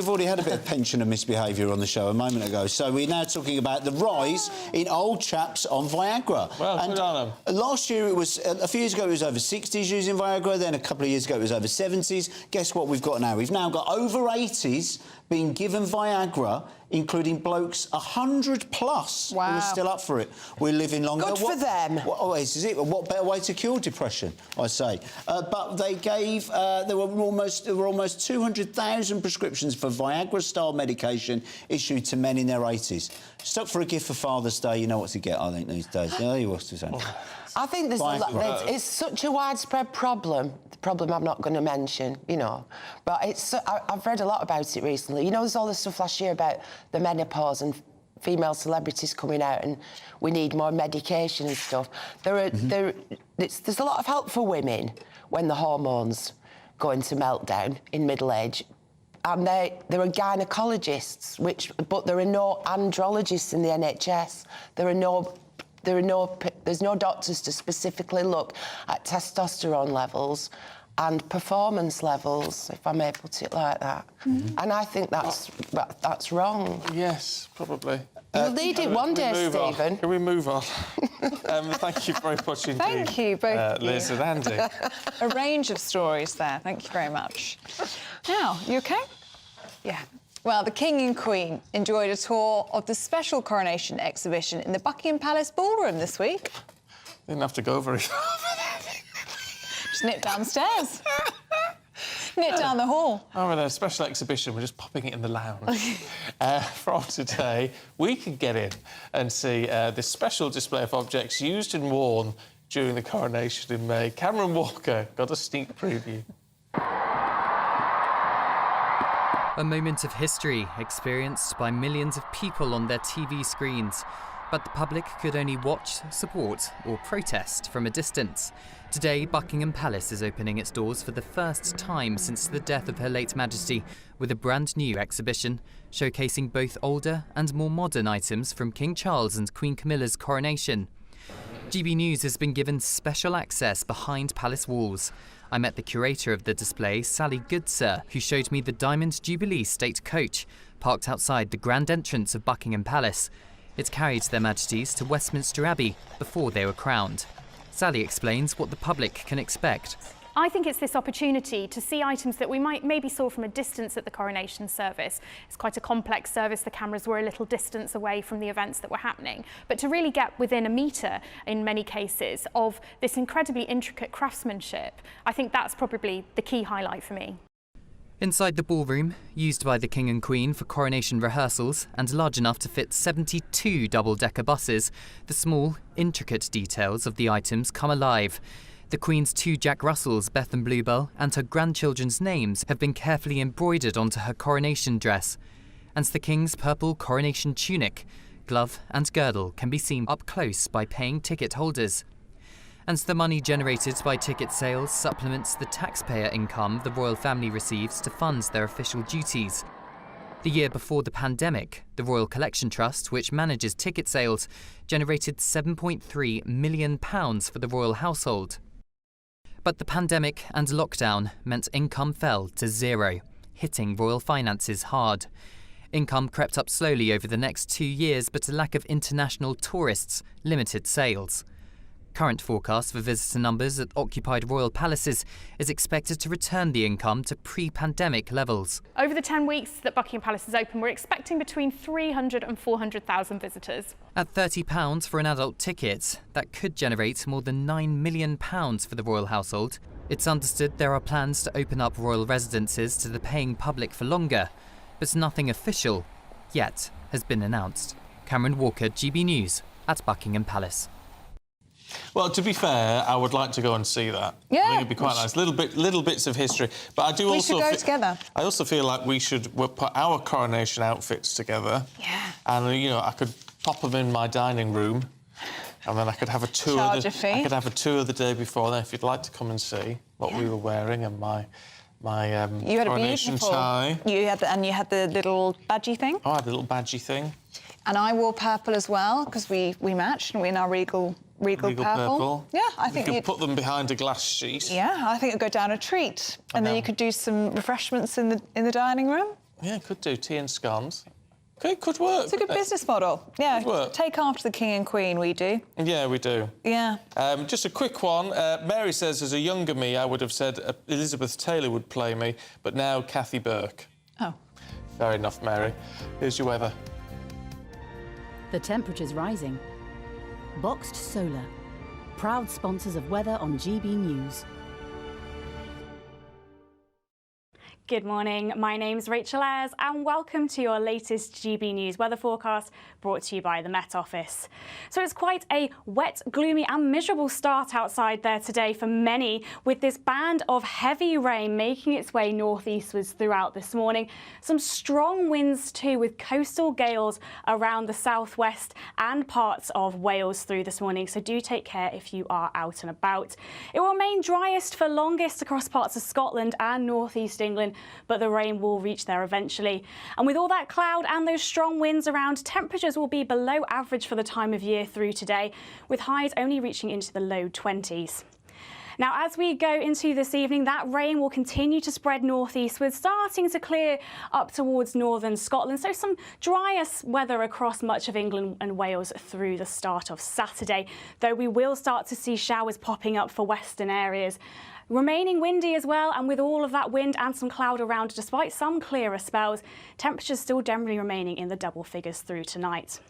already had a bit of pensioner misbehaviour on the show a moment ago, so we're now talking about the rise in old chaps on Viagra. Well, good on them. Last year, a few years ago, it was over 60s using Viagra, then a couple of years ago it was over 70s. Guess what we've got now? We've now got over 80s being given Viagra, including blokes 100+ who are still up for it. We're living longer. Good for them. What better way to cure depression, I say. But they gave... there were almost 200,000 prescriptions for Viagra-style medication issued to men in their 80s. Stuck for a gift for Father's Day, you know what to get, I think, these days. I think it's such a widespread problem. The problem I'm not going to mention, you know. But I've read a lot about it recently. You know, there's all this stuff last year about the menopause and female celebrities coming out and we need more medication and stuff. There's a lot of help for women when the hormones go into meltdown in middle age. And there are gynecologists, but there are no andrologists in the NHS. There's no doctors to specifically look at testosterone levels and performance levels, if I may put it like that. And I think that's wrong. Yes, probably. You'll need it one day, Stephen. Can we move on? Thank you very much indeed. Thank you, both Liz and Andy. A range of stories there. Thank you very much. Now, you OK? Yeah. Well, the King and Queen enjoyed a tour of the special coronation exhibition in the Buckingham Palace ballroom this week. Didn't have to go very far. Just nip downstairs. Nip down the hall. Oh, well, a special exhibition. We're just popping it in the lounge. From today, we can get in and see this special display of objects used and worn during the coronation in May. Cameron Walker got a sneak preview. A moment of history experienced by millions of people on their TV screens. But the public could only watch, support or protest from a distance. Today, Buckingham Palace is opening its doors for the first time since the death of Her late Majesty with a brand new exhibition showcasing both older and more modern items from King Charles and Queen Camilla's coronation. GB News has been given special access behind palace walls. I met the curator of the display, Sally Goodsir, who showed me the Diamond Jubilee state coach, parked outside the grand entrance of Buckingham Palace. It carried their Majesties to Westminster Abbey before they were crowned. Sally explains what the public can expect. I think it's this opportunity to see items that we might maybe saw from a distance at the coronation service. It's quite a complex service. The cameras were a little distance away from the events that were happening. But to really get within a metre, in many cases, of this incredibly intricate craftsmanship, I think that's probably the key highlight for me. Inside the ballroom, used by the King and Queen for coronation rehearsals and large enough to fit 72 double-decker buses, the small, intricate details of the items come alive. The Queen's 2 Jack Russells, Beth and Bluebell, and her grandchildren's names have been carefully embroidered onto her coronation dress. And the King's purple coronation tunic, glove and girdle can be seen up close by paying ticket holders. And the money generated by ticket sales supplements the taxpayer income the royal family receives to fund their official duties. The year before the pandemic, the Royal Collection Trust, which manages ticket sales, generated £7.3 million for the royal household. But the pandemic and lockdown meant income fell to zero, hitting royal finances hard. Income crept up slowly over the next 2 years, but a lack of international tourists limited sales. Current forecast for visitor numbers at occupied royal palaces is expected to return the income to pre-pandemic levels. Over the 10 weeks that Buckingham Palace is open, we're expecting between 300 and 400,000 visitors. At £30 for an adult ticket, that could generate more than £9 million for the royal household. It's understood there are plans to open up royal residences to the paying public for longer, but nothing official yet has been announced. Cameron Walker, GB News at Buckingham Palace. Well, to be fair, I would like to go and see that. Yeah. I think it'd be quite nice. Little bits of history. But I do We also... should go together. I also feel like we should put our coronation outfits together. Yeah. And, you know, I could pop them in my dining room and then I could have a tour... Charge a fee. I could have a tour the day before then, if you'd like to come and see what we were wearing and my you had coronation a beautiful tie. You had the little badgie thing. Oh, I had a little badgie thing. And I wore purple as well, because we matched and we're in our regal purple. Yeah, I think you could put them behind a glass sheet. Yeah, I think it'd go down a treat. And then you could do some refreshments in the dining room. Yeah, could do tea and scones. Could work. It's a good business model. Yeah, could work. Take after the King and Queen, we do. Yeah, we do. Yeah. Just a quick one. Mary says, as a younger me, I would have said Elizabeth Taylor would play me, but now Kathy Burke. Oh. Fair enough, Mary. Here's your weather. The temperature's rising. Boxed Solar, proud sponsors of weather on GB News. Good morning, my name's Rachel Ayres and welcome to your latest GB News weather forecast brought to you by the Met Office. So it's quite a wet, gloomy and miserable start outside there today for many, with this band of heavy rain making its way northeastwards throughout this morning. Some strong winds too, with coastal gales around the southwest and parts of Wales through this morning, so do take care if you are out and about. It will remain driest for longest across parts of Scotland and northeast England, but the rain will reach there eventually. And with all that cloud and those strong winds around, temperatures will be below average for the time of year through today, with highs only reaching into the low 20s. Now, as we go into this evening, that rain will continue to spread northeastward, starting to clear up towards northern Scotland. So some drier weather across much of England and Wales through the start of Saturday, though we will start to see showers popping up for western areas. Remaining windy as well, and with all of that wind and some cloud around, despite some clearer spells, temperatures still generally remaining in the double figures through tonight.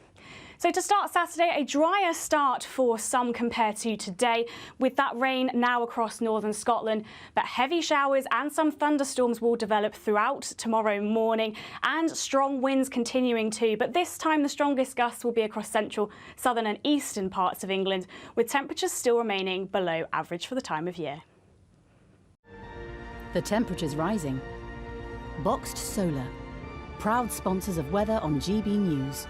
So to start Saturday, a drier start for some compared to today, with that rain now across northern Scotland. But heavy showers and some thunderstorms will develop throughout tomorrow morning, and strong winds continuing too. But this time the strongest gusts will be across central, southern and eastern parts of England, with temperatures still remaining below average for the time of year. The temperature's rising. Boxed Solar, proud sponsors of weather on GB News.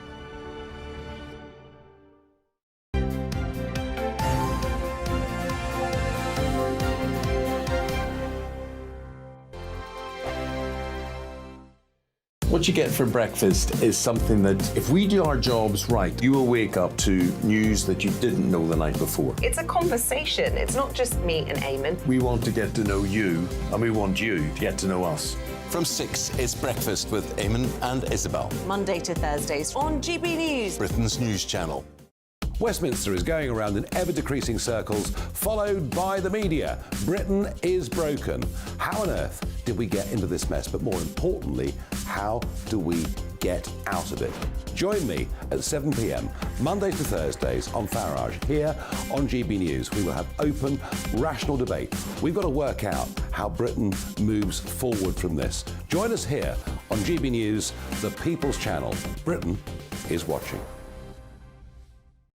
What you get for breakfast is something that, if we do our jobs right, you will wake up to news that you didn't know the night before. It's a conversation. It's not just me and Eamon. We want to get to know you, and we want you to get to know us. From 6, it's Breakfast with Eamon and Isabel. Monday to Thursdays on GB News, Britain's news channel. Westminster is going around in ever-decreasing circles, followed by the media. Britain is broken. How on earth did we get into this mess? But more importantly, how do we get out of it? Join me at 7 p.m, Monday to Thursdays on Farage, here on GB News. We will have open, rational debate. We've got to work out how Britain moves forward from this. Join us here on GB News, the People's Channel. Britain is watching.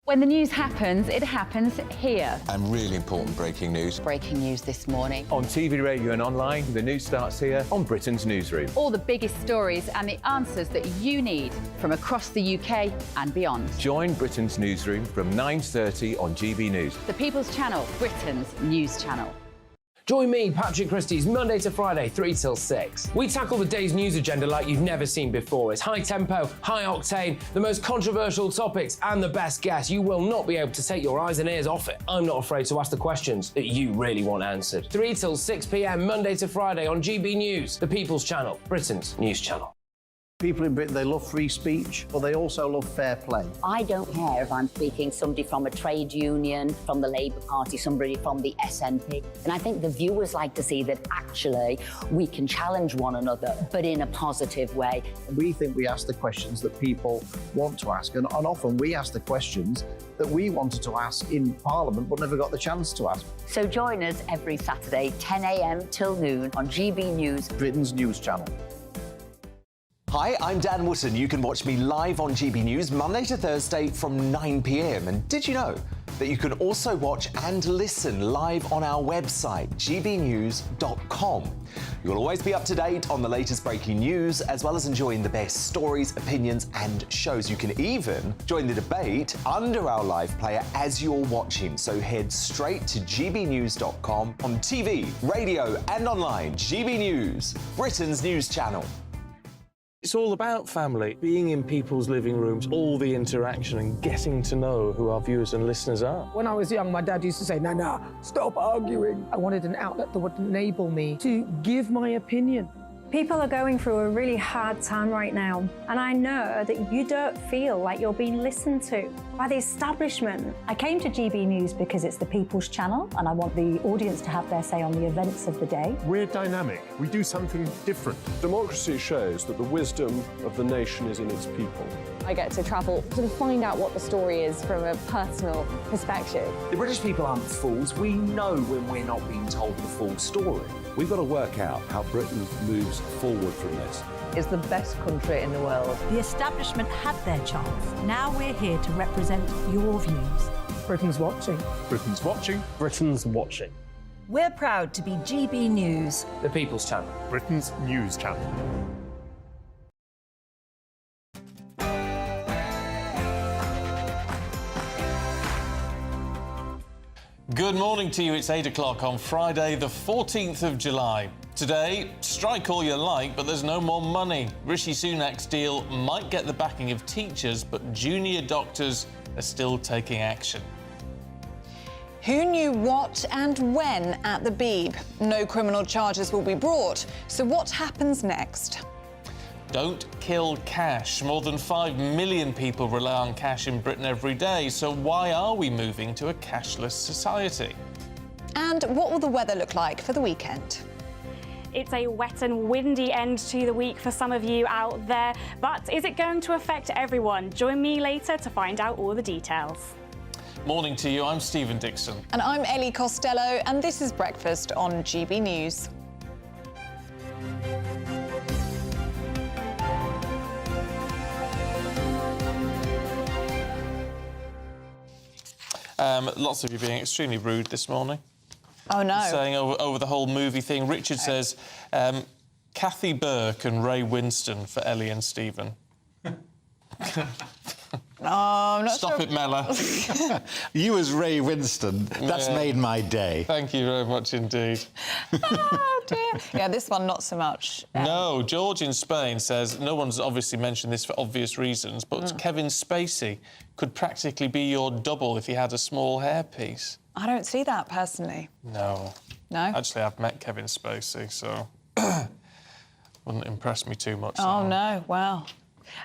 When the news happens, it happens here. And really important breaking news. Breaking news this morning. On TV, radio and online, the news starts here on Britain's newsroom. All the biggest stories and the answers that you need from across the UK and beyond. Join Britain's newsroom from 9:30 on GB News. The People's Channel, Britain's news channel. Join me, Patrick Christie's, Monday to Friday, 3 till 6. We tackle the day's news agenda like you've never seen before. It's high tempo, high octane, the most controversial topics and the best guests. You will not be able to take your eyes and ears off it. I'm not afraid to ask the questions that you really want answered. 3 till 6 p.m, Monday to Friday on GB News, the People's Channel, Britain's news channel. People in Britain, they love free speech, but they also love fair play. I don't care if I'm speaking somebody from a trade union, from the Labour Party, somebody from the SNP. And I think the viewers like to see that actually we can challenge one another, but in a positive way. We think we ask the questions that people want to ask, and often we ask the questions that we wanted to ask in Parliament but never got the chance to ask. So join us every Saturday, 10 a.m. till noon on GB News, Britain's news channel. Hi, I'm Dan Wootton. You can watch me live on GB News Monday to Thursday from 9 p.m. And did you know that you can also watch and listen live on our website, gbnews.com? You'll always be up to date on the latest breaking news, as well as enjoying the best stories, opinions and shows. You can even join the debate under our live player as you're watching. So head straight to gbnews.com on TV, radio and online. GB News, Britain's news channel. It's all about family, being in people's living rooms, all the interaction and getting to know who our viewers and listeners are. When I was young, my dad used to say, "Nana, stop arguing." I wanted an outlet that would enable me to give my opinion. People are going through a really hard time right now, and I know that you don't feel like you're being listened to by the establishment. I came to GB News because it's the People's Channel and I want the audience to have their say on the events of the day. We're dynamic. We do something different. Democracy shows that the wisdom of the nation is in its people. I get to travel to find out what the story is from a personal perspective. The British people aren't fools. We know when we're not being told the full story. We've got to work out how Britain moves forward from this. It's the best country in the world. The establishment had their chance. Now we're here to represent your views. Britain's watching. Britain's watching. Britain's watching. We're proud to be GB News, The People's Channel, Britain's news channel. Good morning to you. It's 8 o'clock on Friday, the 14th of July. Today, strike all you like, but there's no more money. Rishi Sunak's deal might get the backing of teachers, but junior doctors are still taking action. Who knew what and when at the Beeb? No criminal charges will be brought. So what happens next? Don't kill cash. More than 5 million people rely on cash in Britain every day. So why are we moving to a cashless society? And what will the weather look like for the weekend? It's a wet and windy end to the week for some of you out there, but is it going to affect everyone? Join me later to find out all the details. Morning to you, I'm Stephen Dixon. And I'm Ellie Costello, and this is Breakfast on GB News. Lots of you being extremely rude this morning. Oh, no. Saying over the whole movie thing. Richard says, Kathy Burke and Ray Winston for Ellie and Stephen. I'm not Stop sure. it, Mella. You as Ray Winston, that's made my day. Thank you very much indeed. Oh, dear. Yeah, this one, not so much. No, George in Spain says, no one's obviously mentioned this for obvious reasons, but Kevin Spacey could practically be your double if he had a small hairpiece. I don't see that, personally. No. No? Actually, I've met Kevin Spacey, so wouldn't impress me too much. Oh, no, wow.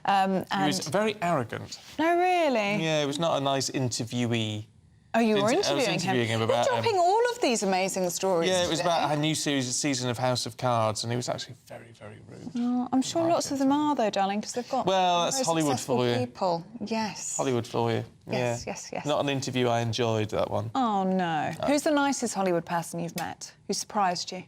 He was very arrogant. No, really? Yeah, he was not a nice interviewee. Oh, you were I was interviewing interviewing him about... You're dropping all of these amazing stories Yeah, it was today. about a new season of House of Cards, and he was actually very, very rude. Oh, I'm sure lots of them are, though, darling, because they've got Well, that's very Hollywood successful for you. people. Yes. Hollywood for you. Yes, yeah. yes, yes. Not an interview I enjoyed, that one. Oh, no. Who's the nicest Hollywood person you've met? Who surprised you?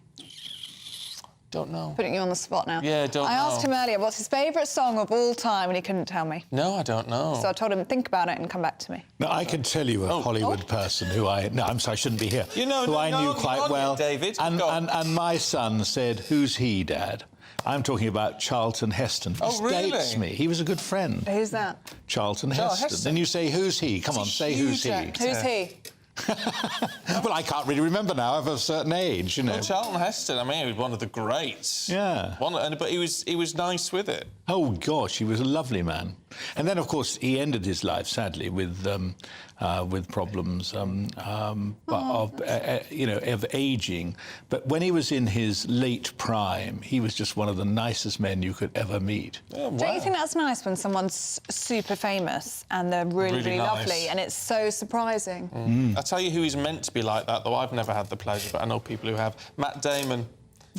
Don't know. Putting you on the spot now. Yeah, don't know. I asked him earlier what's his favourite song of all time, and he couldn't tell me. No, I don't know. So I told him, think about it and come back to me. No, I can tell you a Hollywood person who I'm sorry, I shouldn't be here. You know, who I knew quite well. David. And my son said, "Who's he, Dad?" I'm talking about Charlton Heston. Oh, really? Dates me. He was a good friend. Who's that? Charlton Heston. Then you say, "Who's he?" Come on, say who's he. Who's he? Well, I can't really remember now. I'm of a certain age, you know. Well, Charlton Heston, I mean, he was one of the greats. Yeah. But he was nice with it. Oh, gosh, he was a lovely man. And then, of course, he ended his life, sadly, with problems of ageing. But when he was in his late prime, he was just one of the nicest men you could ever meet. Oh, wow. Don't you think that's nice when someone's super famous and they're really, really nice. lovely, and it's so surprising? I'll tell you who he's meant to be like that, though I've never had the pleasure, but I know people who have. Matt Damon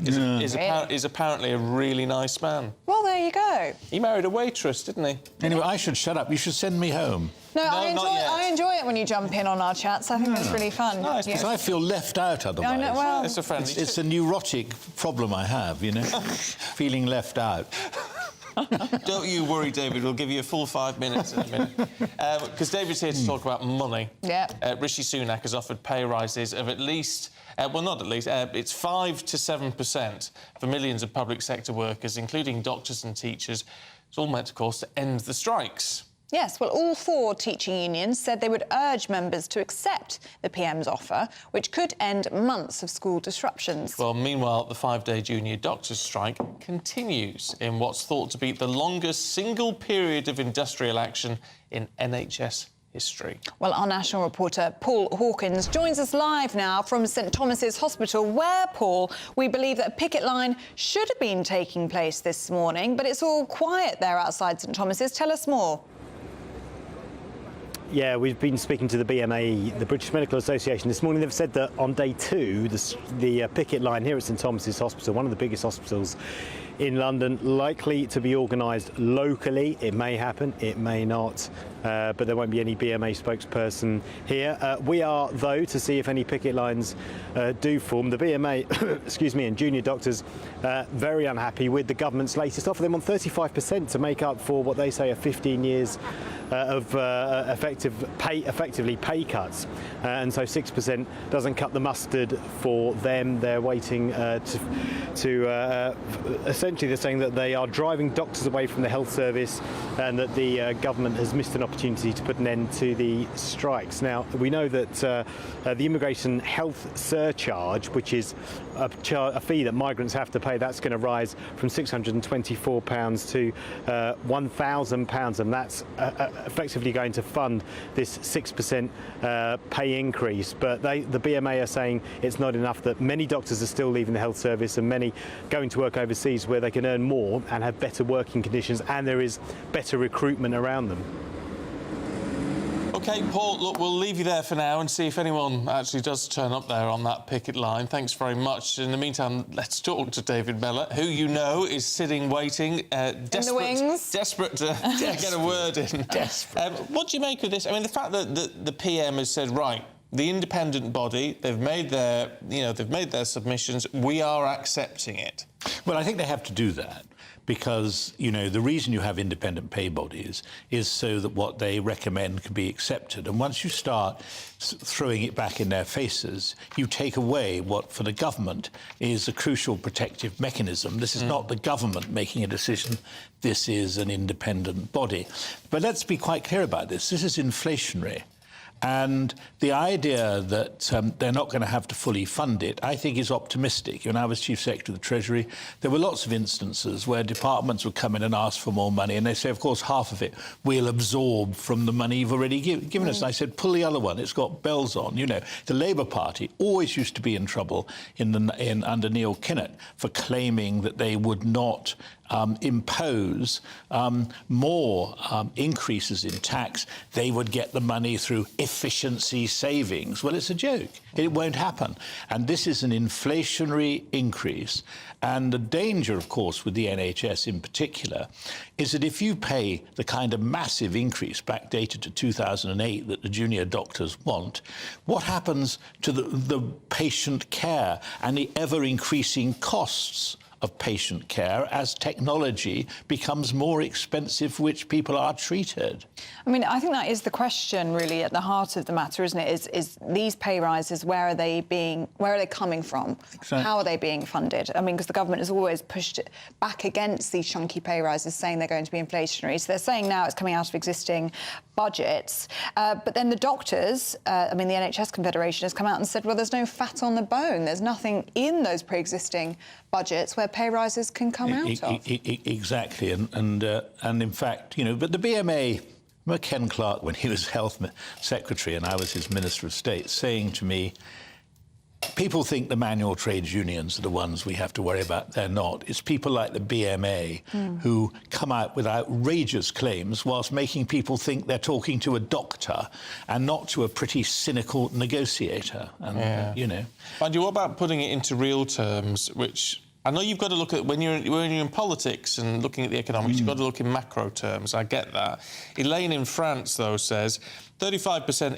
is apparently a really nice man. Well, there you go. He married a waitress, didn't he? Anyway, I should shut up. You should send me home. No, I enjoy it when you jump in on our chats. I think it's really fun. Nice, because I feel left out otherwise. I know, well, it's a neurotic problem I have, you know, feeling left out. Don't you worry, David. We'll give you a full 5 minutes in a minute. Because David's here to talk about money. Yeah. Rishi Sunak has offered pay rises of at least... well, not at least. It's 5 to 7% for millions of public sector workers, including doctors and teachers. It's all meant, of course, to end the strikes. Yes, well, all 4 teaching unions said they would urge members to accept the PM's offer, which could end months of school disruptions. Well, meanwhile, the 5-day junior doctors' strike continues in what's thought to be the longest single period of industrial action in NHS history. Well, our national reporter, Paul Hawkins, joins us live now from St Thomas's Hospital, where, Paul, we believe that a picket line should have been taking place this morning, but it's all quiet there outside St Thomas's. Tell us more. Yeah, we've been speaking to the BMA, the British Medical Association, this morning. They've said that on day 2, the picket line here at St Thomas's Hospital, one of the biggest hospitals in London, likely to be organised locally. It may happen, it may not, but there won't be any BMA spokesperson here. We are, though, to see if any picket lines do form. The BMA, excuse me, and junior doctors very unhappy with the government's latest offer. Them on 35% to make up for what they say are 15 years of effectively pay cuts, and so 6% doesn't cut the mustard for them. They're waiting to essentially, they're saying that they are driving doctors away from the health service, and that the government has missed an opportunity to put an end to the strikes. Now, we know that the immigration health surcharge, which is a fee that migrants have to pay, that's going to rise from £624 to £1,000, and that's effectively going to fund this 6% pay increase. But the BMA are saying it's not enough, that many doctors are still leaving the health service and many going to work overseas where they can earn more and have better working conditions, and there is better recruitment around them. OK, Paul, look, we'll leave you there for now and see if anyone actually does turn up there on that picket line. Thanks very much. In the meantime, let's talk to David Mellor, who you know is sitting waiting, desperate to get a word in. Desperate. What do you make of this? I mean, the fact that the PM has said, right, the independent body, they've made their submissions, we are accepting it. Well, I think they have to do that, because, you know, the reason you have independent pay bodies is so that what they recommend can be accepted. And once you start throwing it back in their faces, you take away what, for the government, is a crucial protective mechanism. This is not the government making a decision. This is an independent body. But let's be quite clear about this. This is inflationary. And the idea that they're not going to have to fully fund it, I think, is optimistic. When I was Chief Secretary of the Treasury, there were lots of instances where departments would come in and ask for more money, and they say, of course, half of it we'll absorb from the money you've already given us. And I said, pull the other one. It's got bells on. You know, the Labour Party always used to be in trouble under Neil Kinnock for claiming that they would not impose more increases in tax. They would get the money through efficiency savings. Well, it's a joke. It won't happen. And this is an inflationary increase. And the danger, of course, with the NHS in particular, is that if you pay the kind of massive increase backdated to 2008 that the junior doctors want, what happens to the patient care and the ever-increasing costs of patient care as technology becomes more expensive for which people are treated. I mean, I think that is the question really at the heart of the matter, isn't it? Is these pay rises, where are they coming from? Exactly. How are they being funded? I mean, because the government has always pushed it back against these chunky pay rises, saying they're going to be inflationary. So they're saying now it's coming out of existing budgets. But then the doctors, I mean, the NHS Confederation has come out and said, well, there's no fat on the bone. There's nothing in those pre-existing budgets where pay rises can come out of. Exactly. And in fact, you know, but the BMA, remember Ken Clarke, when he was Health Secretary and I was his Minister of State, saying to me, people think the manual trades unions are the ones we have to worry about. They're not. It's people like the BMA who come out with outrageous claims whilst making people think they're talking to a doctor and not to a pretty cynical negotiator. And, you know. Andy, what about putting it into real terms, which I know you've got to look at when you're in politics and looking at the economics, you've got to look in macro terms. I get that. Elaine in France, though, says 35%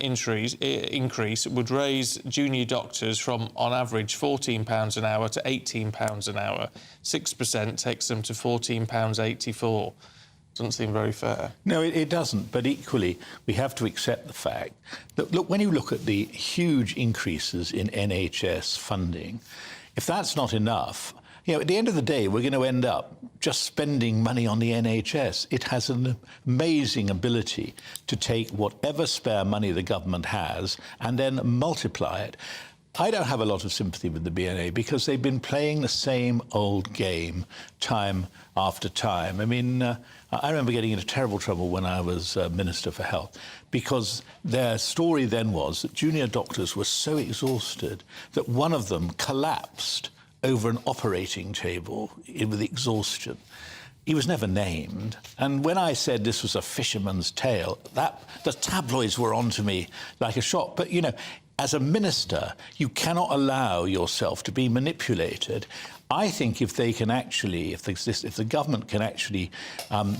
increase would raise junior doctors from, on average, £14 an hour to £18 an hour. 6% takes them to £14.84. Doesn't seem very fair. No, it doesn't. But equally, we have to accept the fact that, look, when you look at the huge increases in NHS funding, if that's not enough, you know, at the end of the day, we're going to end up just spending money on the NHS. It has an amazing ability to take whatever spare money the government has and then multiply it. I don't have a lot of sympathy with the BNA because they've been playing the same old game time after time. I mean, I remember getting into terrible trouble when I was Minister for Health because their story then was that junior doctors were so exhausted that one of them collapsed over an operating table with exhaustion. He was never named. And when I said this was a fisherman's tale, the tabloids were onto me like a shot. But, you know, as a minister, you cannot allow yourself to be manipulated. I think if they can actually, if the government can actually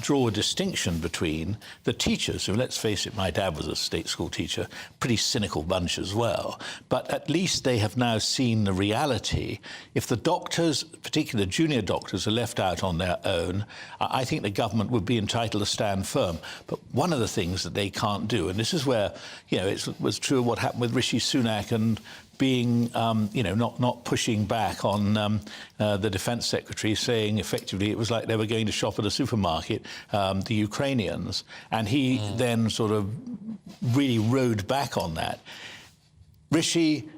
draw a distinction between the teachers, who, let's face it, my dad was a state school teacher, pretty cynical bunch as well, but at least they have now seen the reality. If the doctors, particularly the junior doctors, are left out on their own, I think the government would be entitled to stand firm. But one of the things that they can't do, and this is where, you know, it was true of what happened with Rishi Sunak and being, you know, not pushing back on the Defence Secretary, saying effectively it was like they were going to shop at a supermarket, the Ukrainians, and he then sort of really rode back on that. Rishi,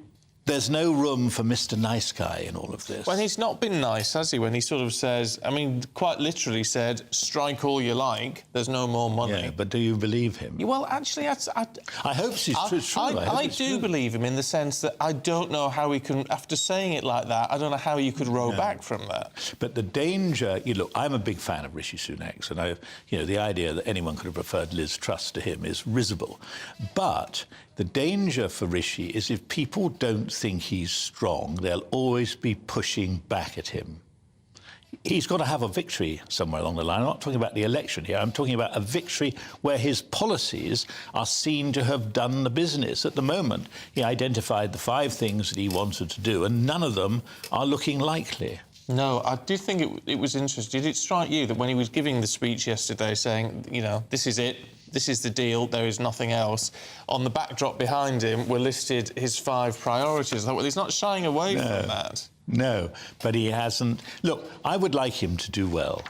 there's no room for Mr. Nice Guy in all of this. Well, he's not been nice, has he, when he sort of says, I mean, quite literally said, strike all you like, there's no more money. Yeah, but do you believe him? Well, actually, I hope it's true. I do believe him in the sense that I don't know how he can, after saying it like that, I don't know how you could row back from that. But the danger, you look, I'm a big fan of Rishi Sunak, and you know, the idea that anyone could have preferred Liz Truss to him is risible. But the danger for Rishi is if people don't think he's strong, they'll always be pushing back at him. He's got to have a victory somewhere along the line. I'm not talking about the election here. I'm talking about a victory where his policies are seen to have done the business. At the moment, he identified the 5 things that he wanted to do, and none of them are looking likely. No, I did think it was interesting. Did it strike you that when he was giving the speech yesterday saying, you know, this is it, this is the deal, there is nothing else, on the backdrop behind him were listed his 5 priorities? I thought, well, he's not shying away from that. No, but he hasn't. Look, I would like him to do well.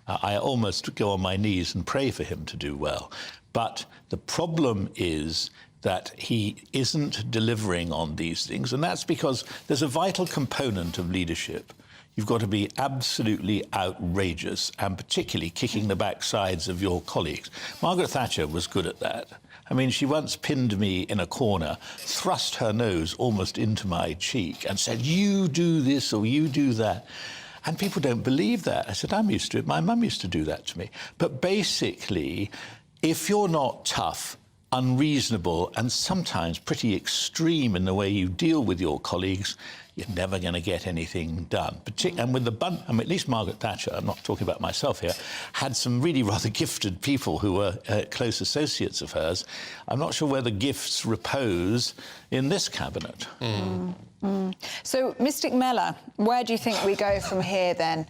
I almost go on my knees and pray for him to do well. But the problem is that he isn't delivering on these things, and that's because there's a vital component of leadership. You've got to be absolutely outrageous and particularly kicking the backsides of your colleagues. Margaret Thatcher was good at that. I mean, she once pinned me in a corner, thrust her nose almost into my cheek and said, you do this or you do that. And people don't believe that. I said, I'm used to it. My mum used to do that to me. But basically, if you're not tough, unreasonable and sometimes pretty extreme in the way you deal with your colleagues, you're never going to get anything done. And with at least Margaret Thatcher, I'm not talking about myself here, had some really rather gifted people who were close associates of hers. I'm not sure where the gifts repose in this cabinet. So So, Mystic Mella, where do you think we go from here then?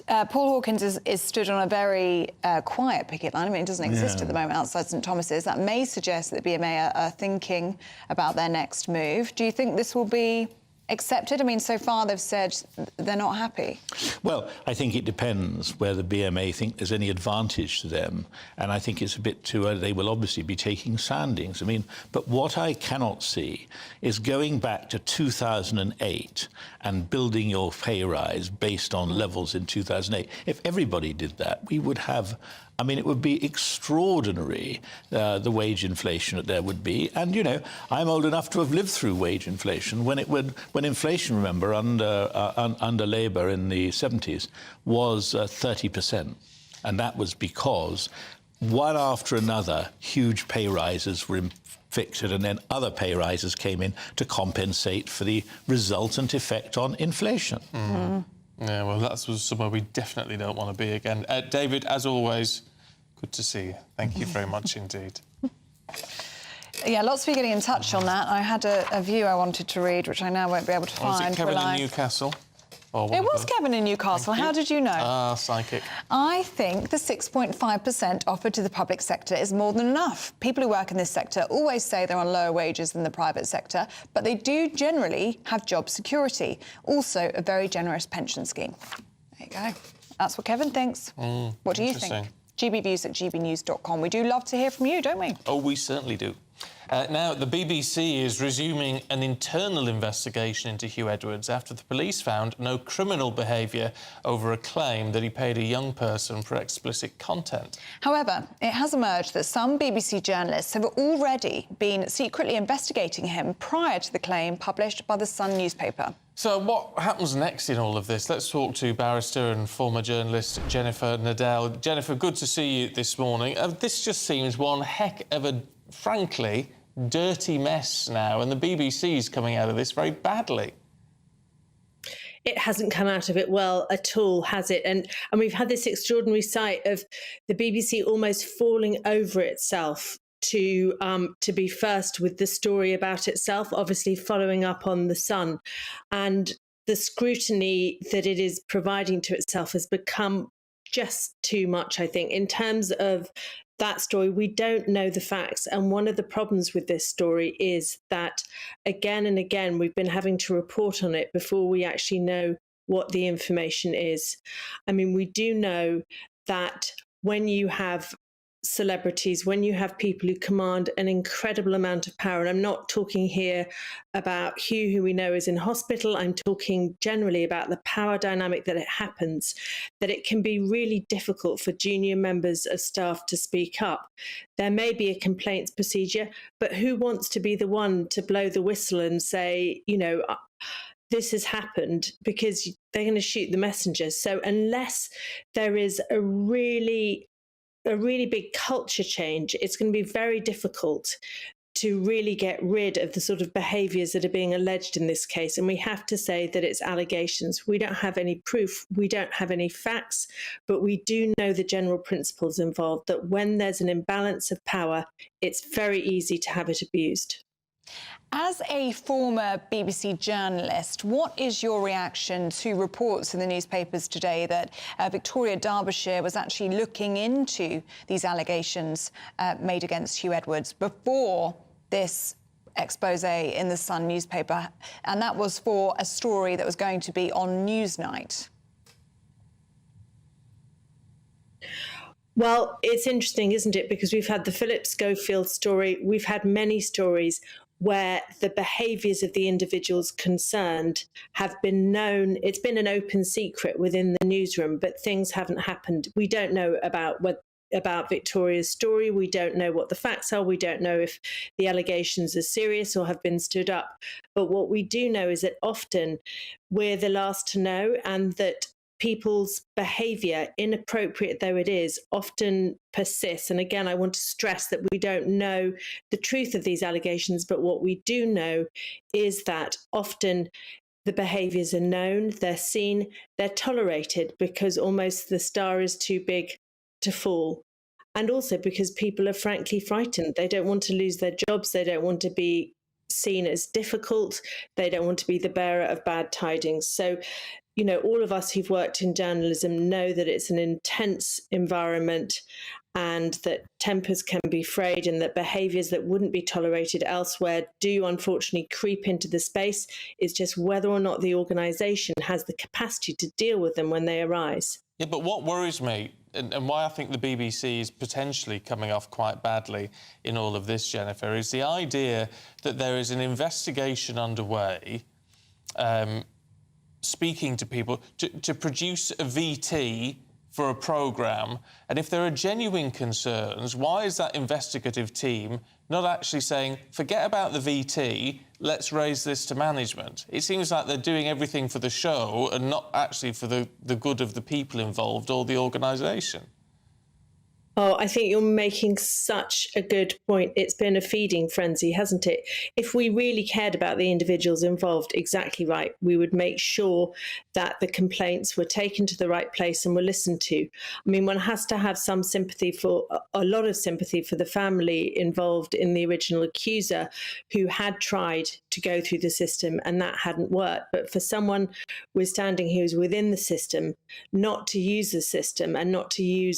Paul Hawkins is stood on a very quiet picket line. I mean, it doesn't exist at the moment outside St Thomas's. That may suggest that the BMA are thinking about their next move. Do you think this will be accepted? I mean, so far they've said they're not happy. Well, I think it depends where the BMA think there's any advantage to them. And I think it's a bit too early. They will obviously be taking soundings. I mean, but what I cannot see is going back to 2008 and building your pay rise based on levels in 2008. If everybody did that, we would have... I mean, it would be extraordinary, the wage inflation that there would be. And, you know, I'm old enough to have lived through wage inflation when inflation, remember, under Labour in the 70s was 30%. And that was because one after another, huge pay rises were inflicted, and then other pay rises came in to compensate for the resultant effect on inflation. Yeah, well, that's somewhere we definitely don't want to be again. David, as always, good to see you. Thank you very much indeed. Yeah, lots of you getting in touch on that. I had a view I wanted to read, which I now won't be able to find. Was it Kevin in Newcastle? It was Kevin in Newcastle. How did you know? Ah, psychic. I think the 6.5% offered to the public sector is more than enough. People who work in this sector always say they're on lower wages than the private sector, but they do generally have job security. Also, a very generous pension scheme. There you go. That's what Kevin thinks. What do you think? gbviews@gbnews.com. We do love to hear from you, don't we? Oh, we certainly do. Now, the BBC is resuming an internal investigation into Huw Edwards after the police found no criminal behaviour over a claim that he paid a young person for explicit content. However, it has emerged that some BBC journalists have already been secretly investigating him prior to the claim published by the Sun newspaper. So what happens next in all of this? Let's talk to barrister and former journalist Jennifer Nadell. Jennifer, good to see you this morning. This just seems one heck of a, frankly, dirty mess now, and the BBC's coming out of this very badly. It hasn't come out of it well at all, has it? And we've had this extraordinary sight of the BBC almost falling over itself to be first with the story about itself, obviously following up on The Sun. And the scrutiny that it is providing to itself has become just too much, I think, in terms of that story. We don't know the facts. And one of the problems with this story is that again and again, we've been having to report on it before we actually know what the information is. I mean, we do know that when you have celebrities, when you have people who command an incredible amount of power, and I'm not talking here about Huw, who we know is in hospital, I'm talking generally about the power dynamic that it happens, that it can be really difficult for junior members of staff to speak up. There may be a complaints procedure, but who wants to be the one to blow the whistle and say, you know, this has happened, because they're going to shoot the messenger. So unless there is a really big culture change, it's going to be very difficult to really get rid of the sort of behaviours that are being alleged in this case. And we have to say that it's allegations. We don't have any proof, we don't have any facts, but we do know the general principles involved, that when there's an imbalance of power, it's very easy to have it abused. As a former BBC journalist, what is your reaction to reports in the newspapers today that Victoria Derbyshire was actually looking into these allegations made against Huw Edwards before this expose in the Sun newspaper? And that was for a story that was going to be on Newsnight. Well, it's interesting, isn't it? Because we've had the Philip Schofield story. We've had many stories where the behaviours of the individuals concerned have been known. It's been an open secret within the newsroom, but things haven't happened. We don't know about Victoria's story. We don't know what the facts are. We don't know if the allegations are serious or have been stood up. But what we do know is that often we're the last to know, and that people's behaviour, inappropriate though it is, often persists. And again, I want to stress that we don't know the truth of these allegations, but what we do know is that often the behaviours are known, they're seen, they're tolerated, because almost the star is too big to fall. And also because people are frankly frightened. They don't want to lose their jobs, they don't want to be seen as difficult. They don't want to be the bearer of bad tidings. So, you know, all of us who've worked in journalism know that it's an intense environment and that tempers can be frayed and that behaviours that wouldn't be tolerated elsewhere do unfortunately creep into the space. It's just whether or not the organisation has the capacity to deal with them when they arise. Yeah, but what worries me, and why I think the BBC is potentially coming off quite badly in all of this, Jennifer, is the idea that there is an investigation underway speaking to people to produce a VT for a programme, and if there are genuine concerns, why is that investigative team not actually saying, forget about the VT, let's raise this to management? It seems like they're doing everything for the show and not actually for the good of the people involved or the organisation. Oh, I think you're making such a good point. It's been a feeding frenzy, hasn't it? If we really cared about the individuals involved, exactly right, we would make sure that the complaints were taken to the right place and were listened to. I mean, one has to have some sympathy for, a lot of sympathy for the family involved in the original accuser who had tried to go through the system and that hadn't worked. But for someone withstanding who was within the system, not to use the system and not to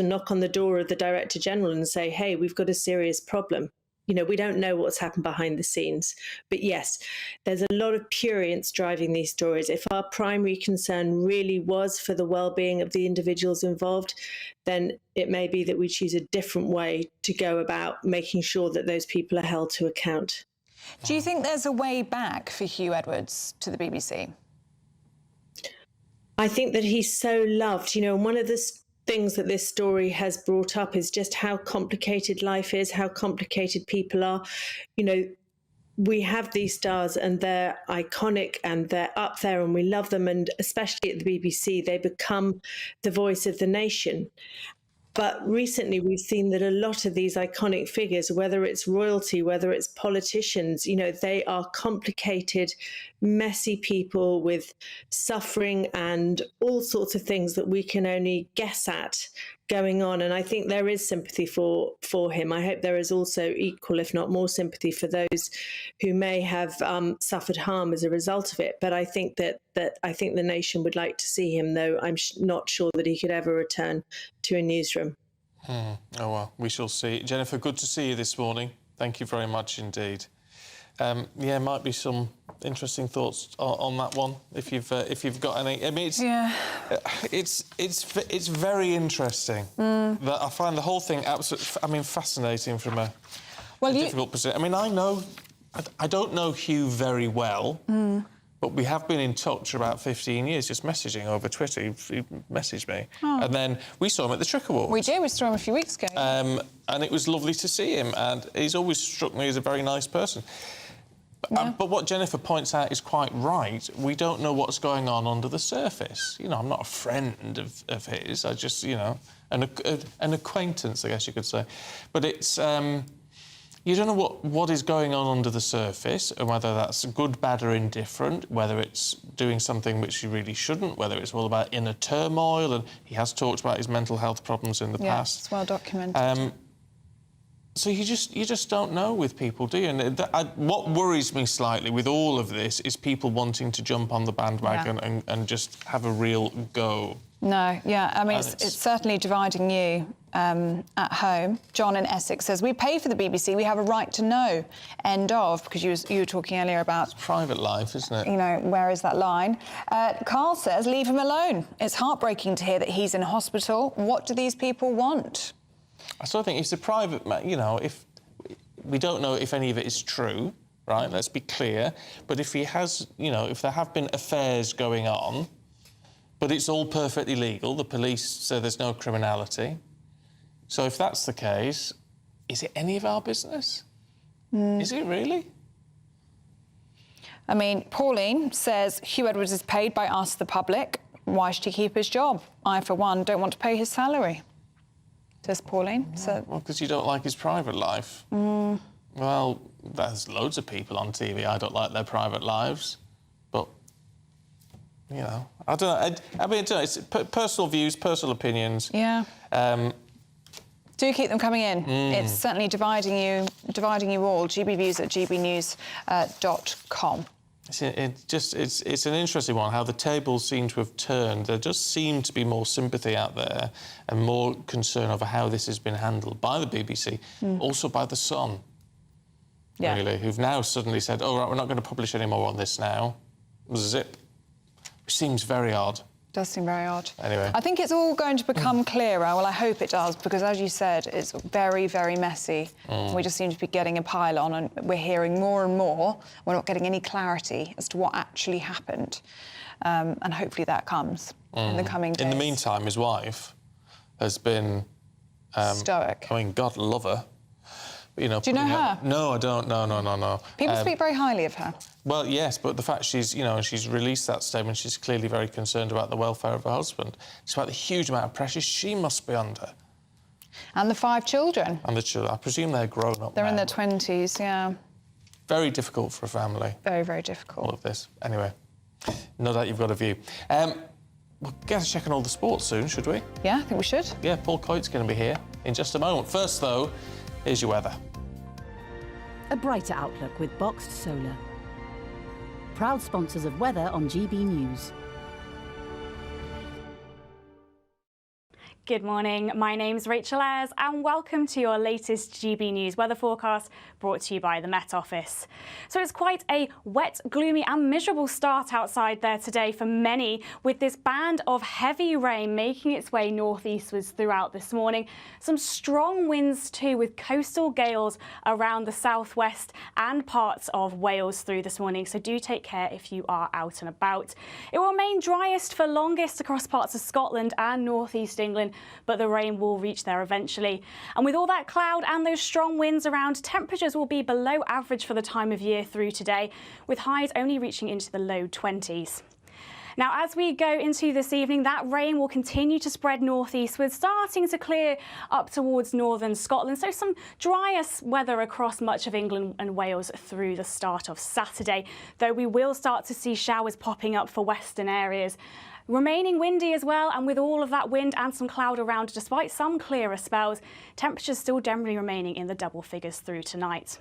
knock on the door of the Director General and say, hey, we've got a serious problem. You know, we don't know what's happened behind the scenes. But yes, there's a lot of prurience driving these stories. If our primary concern really was for the well-being of the individuals involved, then it may be that we choose a different way to go about making sure that those people are held to account. Do you think there's a way back for Huw Edwards to the BBC? I think that he's so loved, you know, and one of the things that this story has brought up is just how complicated life is, how complicated people are. You know, we have these stars and they're iconic and they're up there and we love them. And especially at the BBC, they become the voice of the nation. But recently we've seen that a lot of these iconic figures, whether it's royalty, whether it's politicians, you know, they are complicated, messy people with suffering and all sorts of things that we can only guess at going on. And I think there is sympathy for him. I hope there is also equal, if not more, sympathy for those who may have suffered harm as a result of it. But I think that I think the nation would like to see him, though I'm not sure that he could ever return to a newsroom. Oh, well, we shall see. Jennifer, good to see you this morning. Thank you very much indeed. Yeah, might be some interesting thoughts on that one if you've got any. I mean, it's very interesting. That I find the whole thing absolutely, fascinating from a difficult position. I mean, I don't know Huw very well. But we have been in touch for about 15 years, just messaging over Twitter. He messaged me. Oh. And then we saw him at the Trick Awards. We did. We saw him a few weeks ago. And it was lovely to see him. And he's always struck me as a very nice person. Yeah. But what Jennifer points out is quite right. We don't know what's going on under the surface. You know, I'm not a friend of his. I just, you know, an acquaintance, I guess you could say. But it's... you don't know what is going on under the surface and whether that's good, bad or indifferent, whether it's doing something which you really shouldn't, whether it's all about inner turmoil, and he has talked about his mental health problems in the past. It's well documented. So you just don't know with people, do you? And what worries me slightly with all of this is people wanting to jump on the bandwagon and just have a real go. No, yeah, I mean, it's certainly dividing you at home. John in Essex says, we pay for the BBC, we have a right to know, end of, because you were talking earlier about... It's private life, isn't it? You know, where is that line? Carl says, leave him alone. It's heartbreaking to hear that he's in hospital. What do these people want? I still think it's a private... You know, if we don't know if any of it is true, right, let's be clear, but if he has, you know, if there have been affairs going on, but it's all perfectly legal. The police say there's no criminality. So if that's the case, is it any of our business? Is it really? I mean, Pauline says Huw Edwards is paid by us, the public. Why should he keep his job? I, for one, don't want to pay his salary, says Pauline. Yeah, so... Well, because you don't like his private life. Well, there's loads of people on TV I don't like their private lives, but... You know, I don't know. I mean, it's personal views, personal opinions. Yeah. Do keep them coming in. It's certainly dividing you dividing you all. gbviews@gbnews.com. It's an interesting one, how the tables seem to have turned. There just seemed to be more sympathy out there and more concern over how this has been handled by the BBC, also by The Sun, really, who've now suddenly said, oh, right, we're not going to publish any more on this now. Zip. Which seems very odd. Does seem very odd. Anyway. I think it's all going to become clearer. Well, I hope it does, because as you said, it's very, very messy. We just seem to be getting a pile on, and we're hearing more and more. We're not getting any clarity as to what actually happened. And hopefully that comes in the coming days. In the meantime, his wife has been... stoic. I mean, God love her. But, you know, do you know her? No, I don't. No. People speak very highly of her. Well, yes, but the fact she's released that statement, she's clearly very concerned about the welfare of her husband, despite the huge amount of pressure she must be under. And the 5 children. And the children. I presume they're grown up They're now. in their 20s, yeah. Very difficult for a family. Very, very difficult. All of this. Anyway, no doubt you've got a view. We'll get to check on all the sports soon, should we? Yeah, I think we should. Yeah, Paul Coyte's going to be here in just a moment. First, though, here's your weather. A brighter outlook with Boxed Solar. Proud sponsors of weather on GB News. Good morning, my name's Rachel Ayres and welcome to your latest GB News weather forecast brought to you by the Met Office. So it's quite a wet, gloomy and miserable start outside there today for many, with this band of heavy rain making its way northeastwards throughout this morning. Some strong winds too, with coastal gales around the southwest and parts of Wales through this morning, so do take care if you are out and about. It will remain driest for longest across parts of Scotland and northeast England, but the rain will reach there eventually. And with all that cloud and those strong winds around, temperatures will be below average for the time of year through today, with highs only reaching into the low 20s. Now, as we go into this evening, that rain will continue to spread northeastwards, starting to clear up towards northern Scotland. So some drier weather across much of England and Wales through the start of Saturday, though we will start to see showers popping up for western areas. Remaining windy as well, and with all of that wind and some cloud around, despite some clearer spells, temperatures still generally remaining in the double figures through tonight.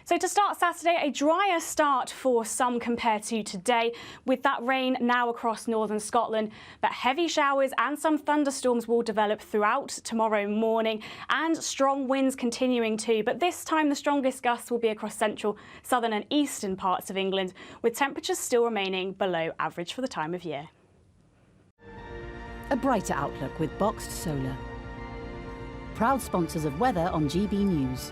So to start Saturday, a drier start for some compared to today, with that rain now across northern Scotland. But heavy showers and some thunderstorms will develop throughout tomorrow morning, and strong winds continuing too. But this time the strongest gusts will be across central, southern and eastern parts of England, with temperatures still remaining below average for the time of year. A brighter outlook with Boxed Solar. Proud sponsors of weather on GB News.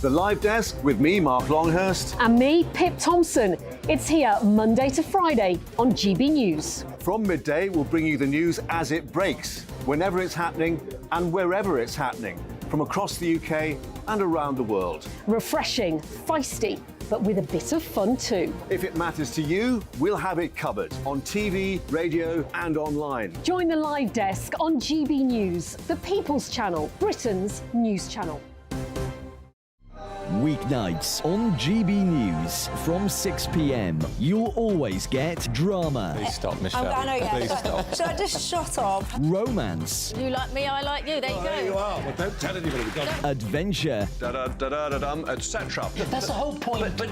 The Live Desk with me, Mark Longhurst. And me, Pip Thompson. It's here Monday to Friday on GB News. From midday, we'll bring you the news as it breaks, whenever it's happening and wherever it's happening, from across the UK and around the world. Refreshing, feisty, but with a bit of fun too. If it matters to you, we'll have it covered on TV, radio and online. Join the Live Desk on GB News, the People's Channel, Britain's news channel. Weeknights on GB News from 6 p.m. You'll always get drama. Please stop, Michelle. I know, yeah. Please stop. Should I just shut up? Romance. You like me, I like you. There you go. There you are. Well, don't tell anybody. Adventure. Etc. That's the whole point. But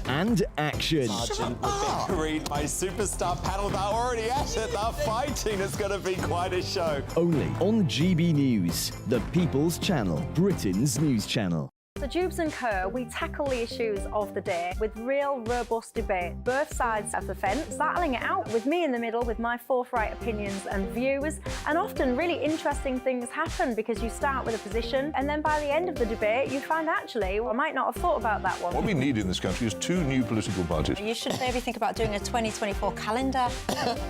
and action. Sergeant, the big read my superstar panel. They're already at it. They're fighting. It's going to be quite a show. Only on GB News, the People's Channel, Britain's news channel. So Jubes and Kerr, we tackle the issues of the day with real robust debate, both sides of the fence, battling it out with me in the middle with my forthright opinions and views. And often really interesting things happen because you start with a position and then by the end of the debate you find actually, well, I might not have thought about that one. What we need in this country is 2 new political parties. You should maybe think about doing a 2024 calendar.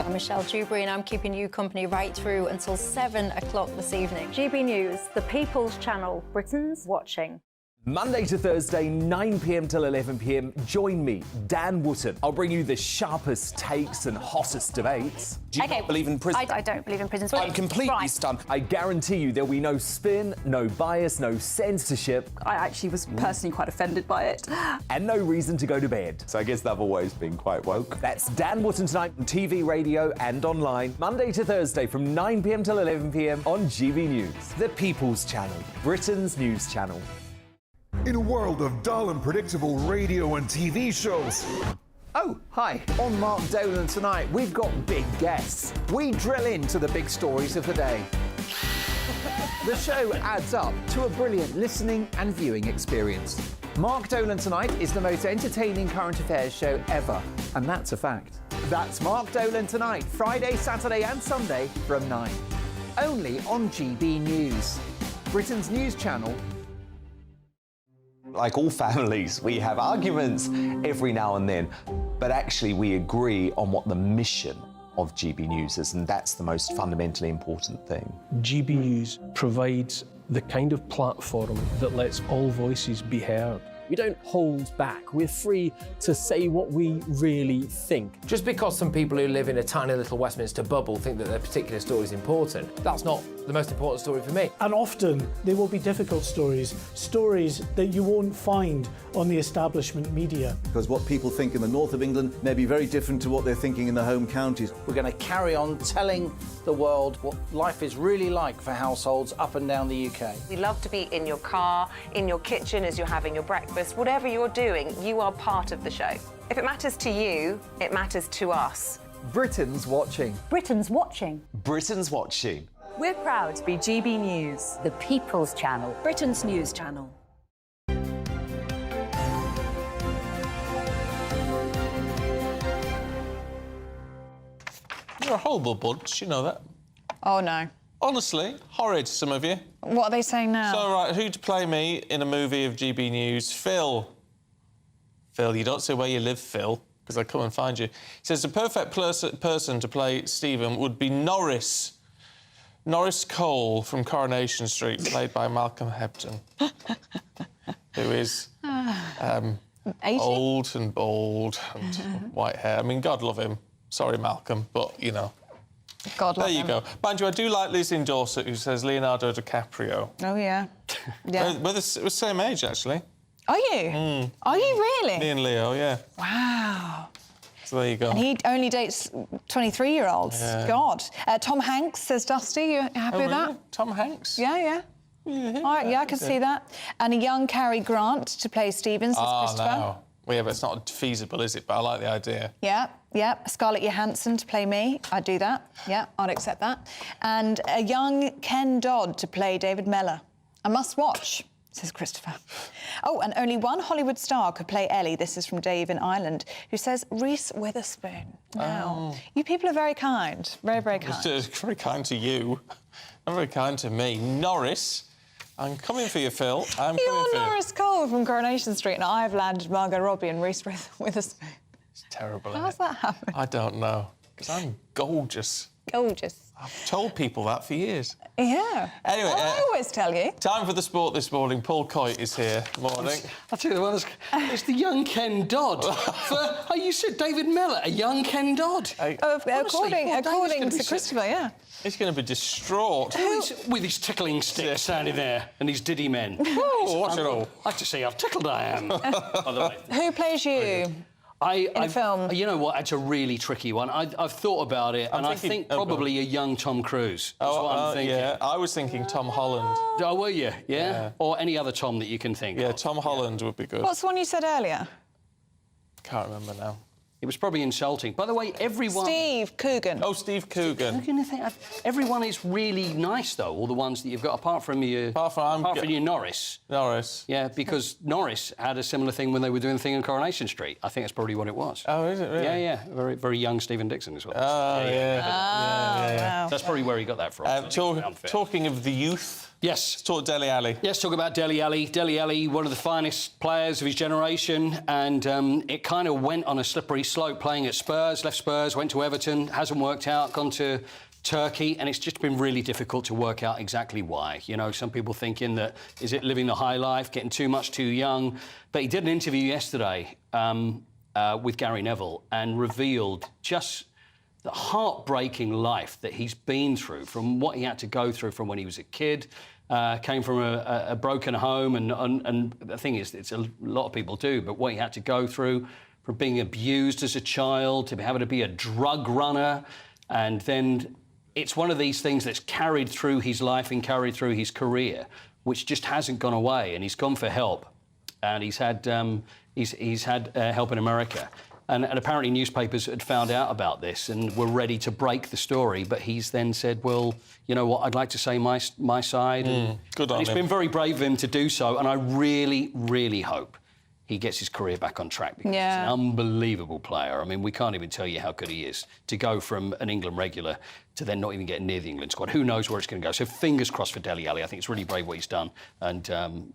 I'm Michelle Dewberry and I'm keeping you company right through until 7 o'clock this evening. GB News, the People's Channel, Britain's watching. Monday to Thursday, 9 p.m. till 11 p.m. Join me, Dan Wootton. I'll bring you the sharpest takes and hottest debates. Do you not believe in prison? I don't believe in prisons. I'm completely stunned. I guarantee you there'll be no spin, no bias, no censorship. I actually was personally quite offended by it. And no reason to go to bed. So I guess they've always been quite woke. That's Dan Wootton tonight on TV, radio and online. Monday to Thursday from 9 p.m. till 11 p.m. on GB News. The People's Channel, Britain's news channel. In a world of dull and predictable radio and TV shows. Oh, hi. On Mark Dolan tonight, we've got big guests. We drill into the big stories of the day. The show adds up to a brilliant listening and viewing experience. Mark Dolan Tonight is the most entertaining current affairs show ever, and that's a fact. That's Mark Dolan Tonight, Friday, Saturday and Sunday from 9. Only on GB News, Britain's news channel. Like all families, we have arguments every now and then, but actually we agree on what the mission of GB News is, and that's the most fundamentally important thing. GB News provides the kind of platform that lets all voices be heard. We don't hold back. We're free to say what we really think. Just because some people who live in a tiny little Westminster bubble think that their particular story is important, that's not the most important story for me. And often there will be difficult stories, stories that you won't find on the establishment media. Because what people think in the north of England may be very different to what they're thinking in the home counties. We're going to carry on telling the world what life is really like for households up and down the UK. We love to be in your car, in your kitchen as you're having your breakfast. Whatever you're doing, you are part of the show. If it matters to you, it matters to us. Britain's watching. Britain's watching. Britain's watching. We're proud to be GB News, The People's Channel, Britain's news channel. You're a horrible bunch, you know that. Oh, no. Honestly, horrid, some of you. What are they saying now? So, right, who to play me in a movie of GB News? Phil. Phil, you don't say where you live, Phil, because I'll come and find you. He says the perfect person to play Stephen would be Norris. Norris Cole from Coronation Street, played by Malcolm Hepton, who is old and bald and white hair. I mean, God love him. Sorry, Malcolm, but, you know. God love there you him. go. Mind you, I do like Liz in Dorset, who says Leonardo DiCaprio. Oh, yeah. Yeah. We're the same age, actually. Are you? Are you really? Me and Leo, yeah. Wow. So there you go. And he only dates 23-year-olds. Yeah. God. Tom Hanks, says Dusty. You happy with really? that? Tom Hanks? Yeah, yeah. All right, yeah, I can see that. And a young Cary Grant to play Stephen, says Christopher. No. Well, yeah, but it's not feasible, is it? But I like the idea. Yeah, yeah. Scarlett Johansson to play me. I'd do that. Yeah, I'd accept that. And a young Ken Dodd to play David Mellor. A must-watch, says Christopher. Oh, and only one Hollywood star could play Ellie. This is from Dave in Ireland, who says Reese Witherspoon. Wow. You people are very kind. Very, very kind. It's very kind to you. Not very kind to me. Norris, I'm coming for you, Phil. I'm coming for you. Norris Cole from Coronation Street, and I've landed Margot Robbie and Reese Witherspoon. It's terrible, How's isn't it? that happen? I don't know. Because I'm gorgeous. Gorgeous. I've told people that for years. Yeah. Anyway, I always tell you. Time for the sport this morning. Paul Coyte is here. Morning. I'll tell you the one. It's the young Ken Dodd. You said David Mellor, a young Ken Dodd. According to Christopher, yeah. He's going to be distraught. With his tickling stick standing there and his diddy men. Oh, watch it all. I like to see how tickled I am, by the way. Who plays you? In a film? You know what? It's a really tricky one. I've thought about it, and I think probably a young Tom Cruise. That's what I'm thinking. Yeah, I was thinking Tom Holland. Oh, were you? Yeah? Or any other Tom that you can think of. Yeah, Tom Holland would be good. What's the one you said earlier? Can't remember now. It was probably insulting. By the way, everyone... Steve Coogan. Oh, Steve Coogan. Everyone is really nice, though, all the ones that you've got, apart from your Norris. Norris. Yeah, because Norris had a similar thing when they were doing the thing in Coronation Street. I think that's probably what it was. Oh, is it really? Yeah, yeah. Very, very young Stephen Dixon as well. Oh, yeah. Wow. That's probably where he got that from. Talking of the youth... Yes. Let's talk Dele Alli. Yes, talk about Dele Alli. Dele Alli, one of the finest players of his generation, and it kind of went on a slippery slope playing at Spurs, left Spurs, went to Everton, hasn't worked out, gone to Turkey, and it's just been really difficult to work out exactly why. You know, some people thinking that, is it living the high life, getting too much too young? But he did an interview yesterday with Gary Neville and revealed just the heartbreaking life that he's been through, from what he had to go through from when he was a kid, came from a broken home, and the thing is, it's a lot of people do, but what he had to go through from being abused as a child to having to be a drug runner, and then it's one of these things that's carried through his life and carried through his career, which just hasn't gone away, and he's gone for help, and he's had help in America. And apparently newspapers had found out about this and were ready to break the story, but he's then said, well, you know what, I'd like to say my side. Good on him. It's been very brave of him to do so, and I really, really hope he gets his career back on track, because he's an unbelievable player. I mean, we can't even tell you how good he is. To go from an England regular to then not even get near the England squad, who knows where it's going to go. So fingers crossed for Dele Alli. I think it's really brave what he's done, and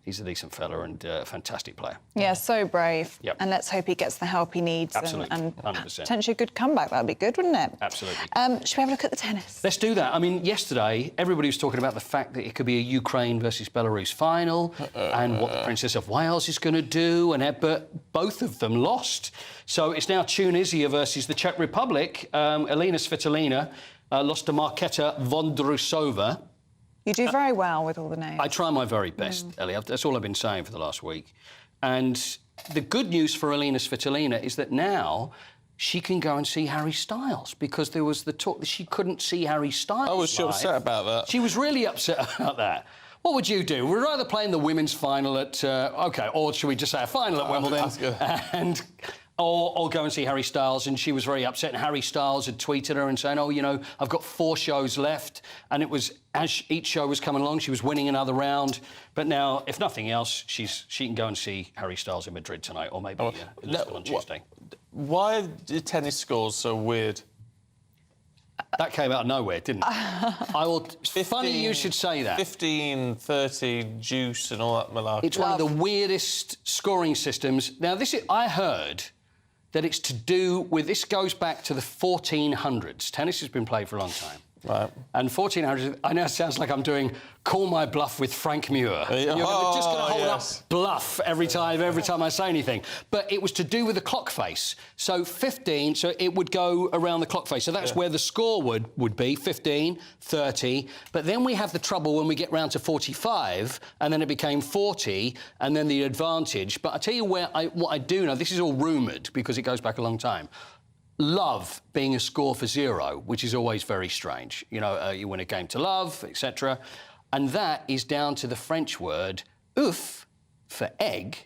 he's a decent fella and a fantastic player. Yeah, so brave. Yep. And let's hope he gets the help he needs. Absolutely, and 100%. Potentially a good comeback. That'd be good, wouldn't it? Absolutely. Should we have a look at the tennis? Let's do that. I mean, yesterday, everybody was talking about the fact that it could be a Ukraine versus Belarus final and what the Princess of Wales is going to do, but both of them lost. So it's now Tunisia versus the Czech Republic. Elina Svitolina lost to Marketa Vondrousova. You do very well with all the names. I try my very best, Ellie. That's all I've been saying for the last week. And the good news for Elina Svitolina is that now she can go and see Harry Styles, because there was the talk that she couldn't see Harry Styles. Oh, was she upset about that? She was really upset about that. What would you do? We'd rather play in the women's final at... OK, or should we just say a final at Wimbledon? Or go and see Harry Styles, and she was very upset, and Harry Styles had tweeted her and saying, oh, you know, I've got 4 shows left, and it was, as each show was coming along, she was winning another round, but now, if nothing else, she can go and see Harry Styles in Madrid tonight, or maybe on Tuesday. Why are the tennis scores so weird? That came out of nowhere, didn't it? 15, funny you should say that. 15, 30, juice and all that malarkey. It's one of the weirdest scoring systems. Now, I heard that it's to do with... This goes back to the 1400s. Tennis has been played for a long time. Right. And 1400s, I know it sounds like I'm doing Call My Bluff with Frank Muir. You're just going to hold up bluff every time I say anything. But it was to do with the clock face. So 15, so it would go around the clock face. So that's where the score would be, 15, 30. But then we have the trouble when we get round to 45, and then it became 40, and then the advantage. But I tell you what I do know, this is all rumoured, because it goes back a long time. Love being a score for 0, which is always very strange. You know, you win a game to love, etc. And that is down to the French word oeuf for egg.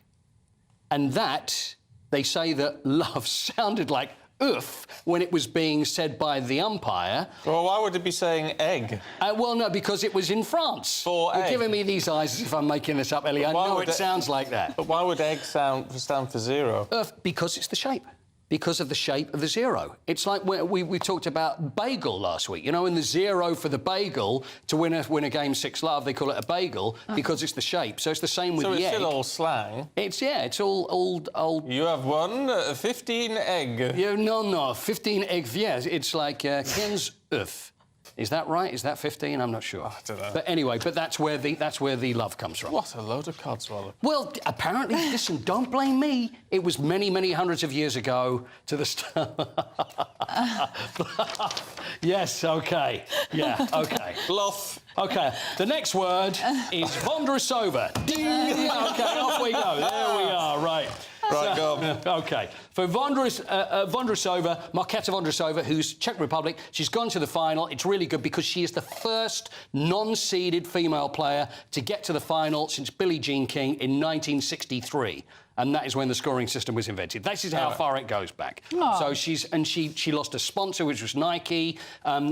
And that, they say that love sounded like oeuf when it was being said by the umpire. Well, why would it be saying egg? Well, no, because it was in France. You're giving me these eyes as if I'm making this up, Ellie. I know it sounds like that. But why would egg stand for 0? Oeuf, because it's the shape. Because of the shape of the 0. It's like we talked about bagel last week. You know, in the 0 for the bagel, to win a game 6 love, they call it a bagel because it's the shape. So it's the same with the egg. So it's still all slang? It's all old... You have won 15 egg. No, 15 egg, yes. It's like 15 œufs. Is that right? Is that 15? I'm not sure. I don't know. But anyway, that's where the love comes from. What a load of codswallop. Well, apparently, listen, don't blame me. It was many, many hundreds of years ago to the start. Yes, OK. Yeah, OK. Bluff. OK, the next word is Vondrousova. Ding! OK, off we go. There we are, right. Right, go on. OK. For Vondrousova, Marketa Vondrousova, who's Czech Republic, she's gone to the final. It's really good because she is the first non-seeded female player to get to the final since Billie Jean King in 1963. And that is when the scoring system was invented. This is how far it goes back. Oh. So she lost a sponsor, which was Nike.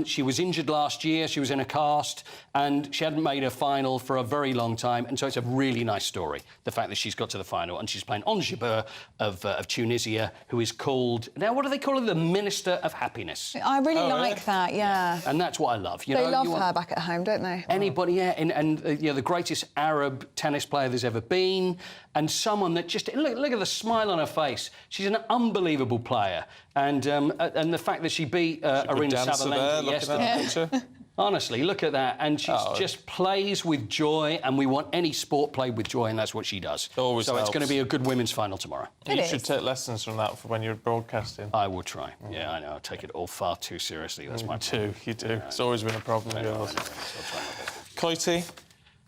She was injured last year. She was in a cast, and she hadn't made a final for a very long time. And so it's a really nice story, the fact that she's got to the final, and she's playing Anjibur of Tunisia, who is called... Now, what do they call her? The Minister of Happiness. I really like that, yeah. And that's what I love. They love her back at home, don't they? Anybody, yeah. And you know, the greatest Arab tennis player there's ever been, and someone that just... look at the smile on her face. She's an unbelievable player, and the fact that she beat Arena Sabalenka yesterday. Honestly, look at that. And she just plays with joy, and we want any sport played with joy, and that's what she does. Always so helps. it's going to be a good women's final tomorrow. You should take lessons from that for when you're broadcasting. I will try. Yeah, I know. I take it all far too seriously. That's my problem. You do. It's always been a problem with yours. I'll try my best. Coity,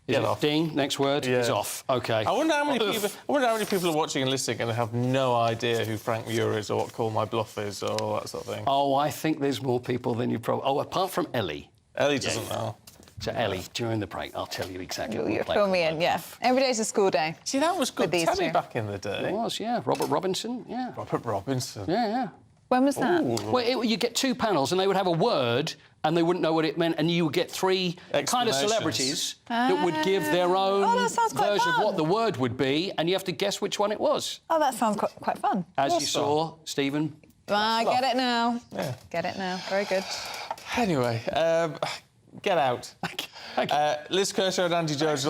get off. Ding, next word is off. OK. I wonder how many people are watching and listening and have no idea who Frank Muir is or what Call My Bluff is or all that sort of thing. Oh, I think there's more people than you probably... Oh, apart from Ellie. Ellie doesn't know. So, Ellie, during the break, I'll tell you exactly what You'll fill me in, yeah. Every day's a school day. See, that was good telly back in the day. It was, yeah. Robert Robinson, yeah. Robert Robinson. Yeah. When was that? Well, you get two panels and they would have a word and they wouldn't know what it meant, and you would get three kind of celebrities that would give their own version of what the word would be, and you have to guess which one it was. Oh, that sounds quite fun. As you saw, Stephen. I get it now. Yeah. Get it now. Very good. Anyway, get out. Liz Kershaw and Andy Jones.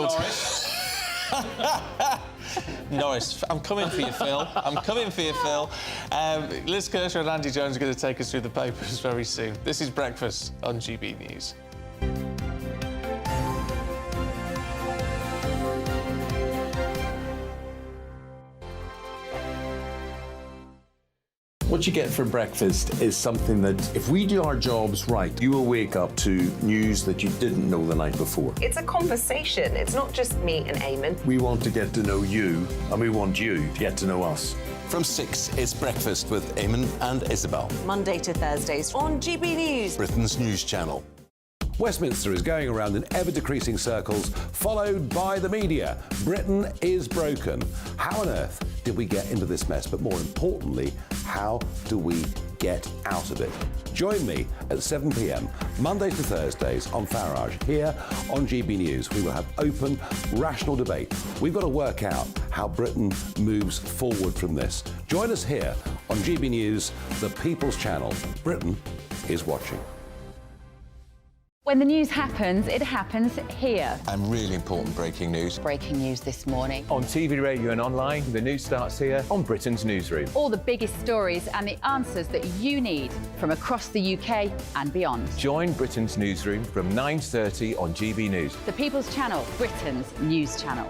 Norris, I'm coming for you, Phil. I'm coming for you, Phil. Liz Kershaw and Andy Jones are going to take us through the papers very soon. This is Breakfast on GB News. What you get for breakfast is something that, if we do our jobs right, you will wake up to news that you didn't know the night before. It's a conversation. It's not just me and Eamon. We want to get to know you, and we want you to get to know us. From 6, it's Breakfast with Eamon and Isabel. Monday to Thursdays on GB News. Britain's news channel. Westminster is going around in ever-decreasing circles, followed by the media. Britain is broken. How on earth did we get into this mess? But more importantly, how do we get out of it? Join me at 7 p.m, Mondays to Thursdays on Farage, here on GB News. We will have open, rational debate. We've got to work out how Britain moves forward from this. Join us here on GB News, the People's Channel. Britain is watching. When the news happens, it happens here. And really important breaking news. Breaking news this morning. On TV, radio and online, the news starts here on Britain's Newsroom. All the biggest stories and the answers that you need from across the UK and beyond. Join Britain's Newsroom from 9:30 on GB News. The People's Channel, Britain's news channel.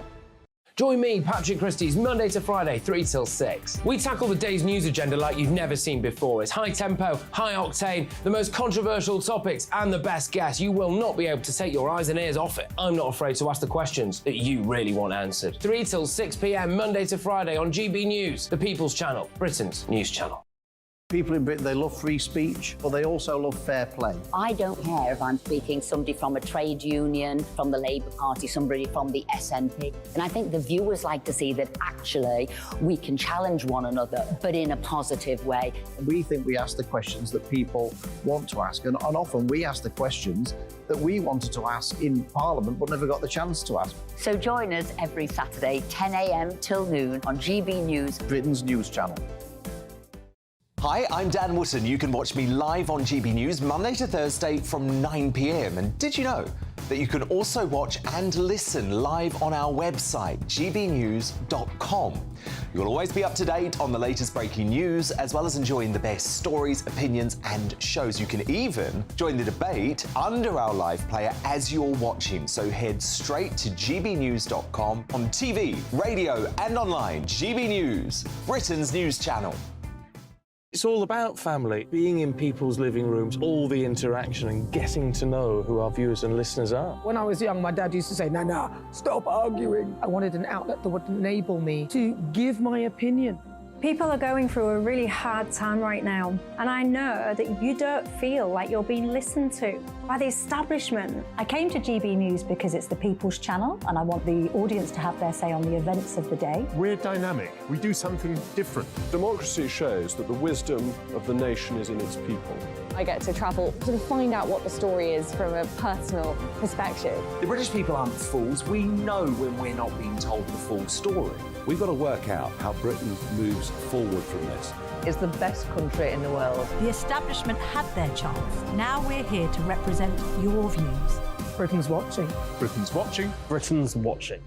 Join me, Patrick Christie's, Monday to Friday, 3 till 6. We tackle the day's news agenda like you've never seen before. It's high tempo, high octane, the most controversial topics and the best guests. You will not be able to take your eyes and ears off it. I'm not afraid to ask the questions that you really want answered. 3 till 6 p.m, Monday to Friday on GB News, the People's Channel, Britain's news channel. People in Britain, they love free speech, but they also love fair play. I don't care if I'm speaking somebody from a trade union, from the Labour Party, somebody from the SNP. And I think the viewers like to see that actually we can challenge one another, but in a positive way. We think we ask the questions that people want to ask, and often we ask the questions that we wanted to ask in Parliament but never got the chance to ask. So join us every Saturday, 10 a.m. till noon on GB News, Britain's news channel. Hi, I'm Dan Wootton. You can watch me live on GB News Monday to Thursday from 9 p.m. And did you know that you can also watch and listen live on our website, gbnews.com? You'll always be up to date on the latest breaking news, as well as enjoying the best stories, opinions and shows. You can even join the debate under our live player as you're watching. So head straight to gbnews.com on TV, radio and online. GB News, Britain's news channel. It's all about family, being in people's living rooms, all the interaction and getting to know who our viewers and listeners are. When I was young, my dad used to say, "Nana, stop arguing." I wanted an outlet that would enable me to give my opinion. People are going through a really hard time right now, and I know that you don't feel like you're being listened to by the establishment. I came to GB News because it's the People's Channel, and I want the audience to have their say on the events of the day. We're dynamic. We do something different. Democracy shows that the wisdom of the nation is in its people. I get to travel to find out what the story is from a personal perspective. The British people aren't fools. We know when we're not being told the full story. We've got to work out how Britain moves forward from this. It's the best country in the world. The establishment had their chance. Now we're here to represent your views. Britain's watching. Britain's watching. Britain's watching.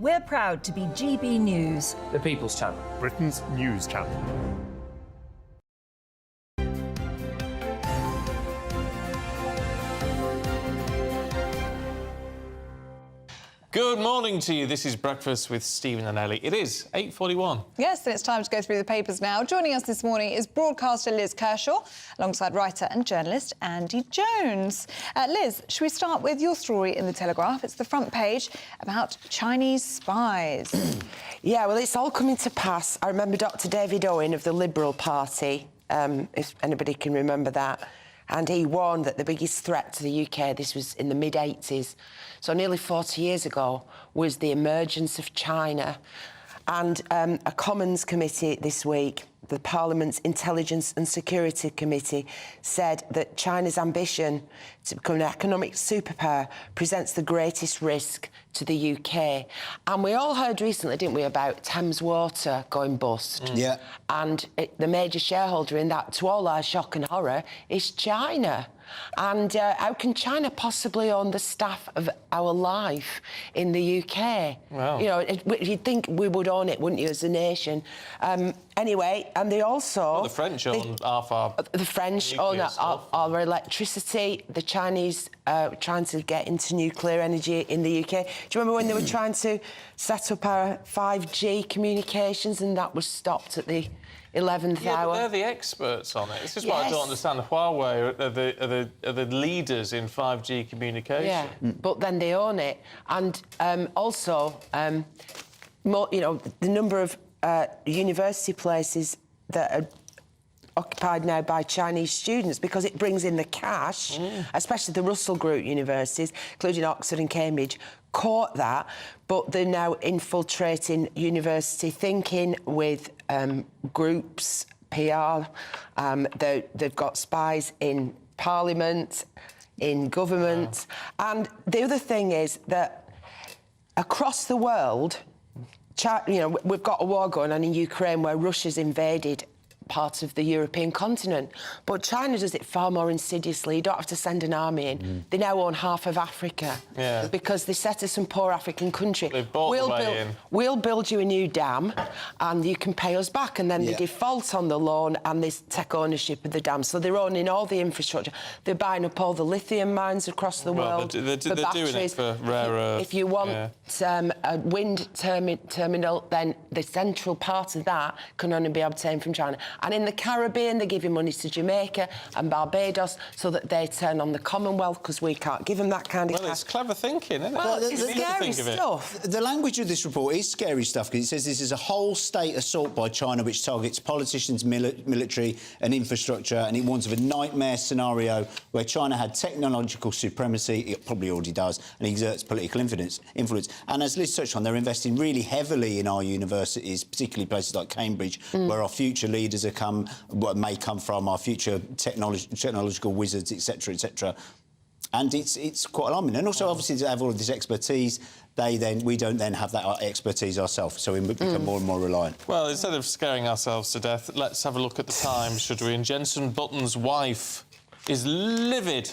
We're proud to be GB News, The People's Channel. Britain's news channel. Good morning to you. This is Breakfast with Stephen and Ellie. It is 8:41. Yes, and it's time to go through the papers now. Joining us this morning is broadcaster Liz Kershaw, alongside writer and journalist Andy Jones. Liz, should we start with your story in The Telegraph? It's the front page about Chinese spies. Yeah, well, it's all coming to pass. I remember Dr David Owen of the Liberal Party, if anybody can remember that, and he warned that the biggest threat to the UK, this was in the mid-80s, so nearly 40 years ago, was the emergence of China. And a Commons committee this week, the Parliament's Intelligence and Security Committee, said that China's ambition to become an economic superpower presents the greatest risk to the UK. And we all heard recently, didn't we, about Thames Water going bust? Yeah. And the major shareholder in that, to all our shock and horror, is China. And how can China possibly own the staff of our life in the UK? Wow. You know, you'd think we would own it, wouldn't you, as a nation? Anyway, and they also... Well, the French own half our... The French own our electricity. The Chinese trying to get into nuclear energy in the UK. Do you remember when they were trying to set up our 5G communications and that was stopped at the 11th hour? But they're the experts on it. This is why I don't understand. Huawei are the leaders in 5G communication. Yeah, but then they own it. And also, you know, the number of university places that are occupied now by Chinese students, because it brings in the cash, especially the Russell Group universities, including Oxford and Cambridge, caught that, but they're now infiltrating university thinking with groups, PR. They've got spies in Parliament, in government. Wow. And the other thing is that across the world, you know, we've got a war going on in Ukraine where Russia's invaded part of the European continent. But China does it far more insidiously. You don't have to send an army in. They now own half of Africa. Yeah. Because they set us some poor African country. They've bought the way in. We'll build you a new dam and you can pay us back. And then they default on the loan and they take ownership of the dam. So they're owning all the infrastructure. They're buying up all the lithium mines across the world. They're doing it for rare earth. If you want a wind terminal, then the central part of that can only be obtained from China. And in the Caribbean, they're giving money to Jamaica and Barbados so that they turn on the Commonwealth because we can't give them that kind of cash. Well, it's clever thinking, isn't it? Well, it's scary stuff. The language of this report is scary stuff because it says this is a whole state assault by China which targets politicians, military and infrastructure, and it warns of a nightmare scenario where China had technological supremacy, it probably already does, and exerts political influence. And as Liz touched on, they're investing really heavily in our universities, particularly places like Cambridge, where our future leaders are may come from, our future technological wizards, etc., etc. And it's quite alarming. And also, obviously, to have all of this expertise, we don't then have that expertise ourselves, so we become more and more reliant. Well, instead of scaring ourselves to death, let's have a look at the Times, should we? And Jensen Button's wife is livid.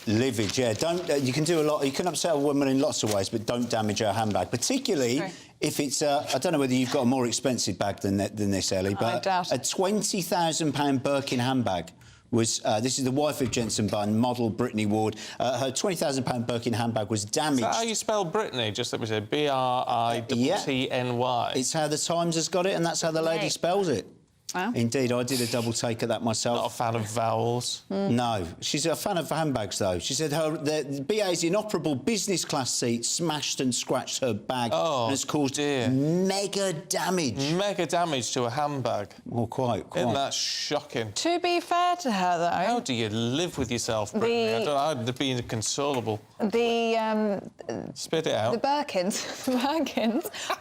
Livid, yeah. You can do a lot. You can upset a woman in lots of ways, but don't damage her handbag, particularly if it's. I don't know whether you've got a more expensive bag than this, Ellie, but a £20,000 Birkin handbag. This is the wife of Jensen Button, model Brittany Ward. Her £20,000 Birkin handbag was damaged. Is that how you spell Brittany? Just let me say, B-R-I-T-T-N-Y. It's how the Times has got it, and that's how the lady spells it. Wow. Indeed, I did a double take at that myself. Not a fan of vowels. No. She's a fan of handbags, though. She said the BA's inoperable business class seat smashed and scratched her bag and has caused mega damage. Mega damage to a handbag. Well, quite. Isn't that shocking? To be fair to her, though... How do you live with yourself, Brittany? I'd be inconsolable. Spit it out. The Birkins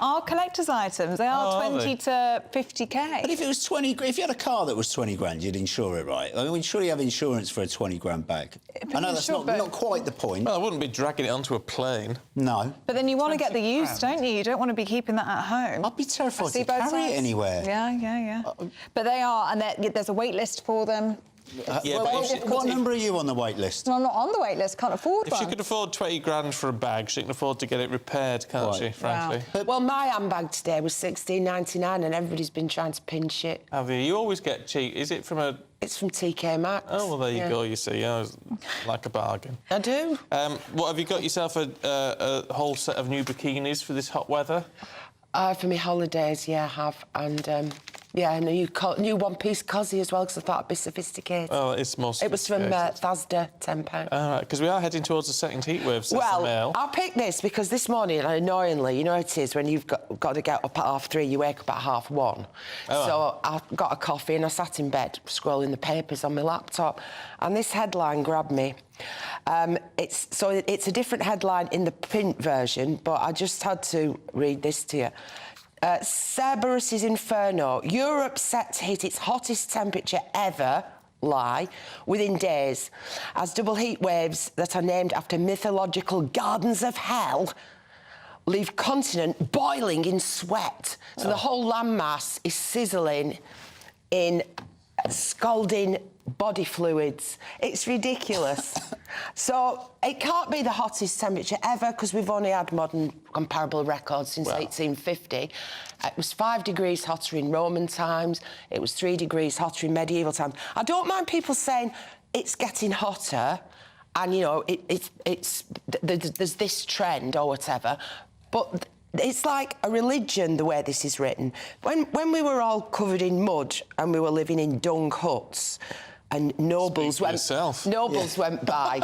are collector's items. They are 20 to 50k. But if it was 20, if you had a car that was 20 grand, you'd insure it, right? I mean, surely you have insurance for a 20 grand bag. I know that's not quite the point. Well, I wouldn't be dragging it onto a plane. No. But then you want to get the use, don't you? You don't want to be keeping that at home. I'd be terrified to carry it anywhere. Yeah. But they are, and there's a wait list for them. Yeah, but what number are you on the wait list? Well, I'm not on the wait list, can't afford if one. she could afford 20 grand for a bag, she can afford to get it repaired, can't she, frankly? Wow. Well, my handbag today was $16.99 and everybody's been trying to pinch it. Have you? You always get cheap. Is it from a... It's from TK Maxx. Oh, well, there you go, you see. Like a bargain. I do. What, have you got yourself a whole set of new bikinis for this hot weather? For my holidays, yeah, I have. And, yeah, and a new one-piece cosy as well, because I thought I'd be sophisticated. Oh, it's more sophisticated. It was from Thasda, £10. All right, because we are heading towards the second heatwave, says the Mail. I picked this because this morning, annoyingly, you know it is, when you've got to get up at 3:30, you wake up at 1:30. Oh. So I got a coffee and I sat in bed scrolling the papers on my laptop, and this headline grabbed me. It's a different headline in the print version, but I just had to read this to you. Cerberus's Inferno. Europe set to hit its hottest temperature ever, lie, within days, as double heat waves that are named after mythological gardens of hell leave continent boiling in sweat. So the whole landmass is sizzling in scalding body fluids. It's ridiculous. So it can't be the hottest temperature ever, because we've only had modern comparable records since 1850. It was 5 degrees hotter in Roman times. It was 3 degrees hotter in medieval times. I don't mind people saying it's getting hotter and, you know, there's this trend or whatever, but it's like a religion, the way this is written. When we were all covered in mud and we were living in dung huts, and nobles went by,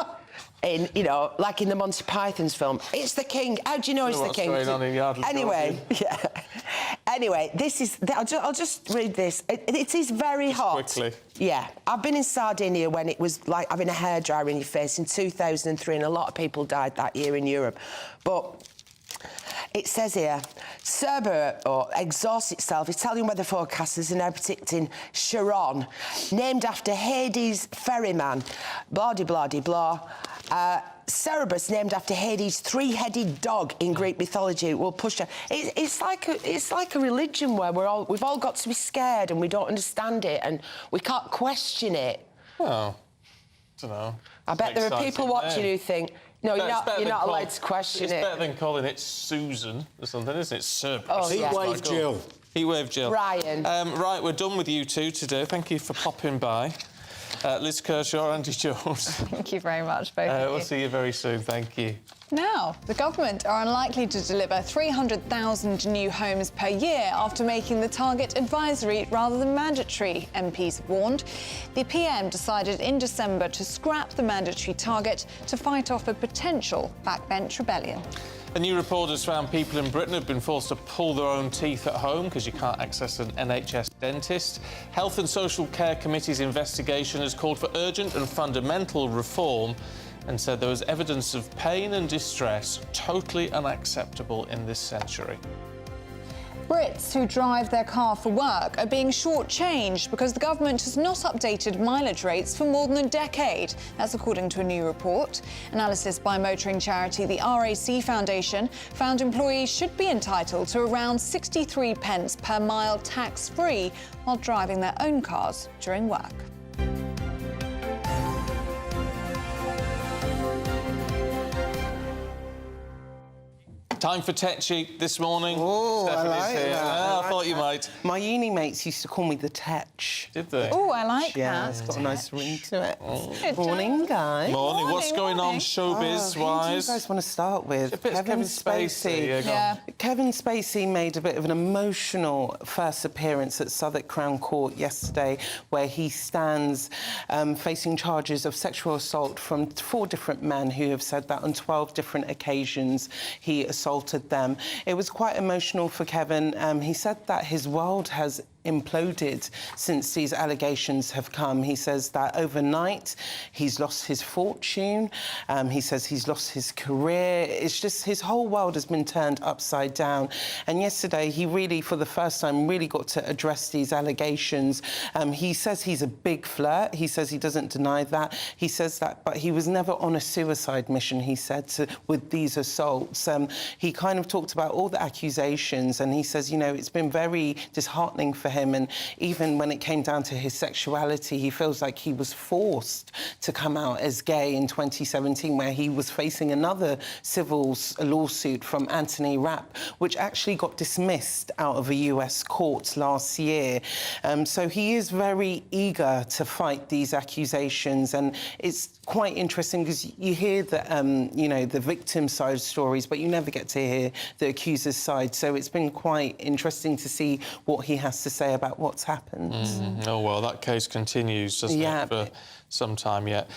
in, you know, like in the Monty Python's film. It's the king. How do you know it's the king? What's going on in Yardley? Anyway, yeah. Anyway, this is... I'll just read this. It is very hot. Quickly. Yeah. I've been in Sardinia when it was like having a hairdryer in your face in 2003, and a lot of people died that year in Europe. But... it says here, Cerberus exhausts itself. Italian weather forecasters are now predicting Chiron, named after Hades' ferryman. Blah-de-blah-de-blah. Cerberus, named after Hades' three-headed dog in Greek mythology, will push her. It's like a religion where we've all got to be scared and we don't understand it and we can't question it. Well, I don't know. I bet there are people watching who think, no, you're not allowed to question it. It's better than calling it Susan or something, isn't it? Cerberus. Oh, yeah. Heatwave Jill. Heatwave Jill. Ryan. Right, we're done with you two today. Thank you for popping by. Liz Kershaw, Andy Jones. Thank you very much, both of you. We'll see you very soon. Thank you. Now, the government are unlikely to deliver 300,000 new homes per year after making the target advisory rather than mandatory, MPs have warned. The PM decided in December to scrap the mandatory target to fight off a potential backbench rebellion. A new report has found people in Britain have been forced to pull their own teeth at home because you can't access an NHS dentist. Health and Social Care Committee's investigation has called for urgent and fundamental reform and said there was evidence of pain and distress totally unacceptable in this century. Brits who drive their car for work are being shortchanged because the government has not updated mileage rates for more than a decade. That's according to a new report. Analysis by motoring charity the RAC Foundation found employees should be entitled to around 63 pence per mile tax-free while driving their own cars during work. Time for Tech Sheet this morning. Oh, I Stephanie's like here. that. I thought you might. My uni mates used to call me the Tech. Did they? Oh, I like yeah, that. it's got a nice ring to it. Good Morning, guys. Morning. What's going on showbiz-wise? Who do you guys want to start with? Kevin Spacey. Yeah. Kevin Spacey made a bit of an emotional first appearance at Southwark Crown Court yesterday, where he stands facing charges of sexual assault from 4 different men who have said that on 12 different occasions he assaulted them. It was quite emotional for Kevin. He said that his world has imploded since these allegations have come. He says that overnight he's lost his fortune. He says he's lost his career. It's just his whole world has been turned upside down. And yesterday he really, for the first time, really got to address these allegations. He says he's a big flirt. He says he doesn't deny that. He says that, but he was never on a suicide mission, he said, with these assaults. He kind of talked about all the accusations, and he says, you know, it's been very disheartening for him. And even when it came down to his sexuality, he feels like he was forced to come out as gay in 2017, where he was facing another civil lawsuit from Anthony Rapp, which actually got dismissed out of a US court last year. So he is very eager to fight these accusations, and it's quite interesting because you hear the, you know, the victim side stories, but you never get to hear the accuser's side. So it's been quite interesting to see what he has to say about what's happened. Oh, well, that case continues, doesn't it, for some time yet.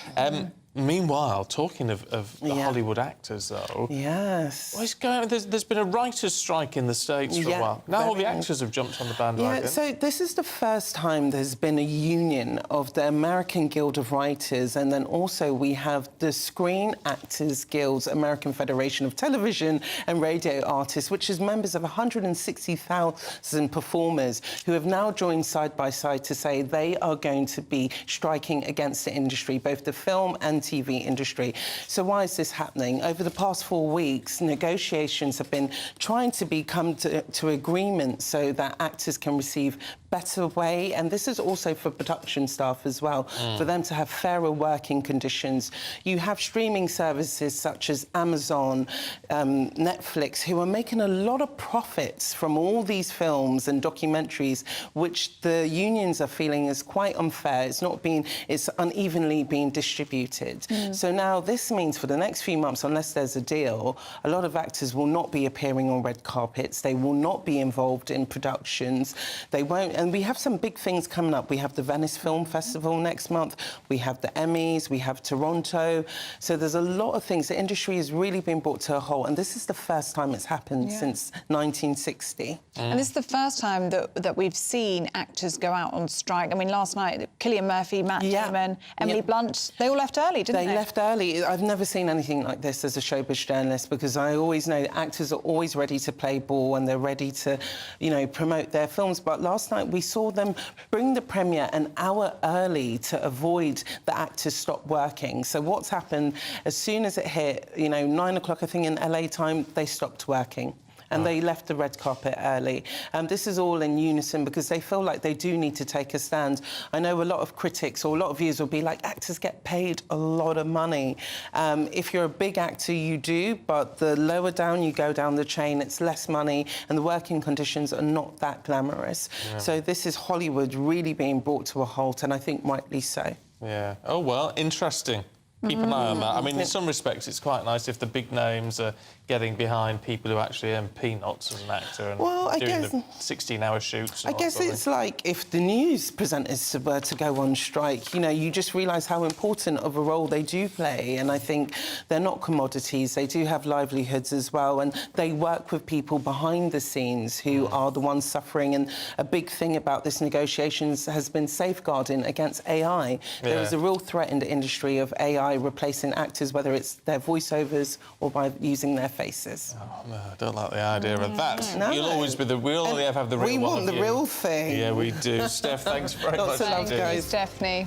Meanwhile, talking of the Hollywood actors, though... Yes. What's going on? There's been a writers' strike in the States for a while. Now all the actors have jumped on the bandwagon. Yeah, so this is the first time there's been a union of the American Guild of Writers, and then also we have the Screen Actors Guild's American Federation of Television and Radio Artists, which is members of 160,000 performers who have now joined side by side to say they are going to be striking against the industry, both the film and TV industry. So why is this happening? Over the past 4 weeks, negotiations have been trying to come to agreement so that actors can receive better wage, and this is also for production staff as well, for them to have fairer working conditions. You have streaming services such as Amazon, Netflix, who are making a lot of profits from all these films and documentaries, which the unions are feeling is quite unfair. It's unevenly being distributed. So now this means for the next few months, unless there's a deal, a lot of actors will not be appearing on red carpets. They will not be involved in productions. They won't. And we have some big things coming up. We have the Venice Film Festival next month. We have the Emmys. We have Toronto. So there's a lot of things. The industry has really been brought to a halt, and this is the first time it's happened since 1960. And this is the first time that we've seen actors go out on strike. I mean, last night, Cillian Murphy, Matt Damon, Emily Blunt, they all left early, didn't they? They left early. I've never seen anything like this as a showbiz journalist, because I always know that actors are always ready to play ball and they're ready to, you know, promote their films. But last night we saw them bring the premiere an hour early to avoid the actors stop working. So what's happened, as soon as it hit, you know, 9 o'clock, I think, in LA time, they stopped working. And they left the red carpet early. This is all in unison because they feel like they do need to take a stand. I know a lot of critics or a lot of viewers will be like, actors get paid a lot of money. If you're a big actor, you do, but the lower down you go down the chain, it's less money and the working conditions are not that glamorous. So this is Hollywood really being brought to a halt, and I think rightly so. Yeah. Oh, well, interesting. Keep an eye on that. I mean, in some respects, it's quite nice if the big names are getting behind people who actually earn peanuts as an actor and doing the 16-hour shoots. I guess it's like if the news presenters were to go on strike, you know, you just realise how important of a role they do play. And I think they're not commodities. They do have livelihoods as well. And they work with people behind the scenes who are the ones suffering. And a big thing about this negotiations has been safeguarding against AI. There is a real threat in the industry of AI replacing actors, whether it's their voiceovers or by using their faces. Oh, no, I don't like the idea of that. No. You'll always be we'll only ever have the real We one want of the you. real thing. Yeah, we do. Steph, thanks very much. Lots of love, guys. Stephanie.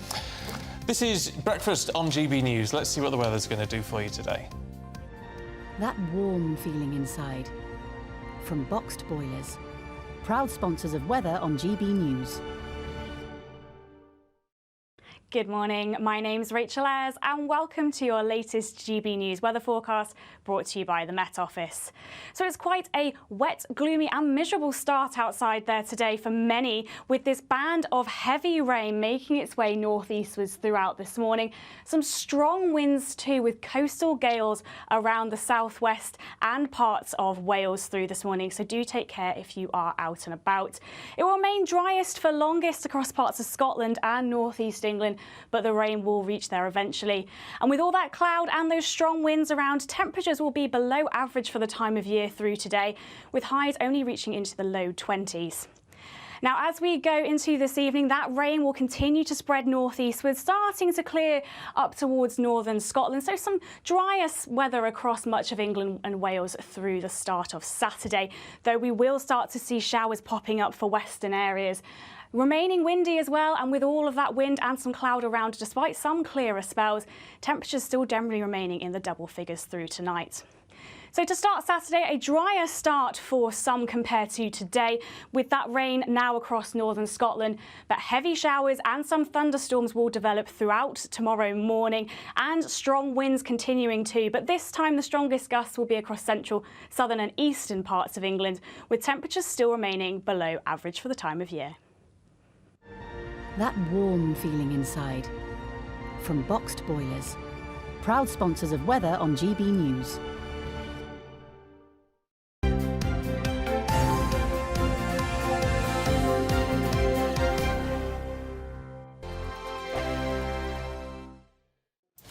This is Breakfast on GB News. Let's see what the weather's going to do for you today. That warm feeling inside. From Boxed Boilers. Proud sponsors of weather on GB News. Good morning, my name's Rachel Ayres and welcome to your latest GB News weather forecast brought to you by the Met Office. So it's quite a wet, gloomy and miserable start outside there today for many, with this band of heavy rain making its way northeastwards throughout this morning. Some strong winds too, with coastal gales around the southwest and parts of Wales through this morning, so do take care if you are out and about. It will remain driest for longest across parts of Scotland and northeast England, but the rain will reach there eventually. And with all that cloud and those strong winds around, temperatures will be below average for the time of year through today, with highs only reaching into the low 20s. Now, as we go into this evening, that rain will continue to spread northeastwards, starting to clear up towards northern Scotland. So some drier weather across much of England and Wales through the start of Saturday, though we will start to see showers popping up for western areas. Remaining windy as well, and with all of that wind and some cloud around, despite some clearer spells, temperatures still generally remaining in the double figures through tonight. So to start Saturday, a drier start for some compared to today, with that rain now across northern Scotland. But heavy showers and some thunderstorms will develop throughout tomorrow morning, and strong winds continuing too. But this time the strongest gusts will be across central, southern and eastern parts of England, with temperatures still remaining below average for the time of year. That warm feeling inside. From boxed boilers. Proud sponsors of weather on GB News.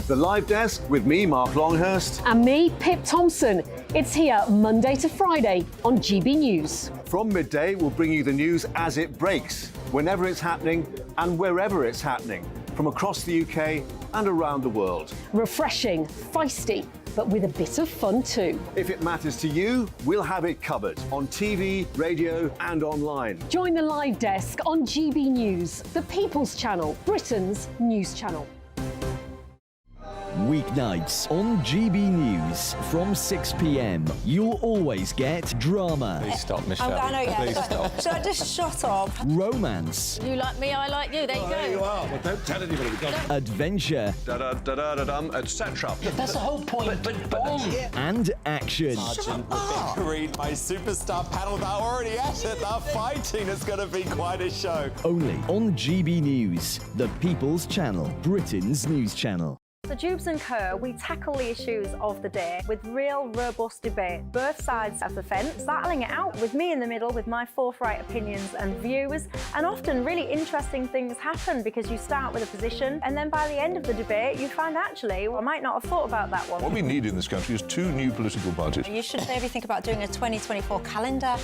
The Live Desk with me, Mark Longhurst. And me, Pip Thompson. It's here Monday to Friday on GB News. From midday, we'll bring you the news as it breaks, whenever it's happening and wherever it's happening, from across the UK and around the world. Refreshing, feisty, but with a bit of fun too. If it matters to you, we'll have it covered on TV, radio and online. Join the Live Desk on GB News, the People's Channel, Britain's news channel. Weeknights on GB News from 6 p.m. You'll always get drama. Please stop, Michelle. I know, yeah. Please stop. Should I just shut up? Romance. You like me, I like you. There you go. There you are. Well, don't tell anybody. Adventure. Etc. That's the whole point. And action. Sergeant, we're being greeted by superstar panel that are already at it. They're fighting. It's going to be quite a show. Only on GB News, the People's Channel, Britain's news channel. So Jubes and Kerr, we tackle the issues of the day with real robust debate, both sides of the fence, battling it out with me in the middle with my forthright opinions and views. And often really interesting things happen because you start with a position and then by the end of the debate you find actually, well, I might not have thought about that one. What we need in this country is 2 new political parties. You should maybe think about doing a 2024 calendar.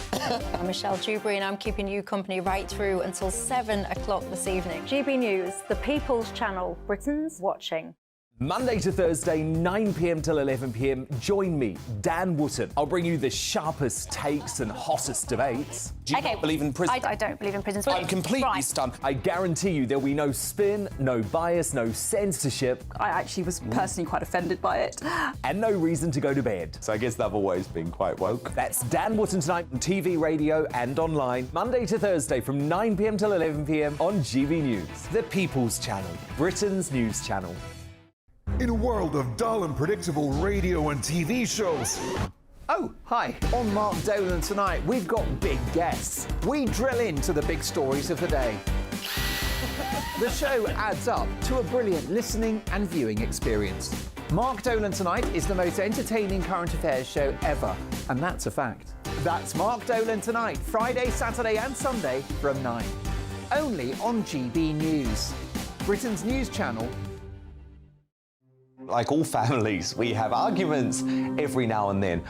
I'm Michelle Dewberry and I'm keeping you company right through until 7 o'clock this evening. GB News, the People's Channel, Britain's watching. Monday to Thursday, 9 p.m. till 11 p.m. Join me, Dan Wootton. I'll bring you the sharpest takes and hottest debates. Do you not believe in prison? I don't believe in prisons. I'm completely stunned. I guarantee you there'll be no spin, no bias, no censorship. I actually was personally quite offended by it. And no reason to go to bed. So I guess they've always been quite woke. That's Dan Wootton tonight on TV, radio and online. Monday to Thursday from 9 p.m. till 11 p.m. on GB News. The People's Channel, Britain's news channel. In a world of dull and predictable radio and TV shows. Oh, hi. On Mark Dolan tonight, we've got big guests. We drill into the big stories of the day. The show adds up to a brilliant listening and viewing experience. Mark Dolan Tonight is the most entertaining current affairs show ever, and that's a fact. That's Mark Dolan Tonight, Friday, Saturday and Sunday from 9. Only on GB News, Britain's news channel. Like all families, we have arguments every now and then,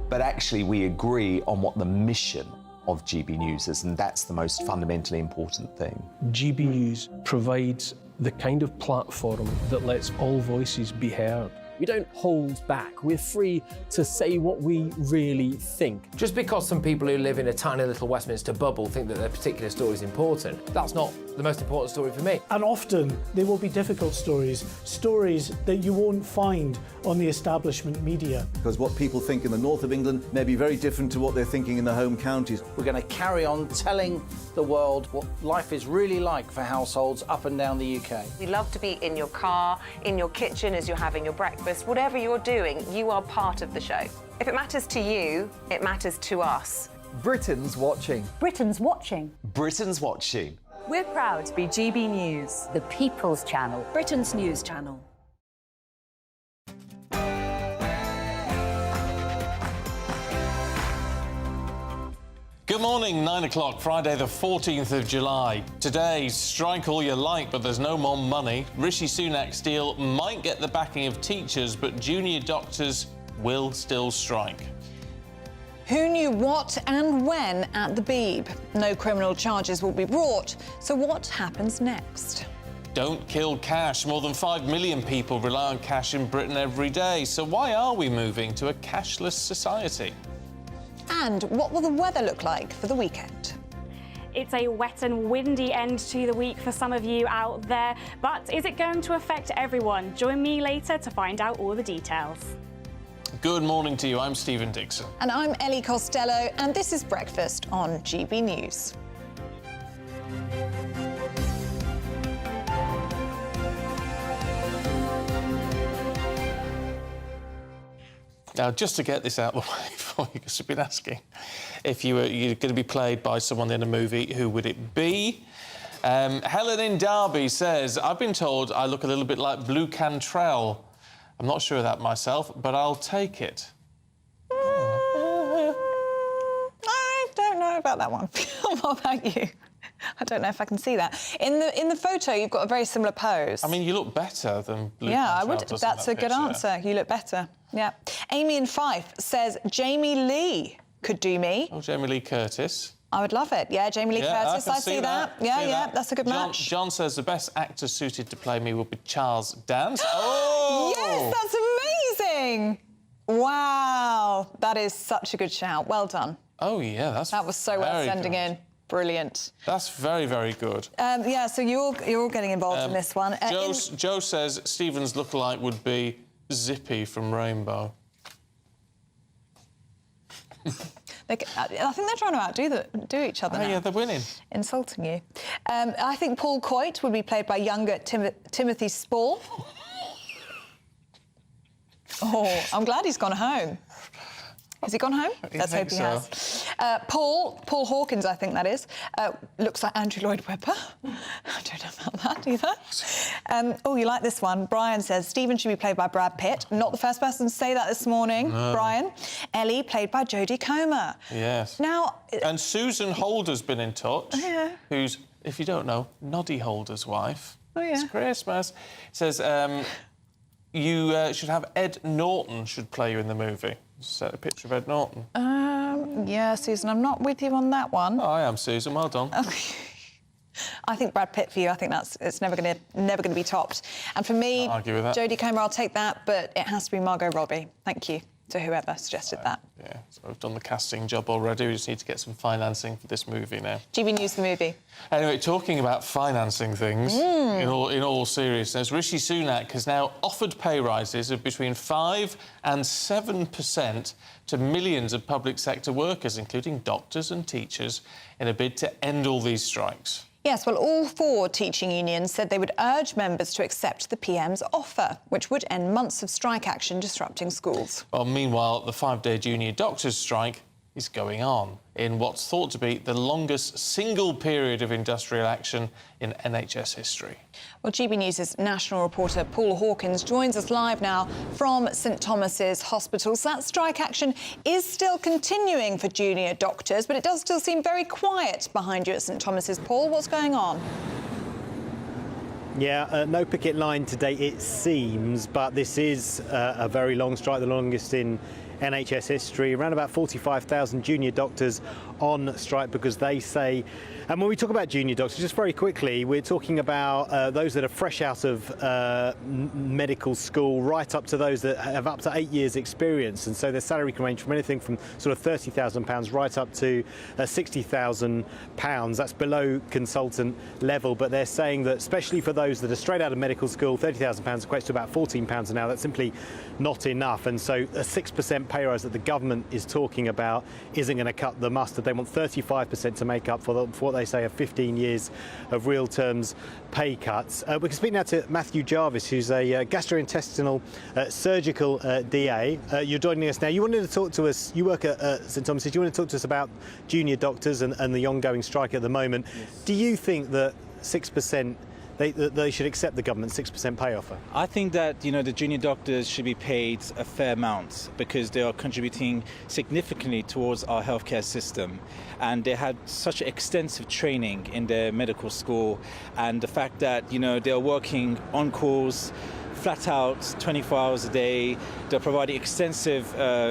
but actually we agree on what the mission of GB News is, and that's the most fundamentally important thing. GB News provides the kind of platform that lets all voices be heard. We don't hold back. We're free to say what we really think. Just because some people who live in a tiny little Westminster bubble think that their particular story is important, that's not the most important story for me. And often they will be difficult stories, stories that you won't find on the establishment media. Because what people think in the north of England may be very different to what they're thinking in the home counties. We're going to carry on telling the world what life is really like for households up and down the UK. We love to be in your car, in your kitchen as you're having your breakfast. Whatever you're doing, you are part of the show. If it matters to you, it matters to us. Britain's watching. Britain's watching. Britain's watching. We're proud to be GB News, the People's Channel, Britain's news channel. Good morning, 9 o'clock, Friday the 14th of July. Today, strike all you like, but there's no more money. Rishi Sunak's deal might get the backing of teachers, but junior doctors will still strike. Who knew what and when at the Beeb? No criminal charges will be brought, so what happens next? Don't kill cash. More than 5 million people rely on cash in Britain every day, so why are we moving to a cashless society? And what will the weather look like for the weekend? It's a wet and windy end to the week for some of you out there, but is it going to affect everyone? Join me later to find out all the details. Good morning to you. I'm Stephen Dixon. And I'm Ellie Costello, and this is Breakfast on GB News. Now, just to get this out of the way for you, because you've been asking if you're going to be played by someone in a movie, who would it be? Helen in Derby says, I've been told I look a little bit like Blue Cantrell. I'm not sure of that myself, but I'll take it. I don't know about that one. What about you? I don't know if I can see that. In the photo, you've got a very similar pose. I mean, you look better than Blue Yeah, Cantrell I would. does in That's that a good picture. answer. You look better. Yeah. Amy in Fife says Jamie Lee could do me. Oh, Jamie Lee Curtis. I would love it. Yeah, Jamie Lee Curtis. I I see that. Yeah, that's a good match. John says the best actor suited to play me would be Charles Dance. Oh! Yes, that's amazing. Wow, that is such a good shout. Well done. Oh yeah, that was so well sending in. Brilliant. That's very, very good. Yeah, so you're all getting involved in this one. Joe says Stephen's lookalike would be Zippy from Rainbow. I think they're trying to outdo each other now. Yeah, they're winning. Insulting you. I think Paul Coit would be played by younger Timothy Spall. Oh, I'm glad he's gone home. Has he gone home? Let's hope he has. Paul Hawkins, I think that is, looks like Andrew Lloyd Webber. I don't know about that either. Oh, you like this one? Brian says Stephen should be played by Brad Pitt. Not the first person to say that this morning, No. Brian. Ellie played by Jodie Comer. Yes. Now... And Susan Holder's been in touch. Yeah. Who's, if you don't know, Noddy Holder's wife. Oh, yeah. It's Christmas. Says you should have Ed Norton should play you in the movie. Set a picture of Ed Norton. Yeah, Susan, I'm not with you on that one. Oh, I am, Susan. Well done. I think Brad Pitt for you. I think it's never going to be topped. And for me, Can't argue with that. Jodie Comer, I'll take that, but it has to be Margot Robbie. Thank you to whoever suggested that. Yeah, so I've done the casting job already. We just need to get some financing for this movie now. GB News the movie. Anyway, talking about financing things, in all seriousness, Rishi Sunak has now offered pay rises of between 5 and 7% to millions of public sector workers, including doctors and teachers, in a bid to end all these strikes. Yes, well, all 4 teaching unions said they would urge members to accept the PM's offer, which would end months of strike action disrupting schools. Well, meanwhile, the 5-day junior doctors' strike is going on in what's thought to be the longest single period of industrial action in NHS history. Well, GB News' national reporter Paul Hawkins joins us live now from St Thomas's Hospital. So that strike action is still continuing for junior doctors, but it does still seem very quiet behind you at St Thomas's. Paul, what's going on? Yeah, no picket line today, it seems, but this is a very long strike, the longest in NHS history. Around about 45,000 junior doctors on strike because they say... And when we talk about junior doctors, just very quickly, we're talking about those that are fresh out of medical school, right up to those that have up to 8 years' experience. And so their salary can range from anything from sort of £30,000 right up to £60,000. That's below consultant level, but they're saying that, especially for those that are straight out of medical school, £30,000 equates to about £14 an hour. That's simply not enough. And so a 6% pay rise that the government is talking about isn't going to cut the mustard. They want 35% to make up for what they say are 15 years of real terms pay cuts. We can speak now to Matthew Jarvis, who's a gastrointestinal surgical DA. You're joining us now. You wanted to talk to us, you work at St Thomas's, you want to talk to us about junior doctors and the ongoing strike at the moment. Yes. Do you think that 6%, they should accept the government's 6% pay offer? I think that, the junior doctors should be paid a fair amount because they are contributing significantly towards our healthcare system. And they had such extensive training in their medical school, and the fact that, they are working on calls, flat out 24 hours a day. They're providing extensive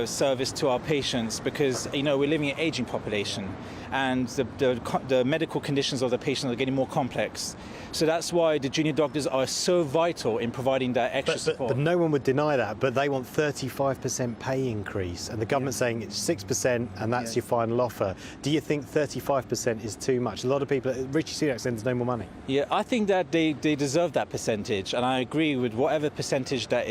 service to our patients because, we're living in an aging population. and the medical conditions of the patients are getting more complex. So that's why the junior doctors are so vital in providing that extra support. But no one would deny that, but they want 35% pay increase, and the government's saying it's 6% and that's your final offer. Do you think 35% is too much? A lot of people, Rishi Sunak says there's no more money. Yeah, I think that they deserve that percentage, and I agree with whatever percentage that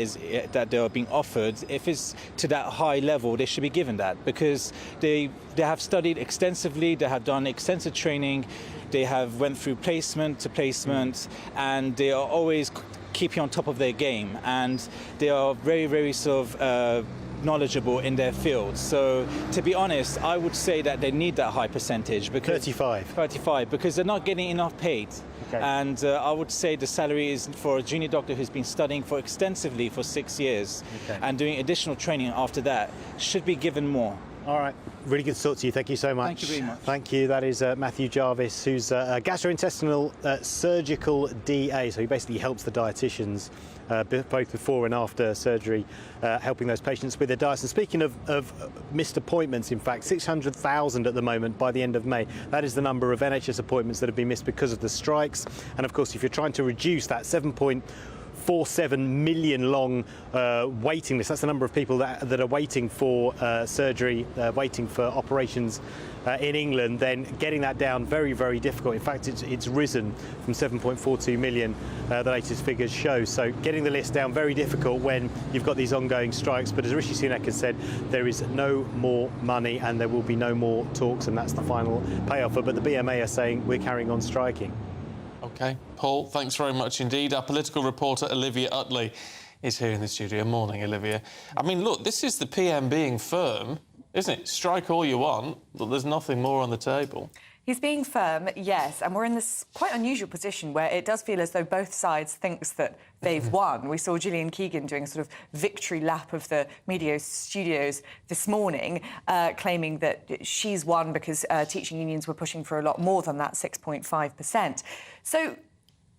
they are being offered. If it's to that high level, they should be given that, because they have studied extensively, they have done extensive training, they have went through placement to placement, and they are always keeping on top of their game, and they are very, very sort of knowledgeable in their field. So to be honest, I would say that they need that high percentage, because 35, because they're not getting enough paid. Okay. And I would say the salary is for a junior doctor who's been studying extensively for 6 years and doing additional training after that should be given more. All right, really good to talk to you. Thank you so much. Thank you very much. Thank you. That is Matthew Jarvis, who's a gastrointestinal surgical DA. So he basically helps the dietitians both before and after surgery, helping those patients with their diets. And speaking of missed appointments, in fact, 600,000 at the moment by the end of May. That is the number of NHS appointments that have been missed because of the strikes. And of course, if you're trying to reduce that 7.47 million long waiting list. That's the number of people that are waiting for surgery, waiting for operations in England. Then getting that down, very, very difficult. In fact, it's risen from 7.42 million, the latest figures show. So getting the list down, very difficult when you've got these ongoing strikes. But as Rishi Sunak has said, there is no more money and there will be no more talks, and that's the final pay offer. But the BMA are saying we're carrying on striking. OK. Paul, thanks very much indeed. Our political reporter, Olivia Utley, is here in the studio. Morning, Olivia. I mean, look, this is the PM being firm, isn't it? Strike all you want, but there's nothing more on the table. He's being firm, yes, and we're in this quite unusual position where it does feel as though both sides thinks that they've won. We saw Gillian Keegan doing a sort of victory lap of the media studios this morning, claiming that she's won because teaching unions were pushing for a lot more than that 6.5%. So,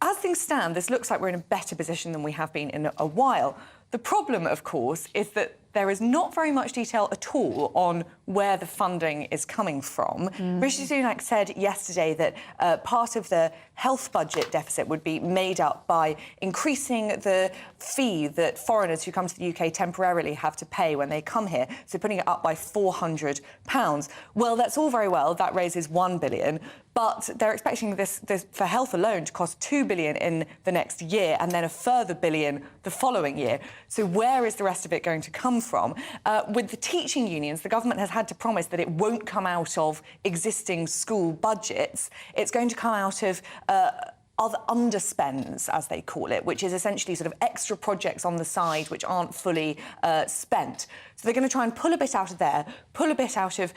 as things stand, this looks like we're in a better position than we have been in a while. The problem, of course, is that there is not very much detail at all on where the funding is coming from. Rishi Sunak said yesterday that part of the health budget deficit would be made up by increasing the fee that foreigners who come to the UK temporarily have to pay when they come here, so putting it up by £400. Well, that's all very well. That raises £1 billion. But they're expecting this for health alone to cost £2 billion in the next year and then a further £1 billion the following year. So where is the rest of it going to come from? With the teaching unions, the government has had to promise that it won't come out of existing school budgets. It's going to come out of other underspends, as they call it, which is essentially sort of extra projects on the side which aren't fully spent. So they're going to try and pull a bit out of there, pull a bit out of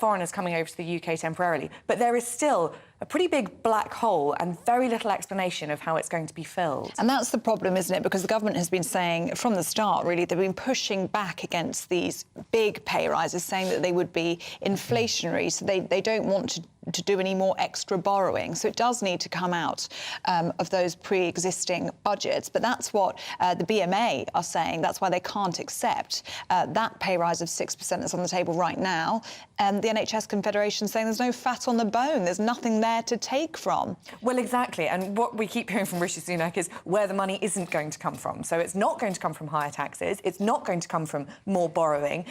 foreigners coming over to the UK temporarily. But there is still a pretty big black hole and very little explanation of how it's going to be filled. And that's the problem, isn't it? Because the government has been saying from the start, really, they've been pushing back against these big pay rises, saying that they would be inflationary. So they don't want to do any more extra borrowing. So it does need to come out of those pre-existing budgets. But that's what the BMA are saying. That's why they can't accept that pay rise of 6% that's on the table right now. And the NHS Confederation saying there's no fat on the bone. There's nothing there to take from. Well, exactly. And what we keep hearing from Rishi Sunak is where the money isn't going to come from. So it's not going to come from higher taxes. It's not going to come from more borrowing.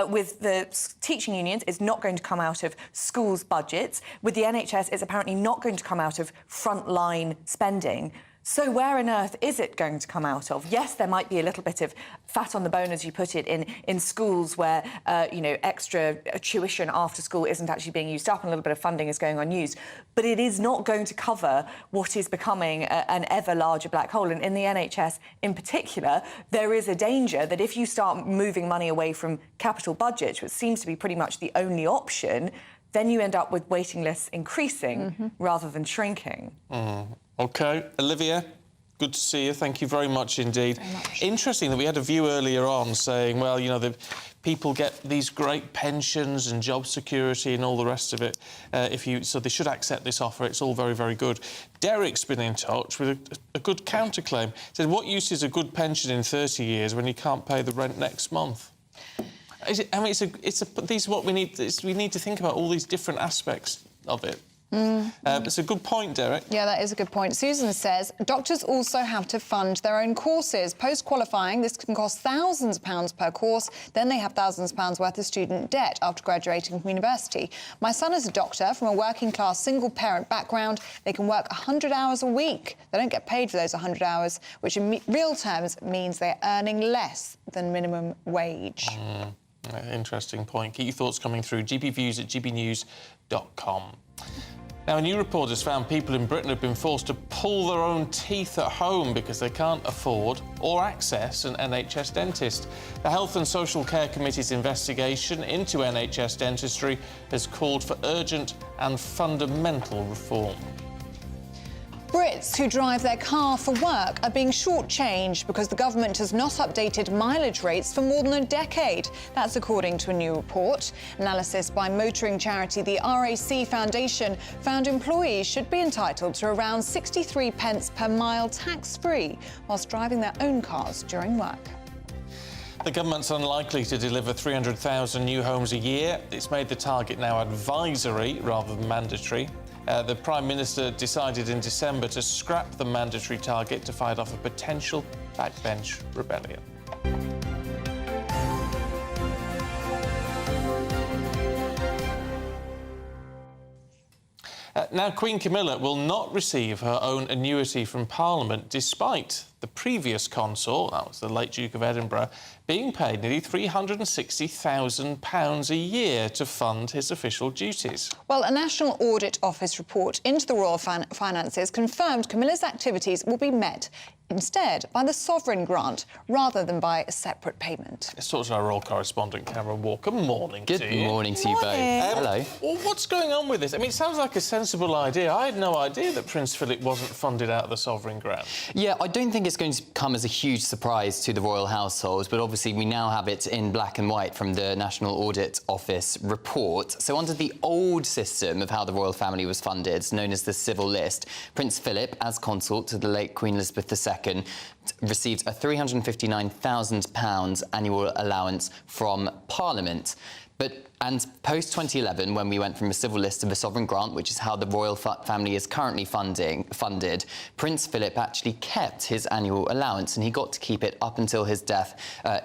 With the teaching unions, it's not going to come out of schools' budgets. With the NHS, it's apparently not going to come out of frontline spending. So where on earth is it going to come out of? Yes, there might be a little bit of fat on the bone, as you put it, in schools where, extra tuition after school isn't actually being used up and a little bit of funding is going unused. But it is not going to cover what is becoming an ever larger black hole. And in the NHS in particular, there is a danger that if you start moving money away from capital budgets, which seems to be pretty much the only option, then you end up with waiting lists increasing rather than shrinking. OK. Olivia, good to see you. Thank you very much indeed. Interesting that we had a view earlier on saying, well, the people get these great pensions and job security and all the rest of it. So they should accept this offer. It's all very, very good. Derek's been in touch with a good counterclaim. He said, what use is a good pension in 30 years when you can't pay the rent next month? I mean, these are what we need. We need to think about all these different aspects of it. It's a good point, Derek. Yeah, that is a good point. Susan says doctors also have to fund their own courses. Post-qualifying, this can cost thousands of pounds per course. Then they have thousands of pounds worth of student debt after graduating from university. My son is a doctor from a working-class single-parent background. They can work 100 hours a week. They don't get paid for those 100 hours, which in real terms means they're earning less than minimum wage. Interesting point. Keep your thoughts coming through. gbviews@gbnews.com. Now, a new report has found people in Britain have been forced to pull their own teeth at home because they can't afford or access an NHS dentist. The Health and Social Care Committee's investigation into NHS dentistry has called for urgent and fundamental reform. Brits who drive their car for work are being shortchanged because the government has not updated mileage rates for more than a decade. That's according to a new report. Analysis by motoring charity the RAC Foundation found employees should be entitled to around 63 pence per mile tax-free whilst driving their own cars during work. The government's unlikely to deliver 300,000 new homes a year. It's made the target now advisory rather than mandatory. The Prime Minister decided in December to scrap the mandatory target to fight off a potential backbench rebellion. Now, Queen Camilla will not receive her own annuity from Parliament, despite the previous consort, that was the late Duke of Edinburgh, being paid nearly £360,000 a year to fund his official duties. Well, a National Audit Office report into the royal finances confirmed Camilla's activities will be met instead by the sovereign grant rather than by a separate payment. Let's talk to our royal correspondent, Cameron Walker. Good morning to you. Good morning to you both. Hello. Well, what's going on with this? I mean, it sounds like a sensible idea. I had no idea that Prince Philip wasn't funded out of the sovereign grant. Yeah, I don't think it's going to come as a huge surprise to the royal household, but obviously we now have it in black and white from the National Audit Office report. So under the old system of how the royal family was funded, known as the civil list, Prince Philip, as consort to the late Queen Elizabeth II, received a £359,000 annual allowance from Parliament. And post-2011, when we went from a civil list to the sovereign grant, which is how the royal family is currently funded, Prince Philip actually kept his annual allowance, and he got to keep it up until his death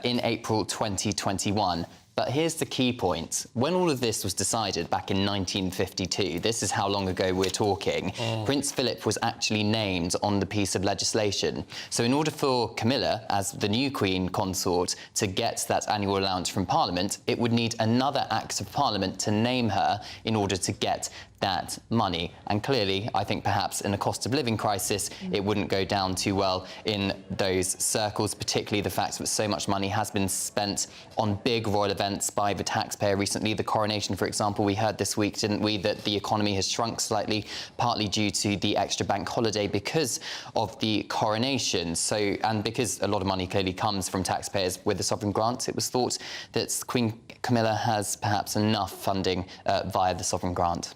in April 2021. But here's the key point. When all of this was decided back in 1952, this is how long ago we're talking, Prince Philip was actually named on the piece of legislation. So in order for Camilla, as the new Queen consort, to get that annual allowance from Parliament, it would need another Act of Parliament to name her in order to get that money. And clearly, I think perhaps in a cost of living crisis, it wouldn't go down too well in those circles, particularly the fact that so much money has been spent on big royal events by the taxpayer recently. The coronation, for example, we heard this week, didn't we, that the economy has shrunk slightly, partly due to the extra bank holiday because of the coronation. So, and because a lot of money clearly comes from taxpayers with the sovereign grant, it was thought that Queen Camilla has perhaps enough funding via the sovereign grant.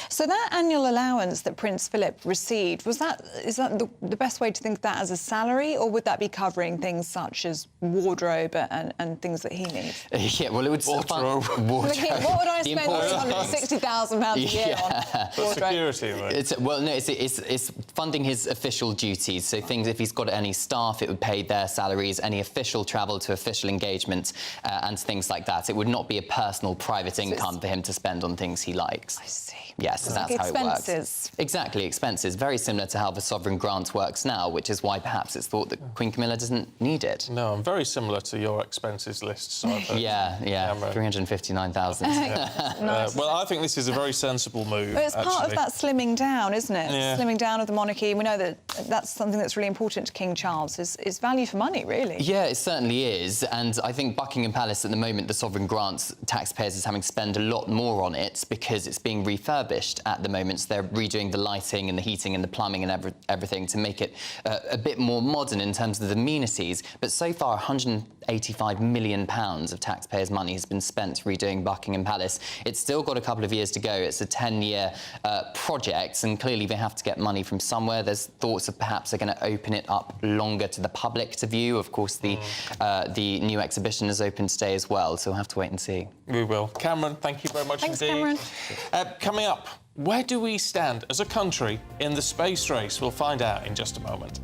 So that annual allowance that Prince Philip received, is that the best way to think of that as a salary, or would that be covering things such as wardrobe and things that he needs? Yeah, well, it would... Wardrobe. What would I spend £360,000 a year on? Security, right? Well, no, it's funding his official duties. So things, if he's got any staff, it would pay their salaries, any official travel to official engagements and things like that. It would not be a personal, private income for him to spend on things he likes. I see. Yes, so that's like how expenses. It works. Exactly, expenses. Very similar to how the sovereign grant works now, which is why perhaps it's thought that Queen Camilla doesn't need it. No, I'm very similar to your expenses list. So yeah, 359,000. Well, I think this is a very sensible move. But it's part of that slimming down, isn't it? Yeah. Slimming down of the monarchy. We know that that's something that's really important to King Charles, is value for money, really. Yeah, it certainly is. And I think Buckingham Palace at the moment, the sovereign grants, taxpayers is having to spend a lot more on it because it's being refurbished. refurbished at the moment, so they're redoing the lighting and the heating and the plumbing and everything to make it a bit more modern in terms of the amenities. But so far, £185 million of taxpayers' money has been spent redoing Buckingham Palace. It's still got a couple of years to go. It's a 10-year project, and clearly they have to get money from somewhere. There's thoughts of perhaps they're going to open it up longer to the public to view. Of course, the new exhibition is open today as well, so we'll have to wait and see. We will. Cameron, thank you very much Thanks, indeed. Cameron. Coming up, where do we stand as a country in the space race? We'll find out in just a moment.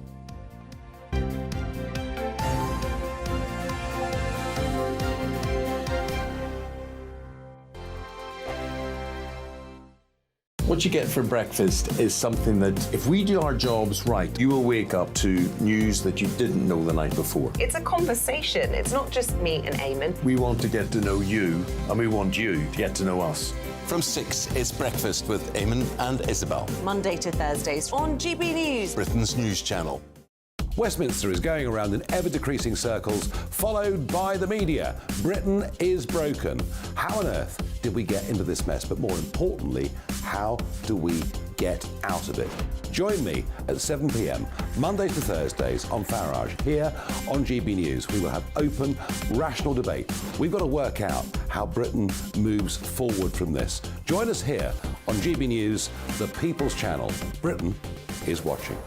What you get for breakfast is something that, if we do our jobs right, you will wake up to news that you didn't know the night before. It's a conversation. It's not just me and Eamon. We want to get to know you, and we want you to get to know us. From 6, it's Breakfast with Eamon and Isabel. Monday to Thursdays on GB News. Britain's news channel. Westminster is going around in ever-decreasing circles, followed by the media. Britain is broken. How on earth did we get into this mess? But more importantly, how do we get out of it? Join me at 7 p.m, Monday to Thursdays on Farage, here on GB News. We will have open, rational debate. We've got to work out how Britain moves forward from this. Join us here on GB News, the People's Channel. Britain is watching.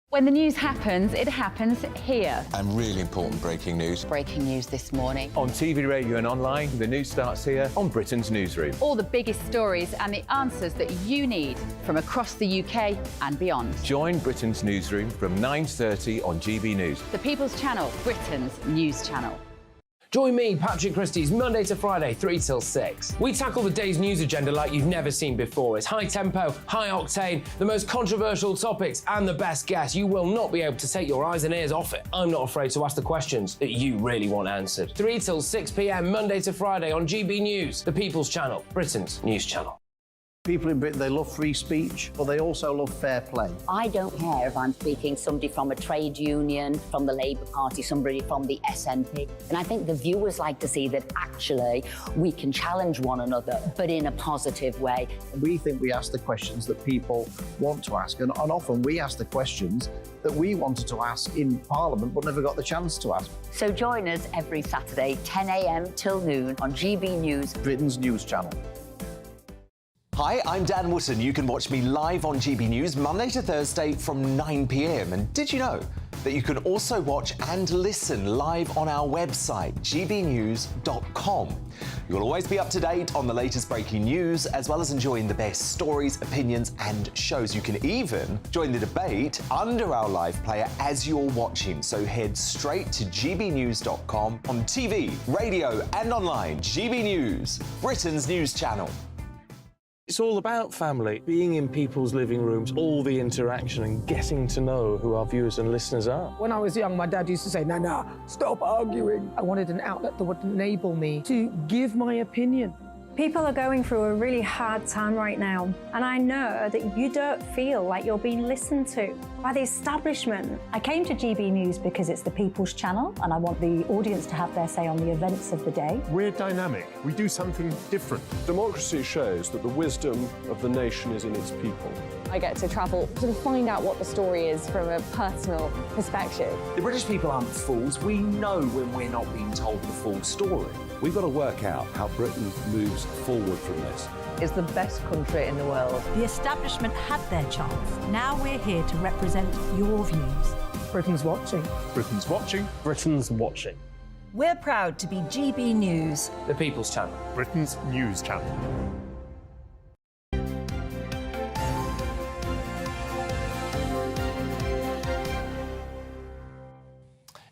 When the news happens, it happens here. And really important breaking news. Breaking news this morning. On TV, radio and online, the news starts here on Britain's Newsroom. All the biggest stories and the answers that you need from across the UK and beyond. Join Britain's Newsroom from 9:30 on GB News. The People's Channel, Britain's news channel. Join me, Patrick Christie's, Monday to Friday, 3 till 6. We tackle the day's news agenda like you've never seen before. It's high tempo, high octane, the most controversial topics and the best guests. You will not be able to take your eyes and ears off it. I'm not afraid to ask the questions that you really want answered. 3 till 6 p.m, Monday to Friday on GB News, the People's Channel, Britain's news channel. People in Britain, they love free speech, but they also love fair play. I don't care if I'm speaking somebody from a trade union, from the Labour Party, somebody from the SNP. And I think the viewers like to see that actually we can challenge one another, but in a positive way. We think we ask the questions that people want to ask, and often we ask the questions that we wanted to ask in Parliament but never got the chance to ask. So join us every Saturday, 10 a.m. till noon on GB News, Britain's news channel. Hi, I'm Dan Wootton. You can watch me live on GB News Monday to Thursday from 9 p.m. And did you know that you can also watch and listen live on our website, gbnews.com? You'll always be up to date on the latest breaking news, as well as enjoying the best stories, opinions and shows. You can even join the debate under our live player as you're watching. So head straight to gbnews.com on TV, radio and online. GB News, Britain's news channel. It's all about family, being in people's living rooms, all the interaction and getting to know who our viewers and listeners are. When I was young, my dad used to say, Nana, stop arguing. I wanted an outlet that would enable me to give my opinion. People are going through a really hard time right now, and I know that you don't feel like you're being listened to by the establishment. I came to GB News because it's the People's Channel, and I want the audience to have their say on the events of the day. We're dynamic. We do something different. Democracy shows that the wisdom of the nation is in its people. I get to travel to find out what the story is from a personal perspective. The British people aren't fools. We know when we're not being told the full story. We've got to work out how Britain moves forward from this. It's the best country in the world. The establishment had their chance. Now we're here to represent your views. Britain's watching. Britain's watching. Britain's watching. We're proud to be GB News, The People's Channel, Britain's news channel.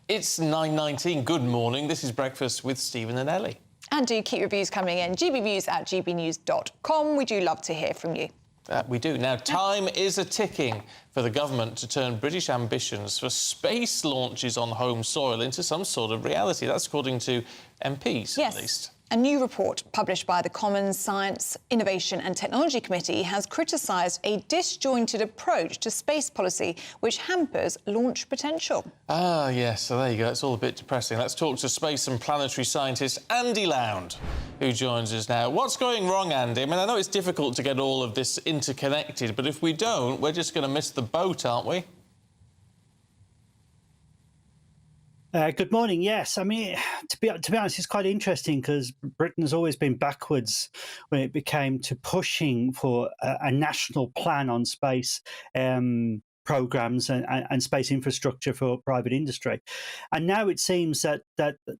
It's 9:19. Good morning. This is Breakfast with Stephen and Ellie. And do keep your views coming in. gbviews@gbnews.com. We do love to hear from you. We do. Now, time is a-ticking for the government to turn British ambitions for space launches on home soil into some sort of reality. That's according to MPs, at least. A new report published by the Commons Science, Innovation and Technology Committee has criticised a disjointed approach to space policy which hampers launch potential. Ah, yes, so there you go. It's all a bit depressing. Let's talk to space and planetary scientist Andy Lound, who joins us now. What's going wrong, Andy? I mean, I know it's difficult to get all of this interconnected, but if we don't, we're just going to miss the boat, aren't we? Good morning. Yes, I mean, to be honest, it's quite interesting because Britain has always been backwards when it became to pushing for a national plan on space programs and space infrastructure for private industry. And now it seems that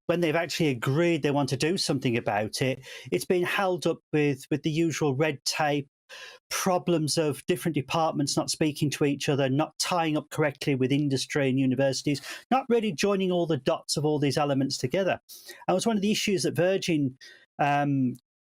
when they've actually agreed they want to do something about it, it's been held up with the usual red tape, problems of different departments not speaking to each other, not tying up correctly with industry and universities, not really joining all the dots of all these elements together. And it was one of the issues that Virgin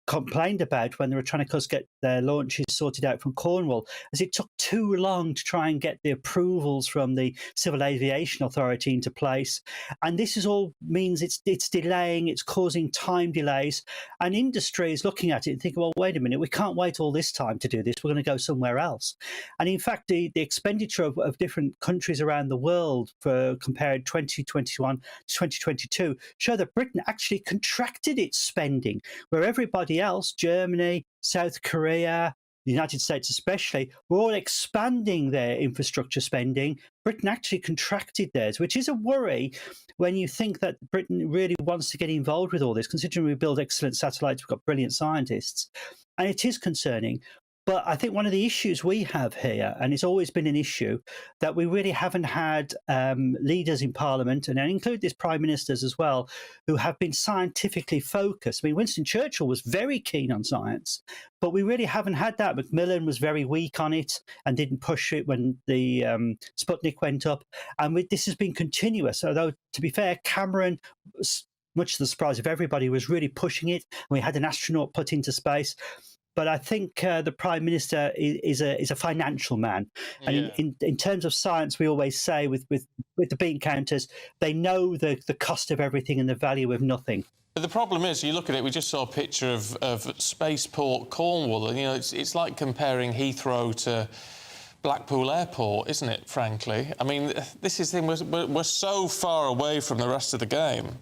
complained about when they were trying to get their launches sorted out from Cornwall, as it took too long to try and get the approvals from the Civil Aviation Authority into place. And this is all means it's delaying, it's causing time delays. And industry is looking at it and thinking, well, wait a minute, we can't wait all this time to do this. We're going to go somewhere else. And in fact, the expenditure of different countries around the world for compared 2021 to 2022 show that Britain actually contracted its spending, where everybody else, Germany, South Korea, the United States especially, were all expanding their infrastructure spending. Britain actually contracted theirs, which is a worry when you think that Britain really wants to get involved with all this, considering we build excellent satellites, we've got brilliant scientists. And it is concerning. But I think one of the issues we have here, and it's always been an issue, that we really haven't had leaders in Parliament, and I include this Prime Ministers as well, who have been scientifically focused. I mean, Winston Churchill was very keen on science, but we really haven't had that. Macmillan was very weak on it and didn't push it when the Sputnik went up. And this has been continuous, although, to be fair, Cameron, much to the surprise of everybody, was really pushing it. We had an astronaut put into space. But I think the Prime Minister is a financial man. And in terms of science, we always say with the bean counters, they know the cost of everything and the value of nothing. But the problem is, you look at it, we just saw a picture of Spaceport Cornwall, and, you know, it's like comparing Heathrow to Blackpool Airport, isn't it, frankly? I mean, this is the thing, we're so far away from the rest of the game.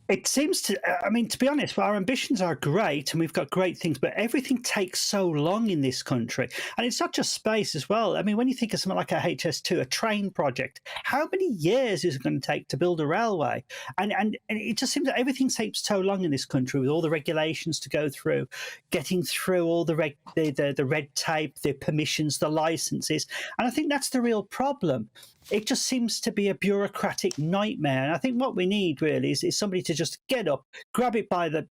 It seems to, I mean, to be honest, our ambitions are great and we've got great things, but everything takes so long in this country. And it's not just space as well. I mean, when you think of something like a HS2, a train project, how many years is it going to take to build a railway? And it just seems that everything takes so long in this country with all the regulations to go through, getting through all the red tape, the permissions, the licenses. And I think that's the real problem. It just seems to be a bureaucratic nightmare. And I think what we need really is somebody to just get up, grab it by the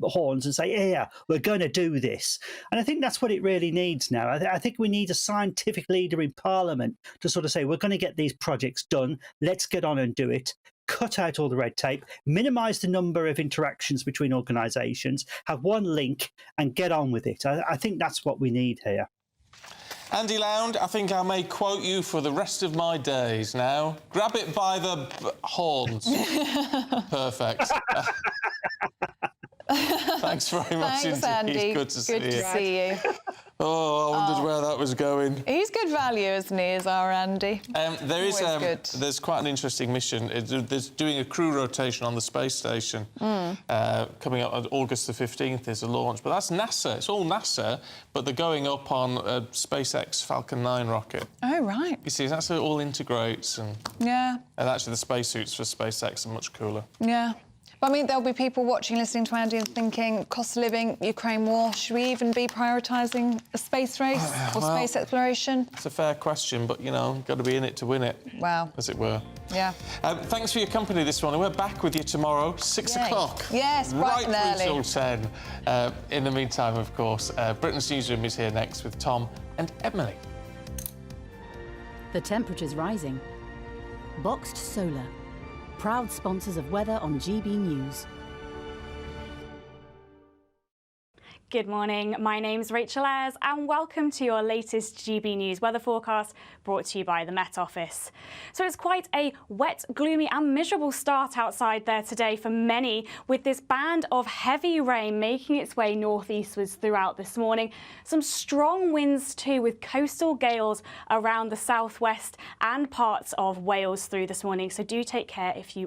horns and say, yeah, we're going to do this. And I think that's what it really needs now. I think we need a scientific leader in Parliament to sort of say, we're going to get these projects done. Let's get on and do it. Cut out all the red tape, minimise the number of interactions between organisations, have one link and get on with it. I think that's what we need here. Andy Lound, I think I may quote you for the rest of my days now. Grab it by the horns. Perfect. Thanks very much indeed. Andy. Good to see you. Oh, I wondered where that was going. He's good value, isn't he, is our Andy? There's quite an interesting mission. There's doing a crew rotation on the space station. Coming up on August the 15th is a launch. But that's NASA. It's all NASA, but they're going up on a SpaceX Falcon 9 rocket. Oh, right. You see, that's how it all integrates. And actually, the spacesuits for SpaceX are much cooler. Yeah. But I mean, there'll be people watching, listening to Andy and thinking, cost of living, Ukraine war, should we even be prioritising a space race or space exploration? It's a fair question, but, you know, got to be in it to win it. Wow. As it were. Yeah. Thanks for your company this morning. We're back with you tomorrow, 6 o'clock. Yes, bright and early. Right through till 10. In the meantime, of course, Britain's Newsroom is here next with Tom and Emily. The temperature's rising. Boxed Solar. Proud sponsors of weather on GB News. Good morning, my name's Rachel Ayres and welcome to your latest GB News weather forecast brought to you by the Met Office. So it's quite a wet, gloomy and miserable start outside there today for many, with this band of heavy rain making its way northeastwards throughout this morning. Some strong winds too, with coastal gales around the southwest and parts of Wales through this morning, so do take care if you